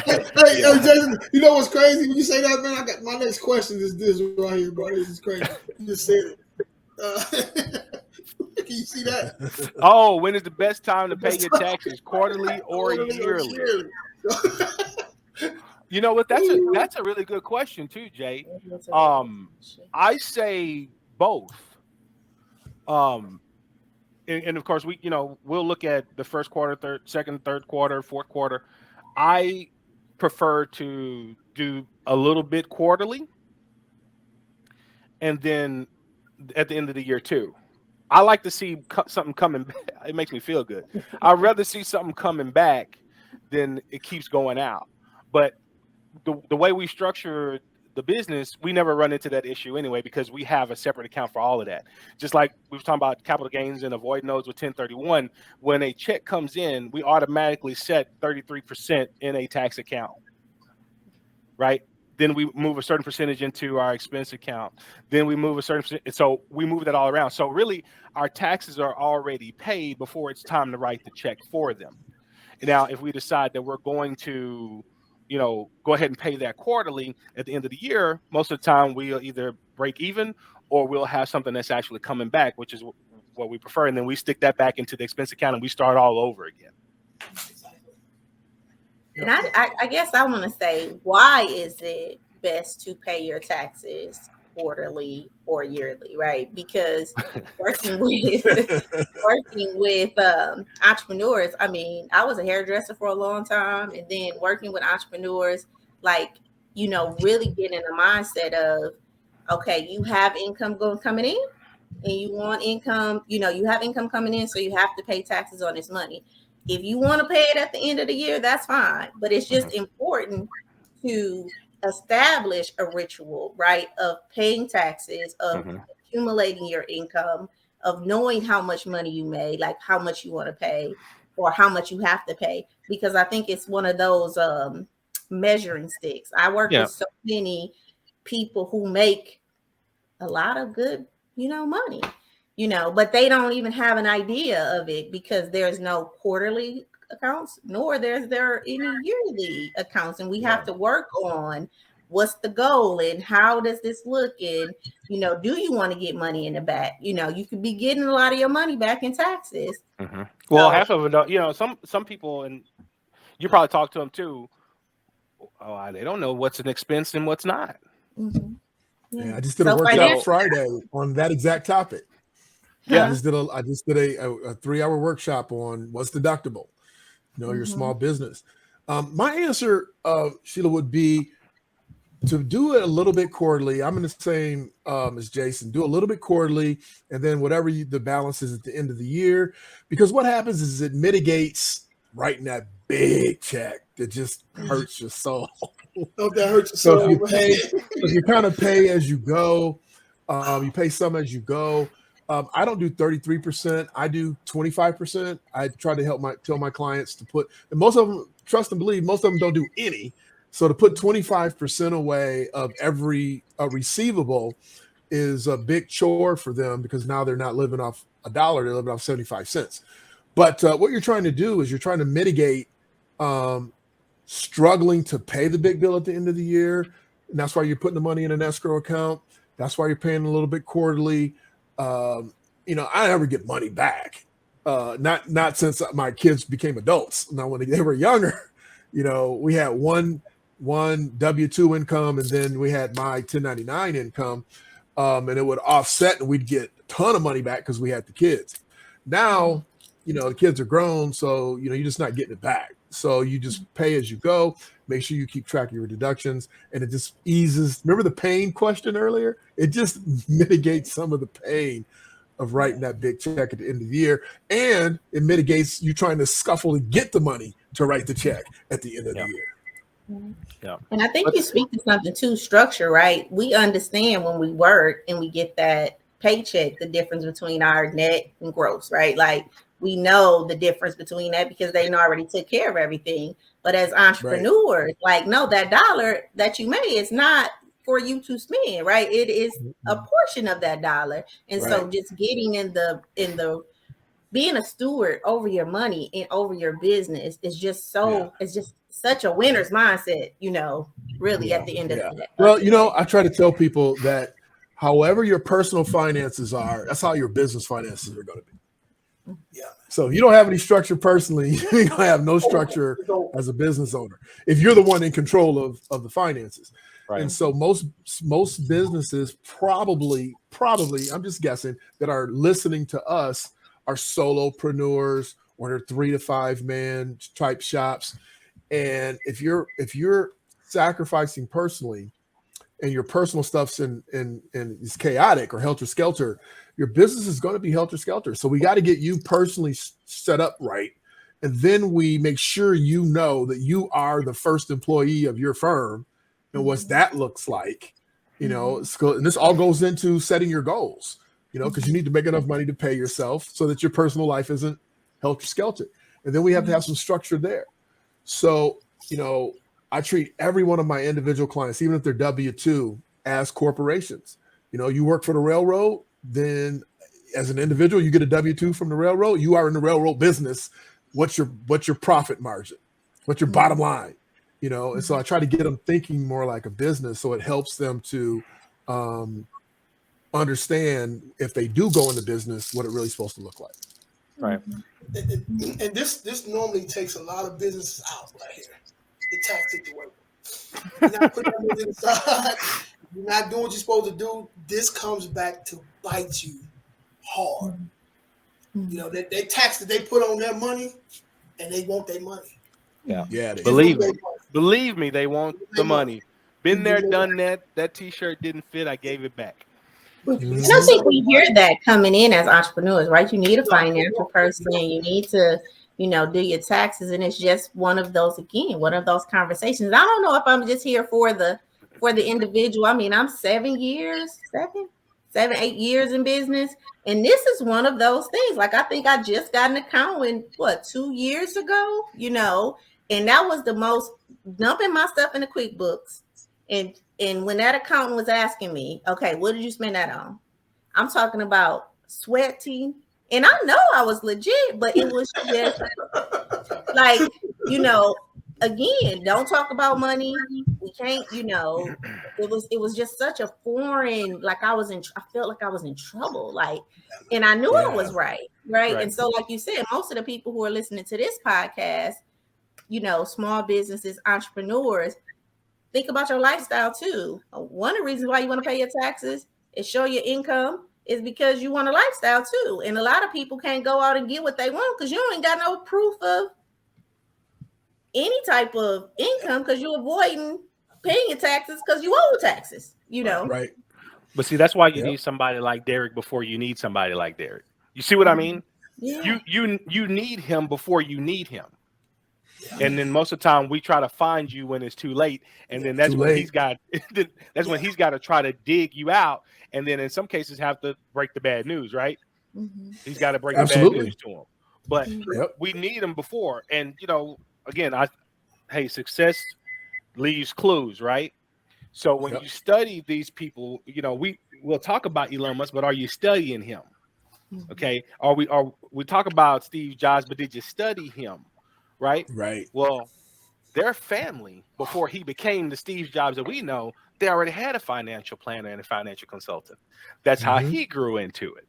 Hey, Jason, you know what's crazy when you say that, man? I got my next question is this right here, bro. This is crazy. You just said it. Can you see that? Oh, when is the best time to pay your taxes? Quarterly or yearly? You know what? That's a really good question too, Jay. I say both. And of course we'll look at the first quarter, second, third quarter, fourth quarter. I prefer to do a little bit quarterly, and then at the end of the year too. I like to see something coming back. It makes me feel good. I'd rather see something coming back than it keeps going out. But the way we structure the business, we never run into that issue anyway because we have a separate account for all of that. Just like we were talking about capital gains and avoid nodes with 1031, when a check comes in, we automatically set 33% in a tax account, right? Then we move a certain percentage into our expense account. Then we move a certain percentage. So we move that all around. So really, our taxes are already paid before it's time to write the check for them. Now, if we decide that we're going to go ahead and pay that quarterly at the end of the year, most of the time we'll either break even or we'll have something that's actually coming back, which is what we prefer. And then we stick that back into the expense account and we start all over again. And I guess I want to say, why is it best to pay your taxes quarterly or yearly, right? Because working with entrepreneurs, I mean, I was a hairdresser for a long time, and then working with entrepreneurs, like, you know, really getting in the mindset of, okay, you have income coming in, and you want income, you know, you have income coming in, so you have to pay taxes on this money. If you want to pay it at the end of the year, that's fine. But it's just important to establish a ritual, right, of paying taxes, of accumulating your income, of knowing how much money you made, like how much you want to pay or how much you have to pay. Because I think it's one of those measuring sticks. I work with so many people who make a lot of good, you know, money, you know, but they don't even have an idea of it because there's no quarterly accounts, nor there's there any yearly accounts. And we have to work on what's the goal and how does this look? And, you know, do you want to get money in the back? You know, you could be getting a lot of your money back in taxes. Well, half of it, you know, some people, and you probably talk to them too. Oh, they don't know what's an expense and what's not. Yeah, I just did a workshop Friday on that exact topic. Yeah, I just did a 3-hour workshop on what's deductible. You know, your small business. My answer, Sheila, would be to do it a little bit quarterly. I'm in the same as Jason. Do a little bit quarterly, and then whatever the balance is at the end of the year. Because what happens is it mitigates writing that big check that just hurts your soul. Oh, that hurts your soul. If you kind of pay as you go, you pay some as you go. I don't do 33%. I do 25%. I try to tell my clients to put, and most of them, trust and believe, most of them don't do any. So to put 25% away of every receivable is a big chore for them because now they're not living off $1, they're living off 75 cents. But what you're trying to do is you're trying to mitigate struggling to pay the big bill at the end of the year. And that's why you're putting the money in an escrow account. That's why you're paying a little bit quarterly. You know, I never get money back. Not since my kids became adults. Now, when they were younger, you know, we had one W-2 income, and then we had my 1099 income, and it would offset, and we'd get a ton of money back because we had the kids. Now, you know, the kids are grown, so, you know, you're just not getting it back. So you just pay as you go. Make sure you keep track of your deductions, and it just eases. Remember the pain question earlier? It just mitigates some of the pain of writing that big check at the end of the year, and it mitigates you trying to scuffle to get the money to write the check at the end of the year. Yeah. And I think you speak to something too, structure, right? We understand when we work and we get that paycheck, the difference between our net and gross, right? Like, we know the difference between that because they already took care of everything. But as entrepreneurs, like, no, that dollar that you made is not for you to spend, right? It is a portion of that dollar. And so just getting in the being a steward over your money and over your business is just it's just such a winner's mindset, you know, really at the end of the day. Well, you know, I try to tell people that however your personal finances are, that's how your business finances are going to be. Yeah. So if you don't have any structure personally, you're gonna have no structure as a business owner if you're the one in control of the finances. Right. And so most businesses probably, I'm just guessing, that are listening to us are solopreneurs or they're 3 to 5 man type shops. And if you're sacrificing personally and your personal stuff's in is chaotic or helter-skelter, your business is going to be helter-skelter. So we got to get you personally set up right. And then we make sure you know that you are the first employee of your firm and what that looks like. You know, and this all goes into setting your goals, you know, because you need to make enough money to pay yourself so that your personal life isn't helter-skelter. And then we have to have some structure there. So, you know, I treat every one of my individual clients, even if they're W-2, as corporations. You know, you work for the railroad, then as an individual, you get a W-2 from the railroad. You are in the railroad business. What's your profit margin? What's your bottom line? You know, and so I try to get them thinking more like a business, so it helps them to understand if they do go into business, what it really supposed to look like. Right. And this normally takes a lot of businesses out right here. the tax situation. You're not putting that money aside. You're not doing what you're supposed to do. This comes back to bite you hard. You know, they tax that they put on their money, and they want their money. Yeah. Believe me, they want the money. Been there, done that. That T-shirt didn't fit. I gave it back. I don't think we hear that coming in as entrepreneurs, right? You need a financial person. You need to, do your taxes, and it's just one of those conversations. I don't know if I'm just here for the individual. I mean, I'm 8 years in business, and this is one of those things. Like, I think I just got an account 2 years ago, and that was the most dumping my stuff in the QuickBooks. And when that accountant was asking me, okay, what did you spend that on? I'm talking about sweating. And I know I was legit, but it was just like, again, don't talk about money. We can't, it was just such a foreign, like I felt like I was in trouble. Like, and I knew I was right. And so, like you said, most of the people who are listening to this podcast, small businesses, entrepreneurs, think about your lifestyle too. One of the reasons why you want to pay your taxes is show your income is because you want a lifestyle too. And a lot of people can't go out and get what they want because you ain't got no proof of any type of income because you're avoiding paying your taxes because you owe taxes, Right. But see, that's why you need somebody like Derrick before you need somebody like Derrick. You see what I mean? Yeah. You need him before you need him. And then most of the time we try to find you when it's too late. And then that's when he's got to try to dig you out. And then in some cases have to break the bad news, right? Mm-hmm. He's got to break the bad news to him. But we need him before. And, again, success leaves clues, right? So when you study these people, we'll talk about Elon Musk, but are you studying him? Okay. We talk about Steve Jobs, but did you study him? Right. Well, their family, before he became the Steve Jobs that we know, they already had a financial planner and a financial consultant. That's how he grew into it.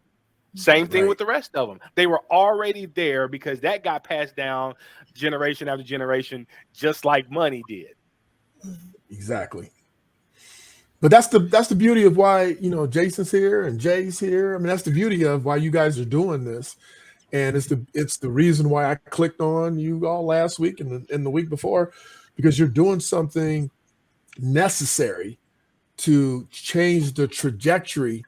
Same thing with the rest of them. They were already there because that got passed down generation after generation, just like money did. Exactly. But that's the beauty of why, Jason's here and Jay's here. I mean, that's the beauty of why you guys are doing this. And it's the reason why I clicked on you all last week and the week before, because you're doing something necessary to change the trajectory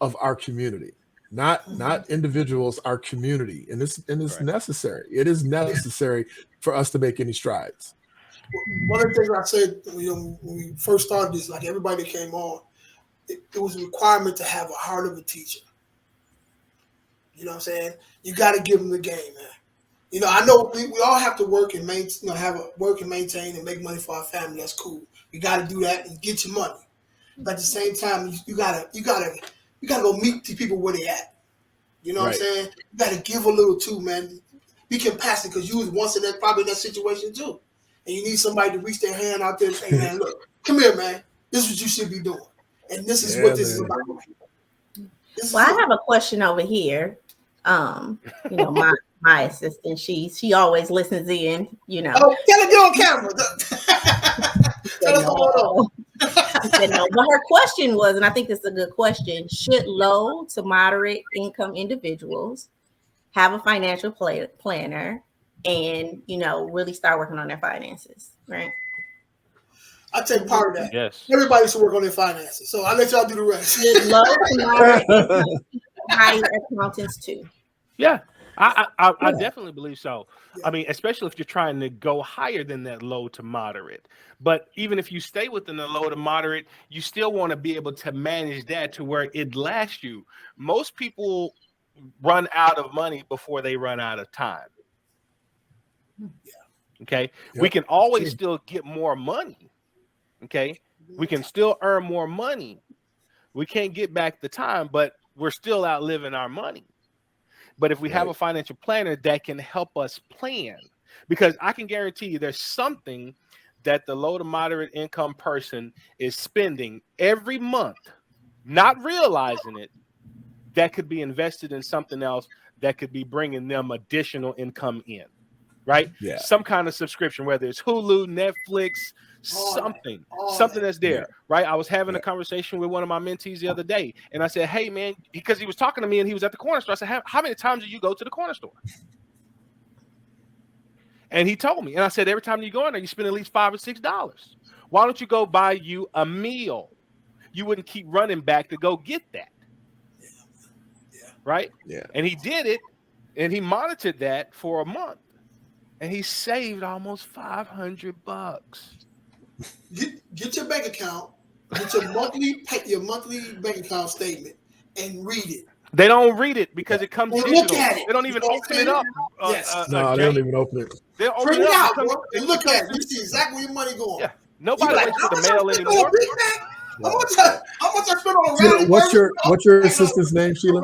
of our community, not individuals, our community. And it's necessary. It is necessary for us to make any strides. One of the things I said, when we first started this, like everybody that came on, it was a requirement to have a heart of a teacher. You know what I'm saying? You got to give them the game, man. I know we all have to work and maintain, and make money for our family. That's cool. You got to do that and get your money. But at the same time, you gotta go meet the people where they at. You know what I'm saying? You got to give a little too, man. Be compassionate because you was once in that situation too, and you need somebody to reach their hand out there and say, "Man, look, come here, man. This is what you should be doing, and this is what this is about." I have a question over here. My assistant, she always listens in, Oh, tell her you're on camera. No, but her question was, and I think this is a good question: should low to moderate income individuals have a financial planner and really start working on their finances? Right. I take part of that. Yes. Everybody should work on their finances. So I'll let y'all do the rest. Should low to moderate income hire accountants too? Yeah, I definitely believe so. I mean, especially if you're trying to go higher than that low to moderate. But even if you stay within the low to moderate, you still want to be able to manage that to where it lasts you. Most people run out of money before they run out of time. Okay. We can always still get more money. Okay. We can still earn more money. We can't get back the time, but we're still outliving our money. But if we have a financial planner that can help us plan, because I can guarantee you there's something that the low to moderate income person is spending every month, not realizing it, that could be invested in something else that could be bringing them additional income in, right? Yeah. Some kind of subscription, whether it's Hulu, Netflix, something that's there, right? I was having a conversation with one of my mentees the other day, and I said, hey, man, because he was talking to me and he was at the corner store. I said, how many times do you go to the corner store? And he told me, and I said, every time you go in there, you spend at least $5 or $6. Why don't you go buy you a meal? You wouldn't keep running back to go get that. Right? Yeah. And he did it, and he monitored that for a month, and he saved almost $500. Get your bank account, get your monthly bank account statement, and read it. They don't read it because it comes digital. Look at it. They don't even open it up. No, they don't even open it. They'll open Print it it up out, bro, and look at it. You see exactly where your money going. Yeah. Nobody waits for the mail anymore. How much I spend on What's your assistant's name, Sheila?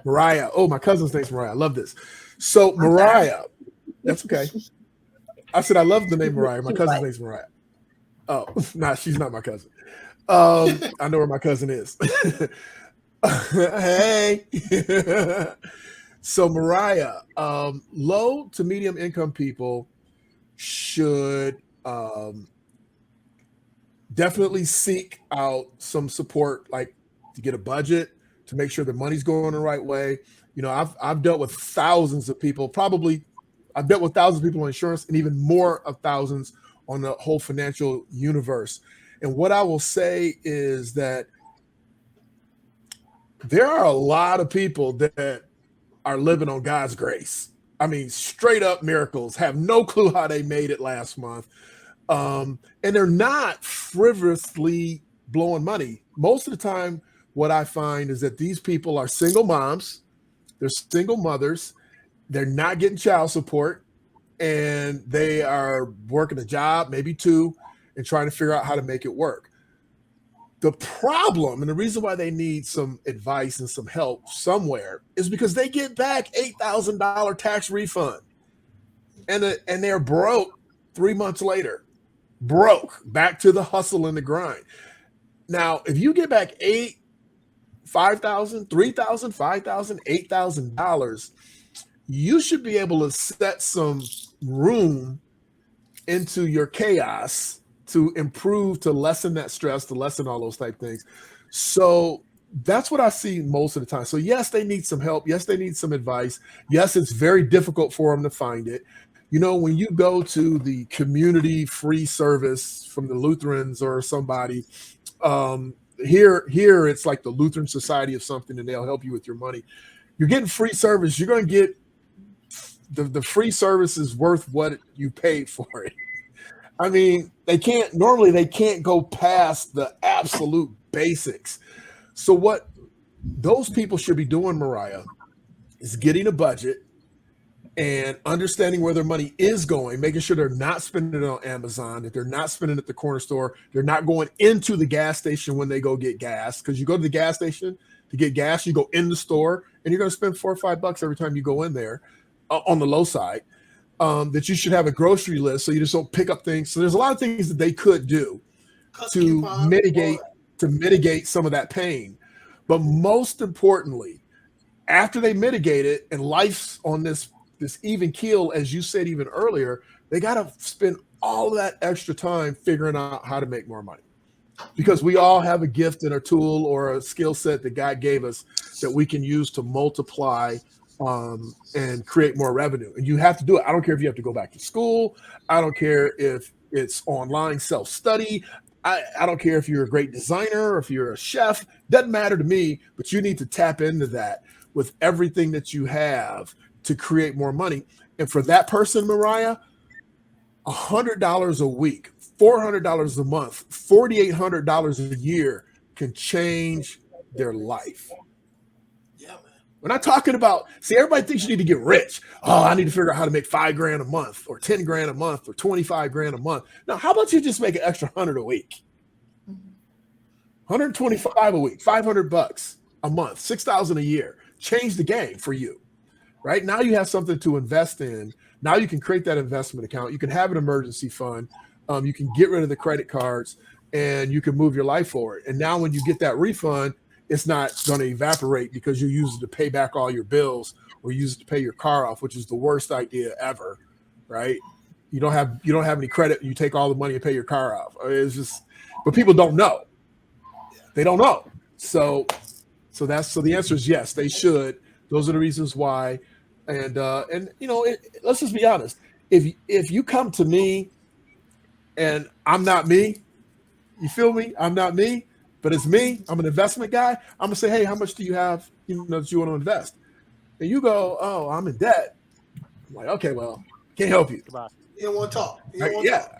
Mariah. Oh, my cousin's name's Mariah. I love this. So Mariah, that's okay. I said I love the name Mariah. My cousin's name's Mariah. Oh, nah, she's not my cousin. I know where my cousin is. Hey. So Mariah, low to medium income people should definitely seek out some support, like to get a budget, to make sure the money's going the right way. You know, I've dealt with thousands of people. I've dealt with thousands of people on insurance, and even more of thousands on the whole financial universe. And what I will say is that there are a lot of people that are living on God's grace. I mean, straight up miracles, have no clue how they made it last month. And they're not frivolously blowing money. Most of the time, what I find is that these people are single moms, they're single mothers, they're not getting child support, and they are working a job, maybe two, and trying to figure out how to make it work. The problem, and the reason why they need some advice and some help somewhere, is because they get back $8,000 tax refund, and they're broke 3 months later, broke, back to the hustle and the grind. Now, if you get back $5,000, $3,000, $5,000, $8,000, you should be able to set some room into your chaos to improve, to lessen that stress, to lessen all those type things. So that's what I see most of the time. So yes, they need some help. Yes, they need some advice. Yes, it's very difficult for them to find it. You know, when you go to the community free service from the Lutherans or somebody, here it's like the Lutheran Society of something, and they'll help you with your money. You're getting free service. You're going to get the free service is worth what you paid for it. I mean, they can't go past the absolute basics. So what those people should be doing, Mariah, is getting a budget and understanding where their money is going, making sure they're not spending it on Amazon, that they're not spending it at the corner store, they're not going into the gas station when they go get gas. Because you go to the gas station to get gas, you go in the store, and you're going to spend $4 or $5 every time you go in there on the low side. That you should have a grocery list so you just don't pick up things. So there's a lot of things that they could do to mitigate some of that pain. But most importantly, after they mitigate it and life's on this even keel, as you said even earlier, they got to spend all of that extra time figuring out how to make more money. Because we all have a gift and a tool or a skill set that God gave us that we can use to multiply and create more revenue. And you have to do it. I don't care if you have to go back to school. I don't care if it's online self-study. I don't care if you're a great designer or if you're a chef. Doesn't matter to me, but you need to tap into that with everything that you have to create more money. And for that person, Mariah, $100 a week, $400 a month, $4,800 a year can change their life. We're not talking about, everybody thinks you need to get rich. Oh, I need to figure out how to make $5,000 a month or $10,000 a month or $25,000 a month. Now, how about you just make an extra $100 a week? $125 a week, $500 a month, $6,000 a year. Change the game for you, right? Now you have something to invest in. Now you can create that investment account. You can have an emergency fund. You can get rid of the credit cards and you can move your life forward. And now when you get that refund, it's not going to evaporate because you use it to pay back all your bills or use it to pay your car off, which is the worst idea ever, right? You don't have any credit. You take all the money and pay your car off. It's just, but people don't know. They don't know. So the answer is yes, they should. Those are the reasons why. And let's just be honest. If you come to me and I'm not me, you feel me? I'm not me, but it's me. I'm an investment guy. I'm gonna say, hey, how much do you have? That you want to invest? And you go, oh, I'm in debt. I'm like, okay, well, can't help you. You don't want to talk.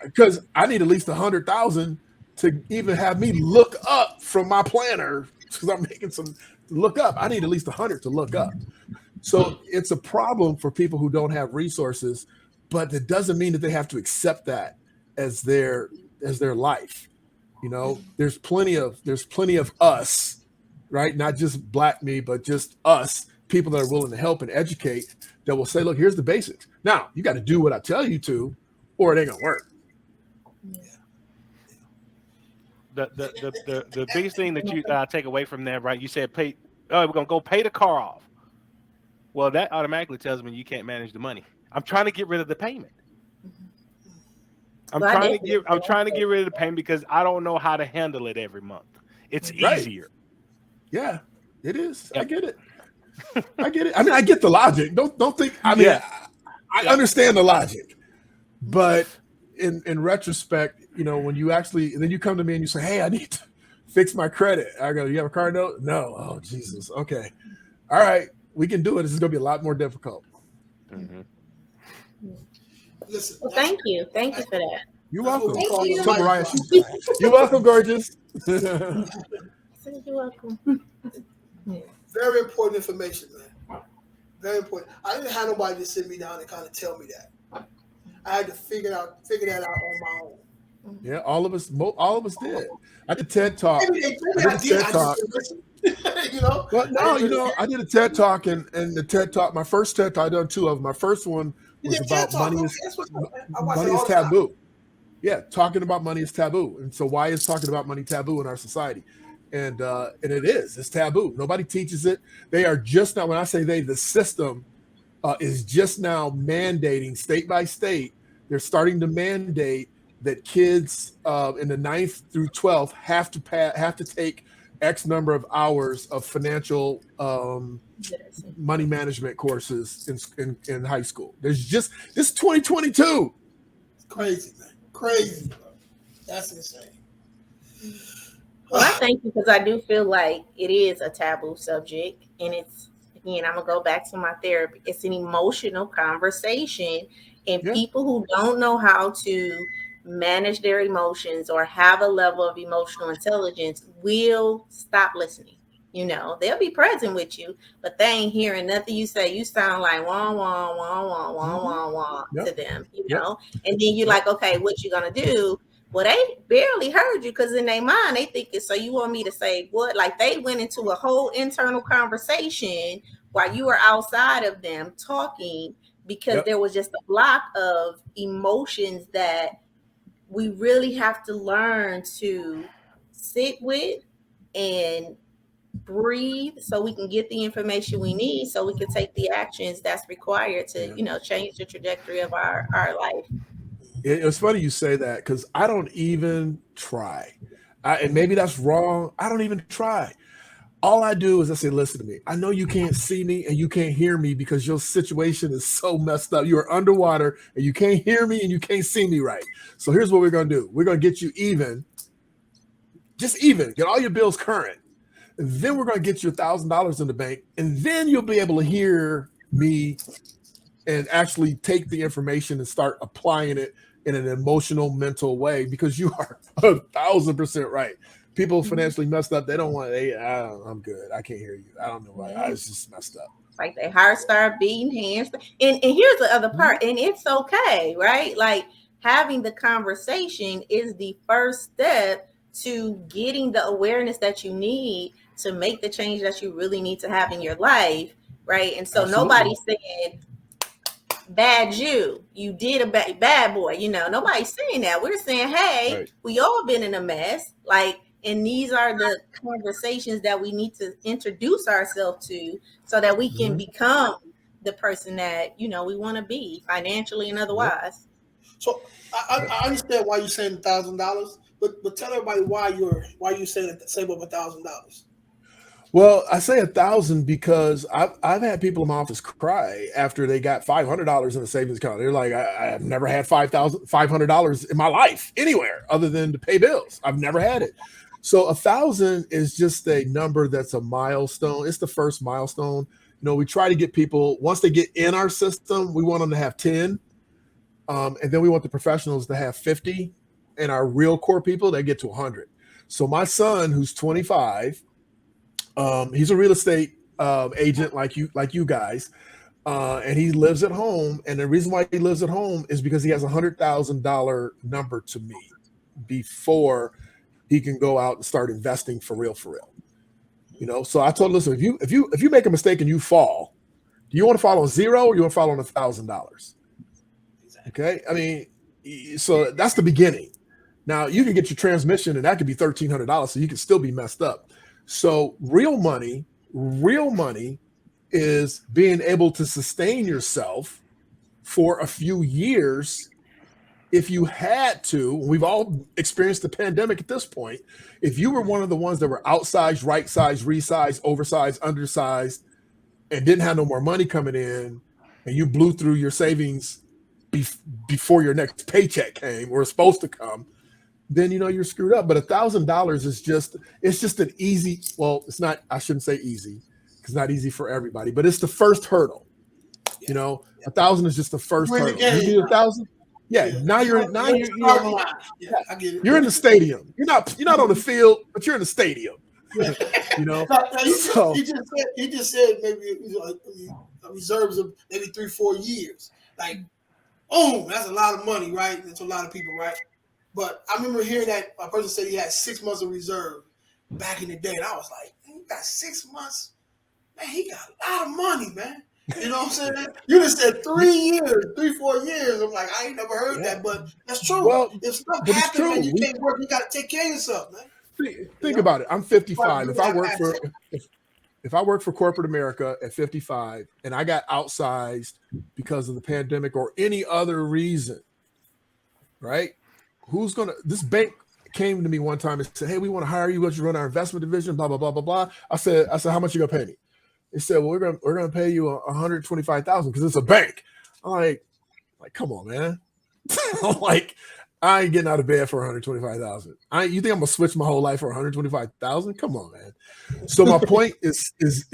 Because I need at least 100,000 to even have me look up from my planner because I'm making some look up. I need at least 100 to look up. So it's a problem for people who don't have resources, but it doesn't mean that they have to accept that as their life. There's plenty of us, right? Not just Black me, but just us, people that are willing to help and educate, that will say, look, here's the basics. Now you got to do what I tell you to, or it ain't gonna work. The biggest thing that I take away from that, right? You said we're gonna go pay the car off. Well, that automatically tells me you can't manage the money. I'm trying to get rid of the payment. I'm trying to get rid of the payment because I don't know how to handle it every month. It's easier. Yeah, it is. Yep. I get it. I mean, I get the logic. Don't think. I mean, I understand the logic, but in retrospect, when you actually, then you come to me and you say, hey, I need to fix my credit. I go, you have a car note? No. Oh, Jesus. Okay. All right. We can do it. This is going to be a lot more difficult. Mm-hmm. Listen, well, thank you. Thank you for that. You're welcome. You. You're welcome, gorgeous. You're welcome. Very important information, man. Very important. I didn't have nobody to sit me down and kind of tell me that. I had to figure that out on my own. Yeah, all of us did. I did TED Talk. Well, no, I did a TED Talk, and the TED Talk, my first TED Talk, I done two of them. My first one was about money is taboo. Yeah, talking about money is taboo. And so why is talking about money taboo in our society? And it is. It's taboo. Nobody teaches it. They are just now, when I say they, the system is just now mandating state by state. They're starting to mandate that kids in the 9th through 12th have to take X number of hours of financial money management courses in high school. There's just this 2022. It's crazy, man. Crazy, bro. That's insane. Well, I thank you because I do feel like it is a taboo subject, and it's, again, I'm gonna go back to my therapy. It's an emotional conversation, and people who don't know how to manage their emotions or have a level of emotional intelligence will stop listening. They'll be present with you, but they ain't hearing nothing you say. You sound like wah wah wah wah wah wah wah to them, and then you're like, okay, what you gonna do? Well, they barely heard you because in their mind they thinking, so you want me to say what? Like they went into a whole internal conversation while you were outside of them talking because there was just a block of emotions that we really have to learn to sit with and breathe so we can get the information we need so we can take the actions that's required to, change the trajectory of our life. It's funny you say that because I don't even try. And maybe that's wrong. I don't even try. All I do is I say, listen to me. I know you can't see me and you can't hear me because your situation is so messed up. You are underwater and you can't hear me and you can't see me right. So here's what we're going to do. We're going to get you even. Just even. Get all your bills current. And then we're going to get you $1,000 in the bank. And then you'll be able to hear me and actually take the information and start applying it in an emotional, mental way, because you are 1,000% right. People financially messed up. They don't want to, I'm good. I can't hear you. I don't know why. I was just messed up. Like their heart start beating, hands. And here's the other part. And it's okay, right? Like having the conversation is the first step to getting the awareness that you need to make the change that you really need to have in your life, right? And so Nobody's saying, bad you did a bad boy, nobody's saying that. We're saying, hey, we all been in a mess. Like, And these are the conversations that we need to introduce ourselves to so that we can become the person that, we want to be financially and otherwise. So I understand why you're saying $1,000, but tell everybody why you saying save up $1,000. Well, I say 1,000 because I've had people in my office cry after they got $500 in a savings account. They're like, I've never had $500 in my life anywhere other than to pay bills. I've never had it. So 1,000 is just a number that's a milestone. It's the first milestone. We try to get people, once they get in our system, we want them to have 10. And then we want the professionals to have 50. And our real core people, they get to 100. So my son, who's 25, he's a real estate agent like you guys. And he lives at home. And the reason why he lives at home is because he has $100,000 number to me before he can go out and start investing for real. So I told him, listen, if you make a mistake and you fall, do you want to fall on zero or you want to fall on $1,000? Okay. I mean, so that's the beginning. Now you can get your transmission and that could be $1,300. So you can still be messed up. So real money is being able to sustain yourself for a few years. If you had to, we've all experienced the pandemic at this point. If you were one of the ones that were outsized, right size, resized, oversized, undersized, and didn't have no more money coming in, and you blew through your savings before your next paycheck came or was supposed to come, then you're screwed up. But $1,000 is just an easy. Well, it's not. I shouldn't say easy because it's not easy for everybody. But it's the first hurdle. 1,000 is just the first hurdle. You need 1,000. Yeah, now you're I get it. You're in the stadium. You're not on the field, but you're in the stadium. He just said maybe reserves of maybe 3-4 years. Like, that's a lot of money, right? That's a lot of people, right? But I remember hearing that a person said he had 6 months of reserve back in the day, and I was like, he got 6 months. Man, he got a lot of money, man. You know what I'm saying? You just said 3 years, 3-4 years. I'm like, I ain't never heard that, but that's true. Well, if stuff happens and you can't work, you got to take care of yourself, man. Think about it. I'm 55. If I work for corporate America at 55 and I got outsized because of the pandemic or any other reason, right? This bank came to me one time and said, hey, we want to hire you to run our investment division, blah, blah, blah, blah, blah. I said, how much you gonna pay me? They said, well, we're gonna pay you $125,000 because it's a bank. I'm like, come on, man. I'm like, I ain't getting out of bed for $125,000. You think I'm gonna switch my whole life for $125,000? Come on, man. So my point is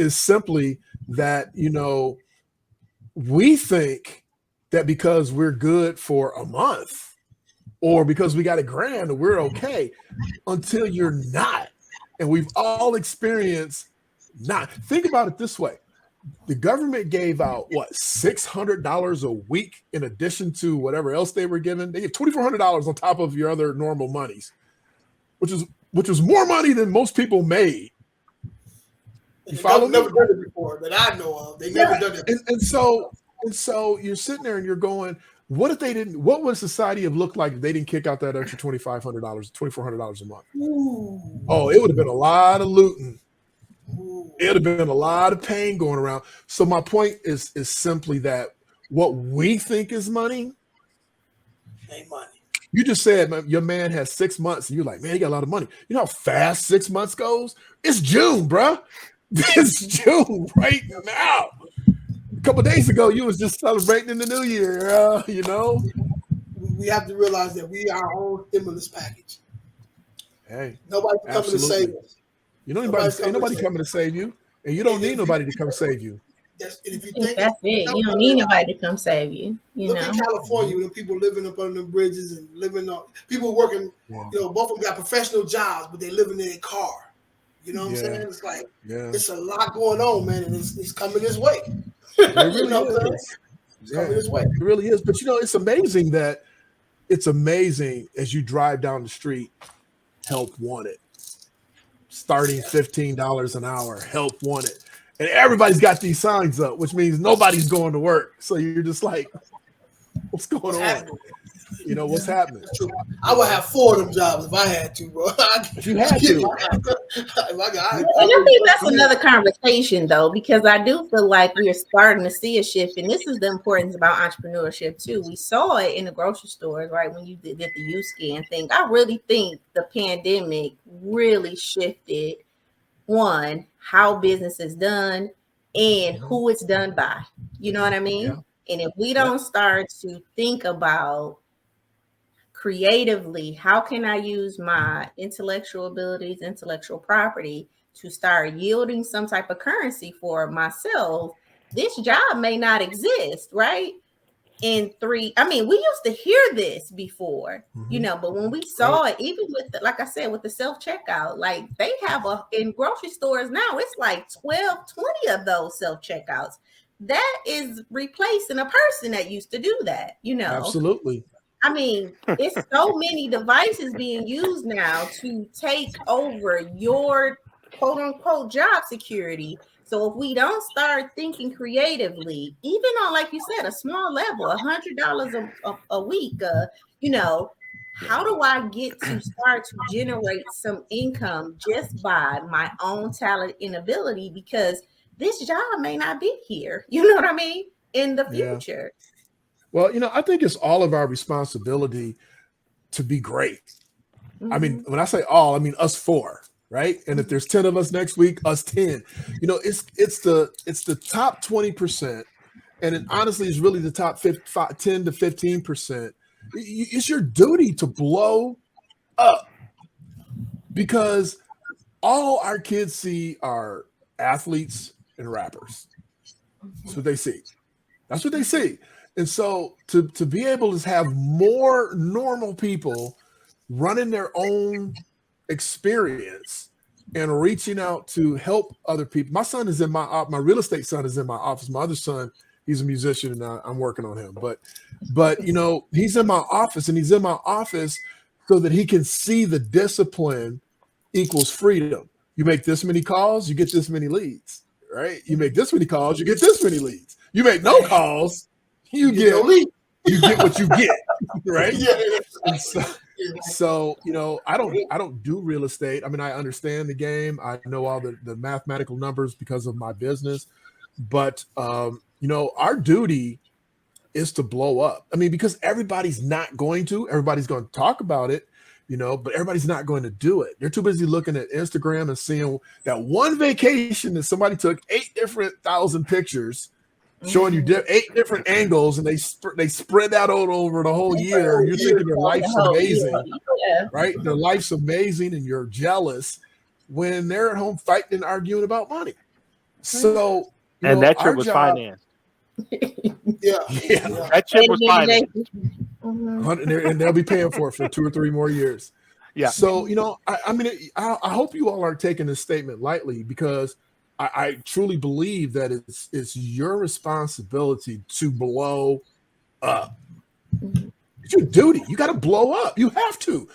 simply that we think that because we're good for a month or because we got $1,000, we're okay until you're not. And we've all experienced not. Think about it this way. The government gave out $600 a week in addition to whatever else they were giving. They gave $2,400 on top of your other normal monies, which was more money than most people made. You follow me? Never done it before that I know of. They never done it. And so you're sitting there and you're going, what if they didn't? What would society have looked like if they didn't kick out that extra $2,500, $2,400 a month? Ooh. Oh, it would have been a lot of looting. It would have been a lot of pain going around. So my point is simply that what we think is money ain't money. You just said your man has 6 months, and you're like, man, he got a lot of money. You know how fast 6 months goes? It's June, bro. It's June right now. A couple of days ago, you was just celebrating in the new year, We have to realize that we are our own stimulus package. Hey, nobody coming to save us. Ain't nobody coming to save you, and you don't need nobody to come save you. That's it. You don't need nobody to come save you. Look at California, when people living up under the bridges and living on people working. Yeah. Both of them got professional jobs, but they living in a car. You know what I'm saying? It's like it's a lot going on, man, and it's coming this way. It really is. It's coming this way. It really is. But it's amazing as you drive down the street, help wanted. Starting $15 an hour, help wanted. And everybody's got these signs up, which means nobody's going to work. So you're just like, what's going on? You know what's happening. I would have 4 of them jobs if I had to, bro. If you had to. And I think that's another conversation, though, because I do feel like we are starting to see a shift, and this is the importance about entrepreneurship too. We saw it in the grocery stores, right? When you did the U-Scan thing, I really think the pandemic really shifted how business is done and who it's done by. You know what I mean? Yeah. And if we don't start to think about creatively, how can I use my intellectual abilities, intellectual property to start yielding some type of currency for myself, this job may not exist, right? We used to hear this before, but when we saw it, even with like I said, with the self-checkout, like they have in grocery stores now, it's like 12, 20 of those self-checkouts. That is replacing a person that used to do that, Absolutely. I mean, it's so many devices being used now to take over your quote unquote job security. So if we don't start thinking creatively, even on, like you said, a small level, $100 a week, how do I get to start to generate some income just by my own talent and ability? Because this job may not be here, you know what I mean, in the future. Well, I think it's all of our responsibility to be great. I mean, when I say all, I mean us 4, right? And if there's 10 of us next week, us 10. It's the top 20%, and it honestly is really the top 10 to 15%. It's your duty to blow up, because all our kids see are athletes and rappers. That's what they see. That's what they see. And so to be able to have more normal people running their own experience and reaching out to help other people. My son is my real estate son is in my office. My other son, he's a musician, and I'm working on him. But he's in my office, and he's in my office so that he can see the discipline equals freedom. You make this many calls, you get this many leads, right? You make this many calls, you get this many leads. You make no calls, you get what you get, right? And so I don't do real estate. I mean, I understand the game. I know all the mathematical numbers because of my business, but our duty is to blow up. I mean, because everybody's going to talk about it, but everybody's not going to do it. They're too busy looking at Instagram and seeing that one vacation that somebody took 8,000 pictures showing you 8 different angles, and they spread that out over the whole year. You're thinking your life's amazing, right? Their life's amazing, and you're jealous when they're at home fighting and arguing about money. So, and that trip was financed. That trip was financed. And they'll be paying for it for 2 or 3 more years. Yeah. So, I hope you all are taking this statement lightly, because I truly believe that it's your responsibility to blow up. It's your duty. You got to blow up. You have to,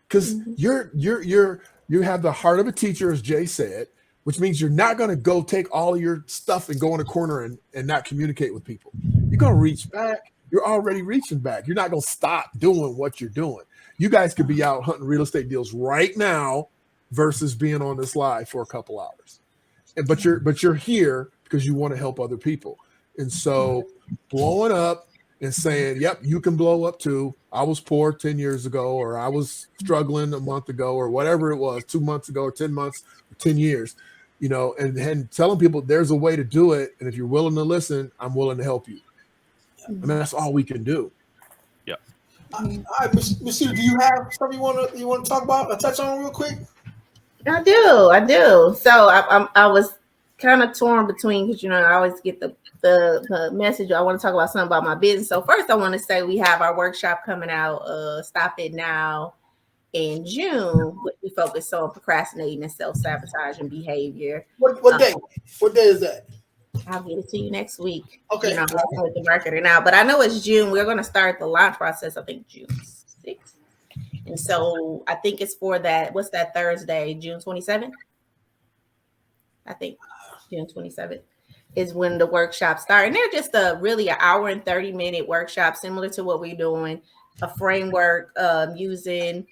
because you have the heart of a teacher, as Jay said, which means you're not going to go take all of your stuff and go in a corner and not communicate with people. You're going to reach back. You're already reaching back. You're not going to stop doing what you're doing. You guys could be out hunting real estate deals right now versus being on this live for a couple hours. But you're here because you want to help other people. And so blowing up and saying, yep, you can blow up too. I was poor 10 years ago, or I was struggling a month ago, or whatever it was, 2 months ago, or 10 months, or 10 years, and telling people there's a way to do it. And if you're willing to listen, I'm willing to help you. I mean, that's all we can do. Yeah. All right, Ms. Sheila, do you have something you want to talk about or touch on real quick? I do. So I was kind of torn between, because I always get the message. I want to talk about something about my business. So first, I want to say we have our workshop coming out. Stop It Now in June. We focus on procrastinating and self-sabotaging behavior. What day? What day is that? I'll get it to you next week. Okay. I'm working with the marketer now, but I know it's June. We're going to start the launch process, I think June 6th. And so I think it's for that. What's that Thursday? June 27th? I think June 27th is when the workshops start. And they're just really an hour and 30-minute workshop, similar to what we're doing a framework using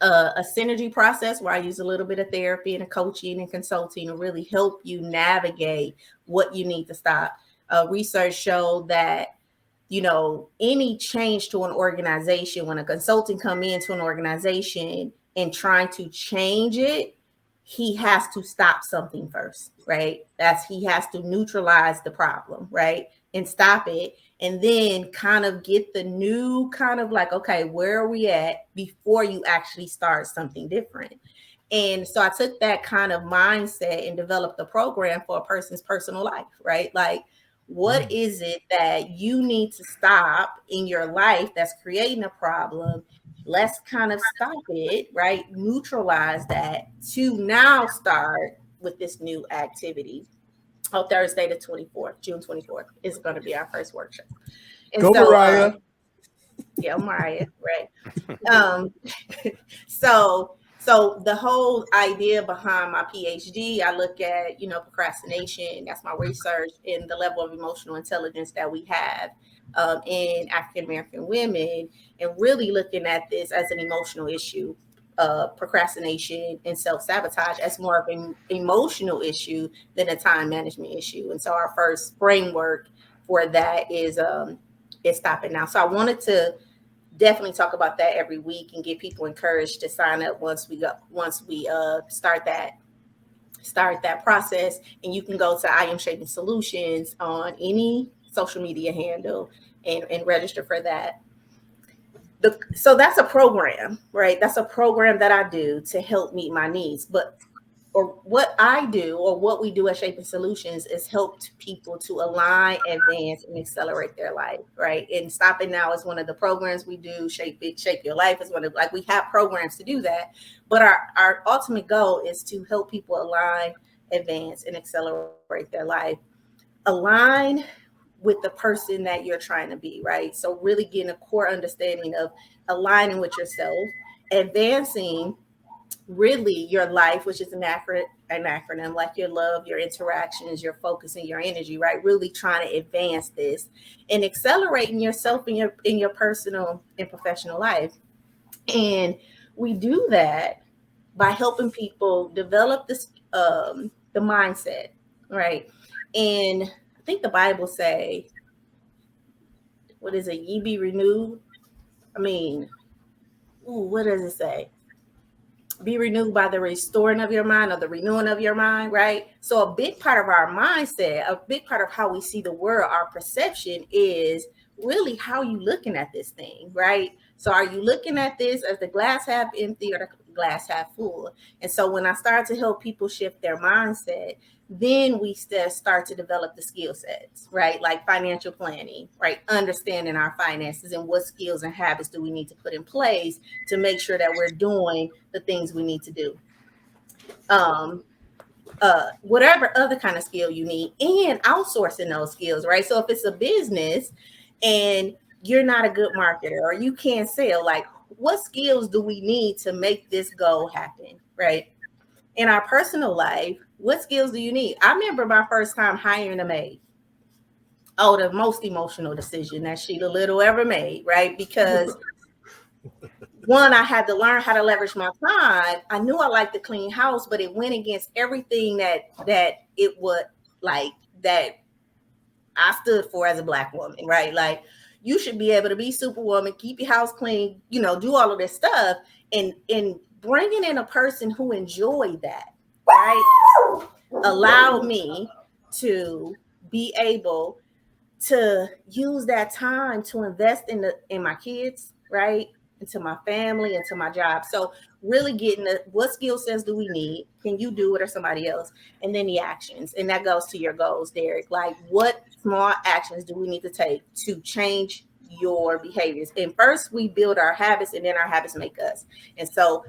a synergy process where I use a little bit of therapy and a coaching and consulting to really help you navigate what you need to stop. Research showed that, you know, any change to an organization, when a consultant come into an organization and trying to change it, he has to stop something first, right? He has to neutralize the problem, right? And stop it. And then kind of get the new kind of like, okay, where are we at before you actually start something different? And so I took that kind of mindset and developed a program for a person's personal life, right? Like, what is it that you need to stop in your life that's creating a problem? Let's kind of stop it, right? Neutralize that to now start with this new activity. On Thursday the 24th, June 24th, is going to be our first workshop. And go, Mariah. Yeah, Mariah, right? So the whole idea behind my PhD, I look at, you know, procrastination. That's my research in the level of emotional intelligence that we have in African American women, and really looking at this as an emotional issue. Procrastination and self-sabotage as more of an emotional issue than a time management issue. And so our first framework for that is stopping now. So I wanted to definitely talk about that every week and get people encouraged to sign up once we start that process. And you can go to I Am Shaping Solutions on any social media handle and register for that. So that's a program, right? That's a program that I do to help meet my needs. Or what I do, or what we do at Shaping Solutions, is help people to align, advance, and accelerate their life, right? And Stopping Now is one of the programs we do. Shape Your Life is one of, like, we have programs to do that. But our ultimate goal is to help people align, advance, and accelerate their life. Align with the person that you're trying to be, right? So really getting a core understanding of aligning with yourself, advancing really your life, which is an acronym, like your love, your interactions, your focus, and your energy, right? Really trying to advance this and accelerating yourself in your personal and professional life. And we do that by helping people develop this the mindset, right? And I think the Bible say, what is it? Ye be renewed. What does it say? Be renewed by the restoring of your mind, or the renewing of your mind, right? So a big part of our mindset, a big part of how we see the world, our perception, is really how you looking at this thing, right? So are you looking at this as the glass half empty or the glass half full? And so when I start to help people shift their mindset, then we start to develop the skill sets, right? Like financial planning, right? Understanding our finances and what skills and habits do we need to put in place to make sure that we're doing the things we need to do. Whatever other kind of skill you need, and outsourcing those skills, right? So if it's a business and you're not a good marketer or you can't sell, like, what skills do we need to make this goal happen, right? In our personal life, what skills do you need? I remember my first time hiring a maid. Oh, the most emotional decision that Sheila Little ever made, right? Because one, I had to learn how to leverage my time. I knew I liked to clean house, but it went against everything that it would, like, that I stood for as a Black woman, right? Like, you should be able to be superwoman, keep your house clean, you know, do all of this stuff, and bringing in a person who enjoyed that, right, allowed me to be able to use that time to invest in my kids, right, into my family, into my job. So really getting what skill sets do we need? Can you do it or somebody else? And then the actions. And that goes to your goals, Derrick. Like, what small actions do we need to take to change your behaviors? And first we build our habits, and then our habits make us. And so,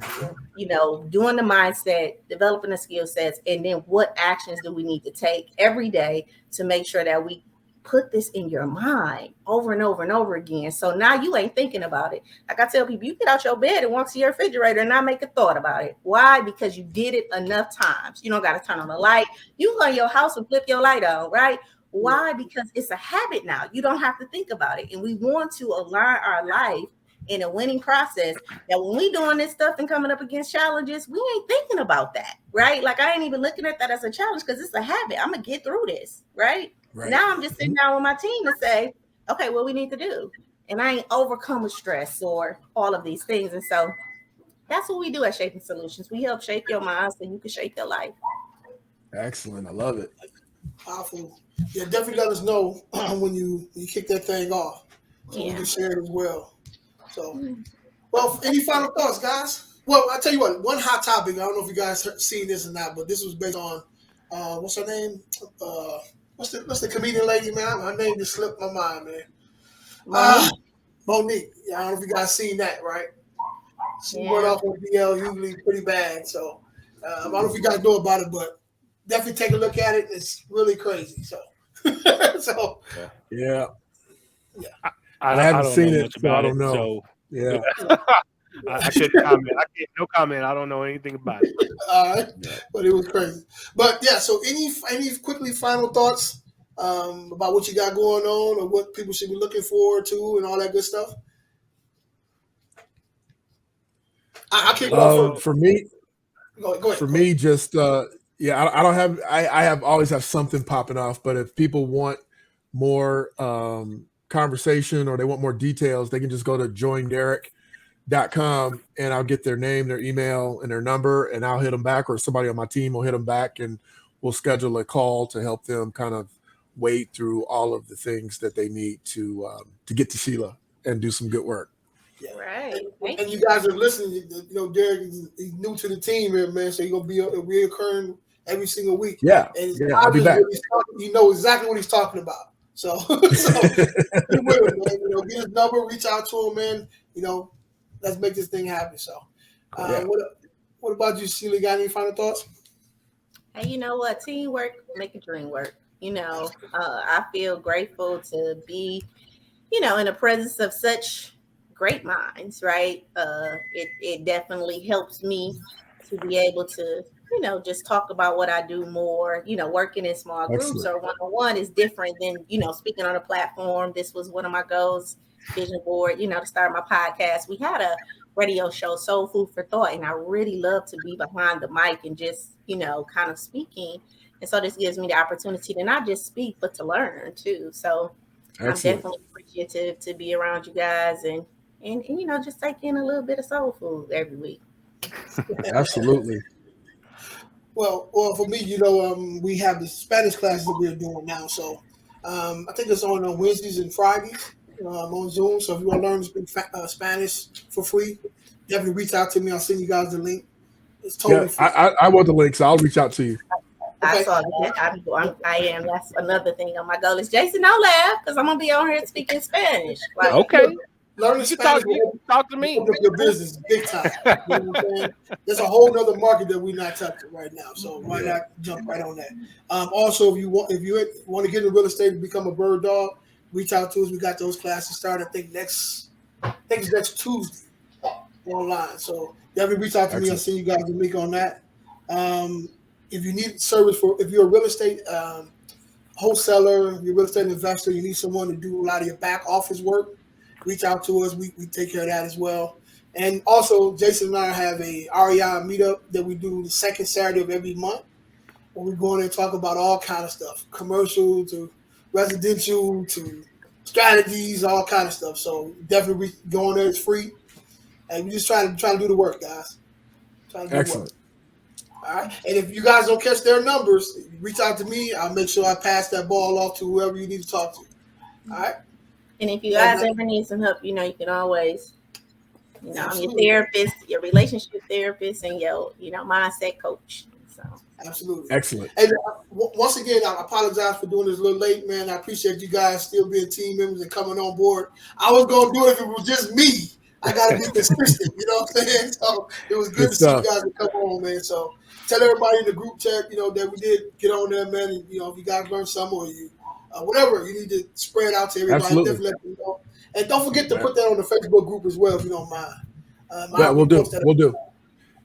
you know, doing the mindset, developing the skill sets, and then what actions do we need to take every day to make sure that we put this in your mind over and over and over again. So now you ain't thinking about it. Like I tell people, you get out your bed and walk to your refrigerator and not make a thought about it. Why? Because you did it enough times. You don't got to turn on the light. You go in your house and flip your light on, right? Why? Because it's a habit now. You don't have to think about it. And we want to align our life in a winning process, that when we doing this stuff and coming up against challenges, we ain't thinking about that, right? Like I ain't even looking at that as a challenge because it's a habit. I'm gonna get through this, right? Now I'm just sitting down with my team to say, okay, what we need to do. And I ain't overcome with stress or all of these things. And so that's what we do at Shaping Solutions. We help shape your mind so you can shape your life. Excellent. I love it. Powerful. Yeah, definitely let us know when you kick that thing off. So we can share it as well. So, well, any final thoughts, guys? Well, I'll tell you what, one hot topic, I don't know if you guys seen this or not, but this was based on, what's her name? What's the comedian lady, man? Her name just slipped my mind, man. Monique. Yeah, I don't know if you guys seen that, right? She went off on BL usually pretty bad. So, I don't know if you guys know about it, but definitely take a look at it. It's really crazy. So, yeah. I haven't seen it, much about I don't know. So, yeah. I couldn't comment. No comment. I don't know anything about it. All right, but it was crazy. But yeah, so any quickly final thoughts about what you got going on or what people should be looking forward to and all that good stuff? I kick off for me. Go ahead. For me, just I don't have. I have always have something popping off. But if people want more conversation or they want more details, they can just go to joinderrick.com and I'll get their name, their email, and their number, and I'll hit them back, or somebody on my team will hit them back, and we'll schedule a call to help them kind of wade through all of the things that they need to get to Sheila and do some good work. Yeah. Right. And you guys are listening. You know, Derrick is new to the team here, man. So he's gonna be reoccurring every single week. Yeah. And I'll be back. You know exactly what he's talking about. So you will, man. You know, get his number, reach out to him, man. You know, let's make this thing happen. So, what about you, Sheila? Got any final thoughts? Hey, you know what? Teamwork make a dream work. You know, I feel grateful to be, you know, in the presence of such great minds, right? It definitely helps me to be able to, you know, just talk about what I do more. You know, working in small groups or one-on-one is different than, you know, speaking on a platform. This was one of my goals, vision board, you know, to start my podcast. We had a radio show, Soul Food for Thought, and I really love to be behind the mic and just, you know, kind of speaking. And so this gives me the opportunity to not just speak, but to learn too. So I'm definitely appreciative to be around you guys and you know, just take in a little bit of soul food every week. Absolutely. Well, for me, you know, we have the Spanish classes that we're doing now. So I think it's on Wednesdays and Fridays on Zoom. So if you want to learn to speak Spanish for free, definitely reach out to me. I'll send you guys the link. It's totally free. I want the link, so I'll reach out to you. Okay. I saw that. I am. That's another thing on my goal is Jason, don't laugh because I'm going to be on here speaking Spanish. Like, okay. Learning Spanish will talk to me. Open up your business big time. You know what I'm saying? There's a whole other market that we're not touching right now. So why not jump right on that? Also, if you want to get into real estate and become a bird dog, reach out to us. We got those classes started. I think it's next Tuesday online. So definitely reach out to me. I'll send you guys the link on that. If you need service if you're a real estate wholesaler, you're a real estate investor, you need someone to do a lot of your back office work, reach out to us. We take care of that as well. And also, Jason and I have a REI meetup that we do the second Saturday of every month, where we go in and talk about all kind of stuff, commercial to residential to strategies, all kind of stuff. So definitely go in there. It's free. And we just try to do the work, guys. Excellent. All right. And if you guys don't catch their numbers, reach out to me. I'll make sure I pass that ball off to whoever you need to talk to. All right. And if you guys ever need some help, you know, you can always, you know, I'm your therapist, your relationship therapist, and your, you know, mindset coach. So absolutely. Excellent. And once again, I apologize for doing this a little late, man. I appreciate you guys still being team members and coming on board. I was going to do it if it was just me. I got to be consistent, you know what I'm saying? So it was good to see you guys come on, man. So tell everybody in the group chat, you know, that we did get on there, man. And, you know, if you guys learned something or you, whatever, you need to spread out to everybody. Absolutely. Definitely let them know. And don't forget to put that on the Facebook group as well, if you don't mind. We'll do. Okay.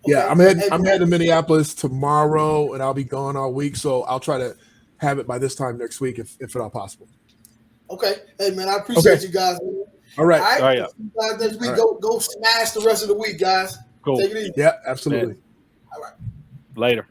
Yeah, I'm heading to Minneapolis tomorrow, and I'll be gone all week. So I'll try to have it by this time next week, if at all possible. Okay. Hey, man, I appreciate you guys. All right. All right. Yeah. Next week, go smash the rest of the week, guys. Cool. Take it easy. Yeah, absolutely. All right. Later.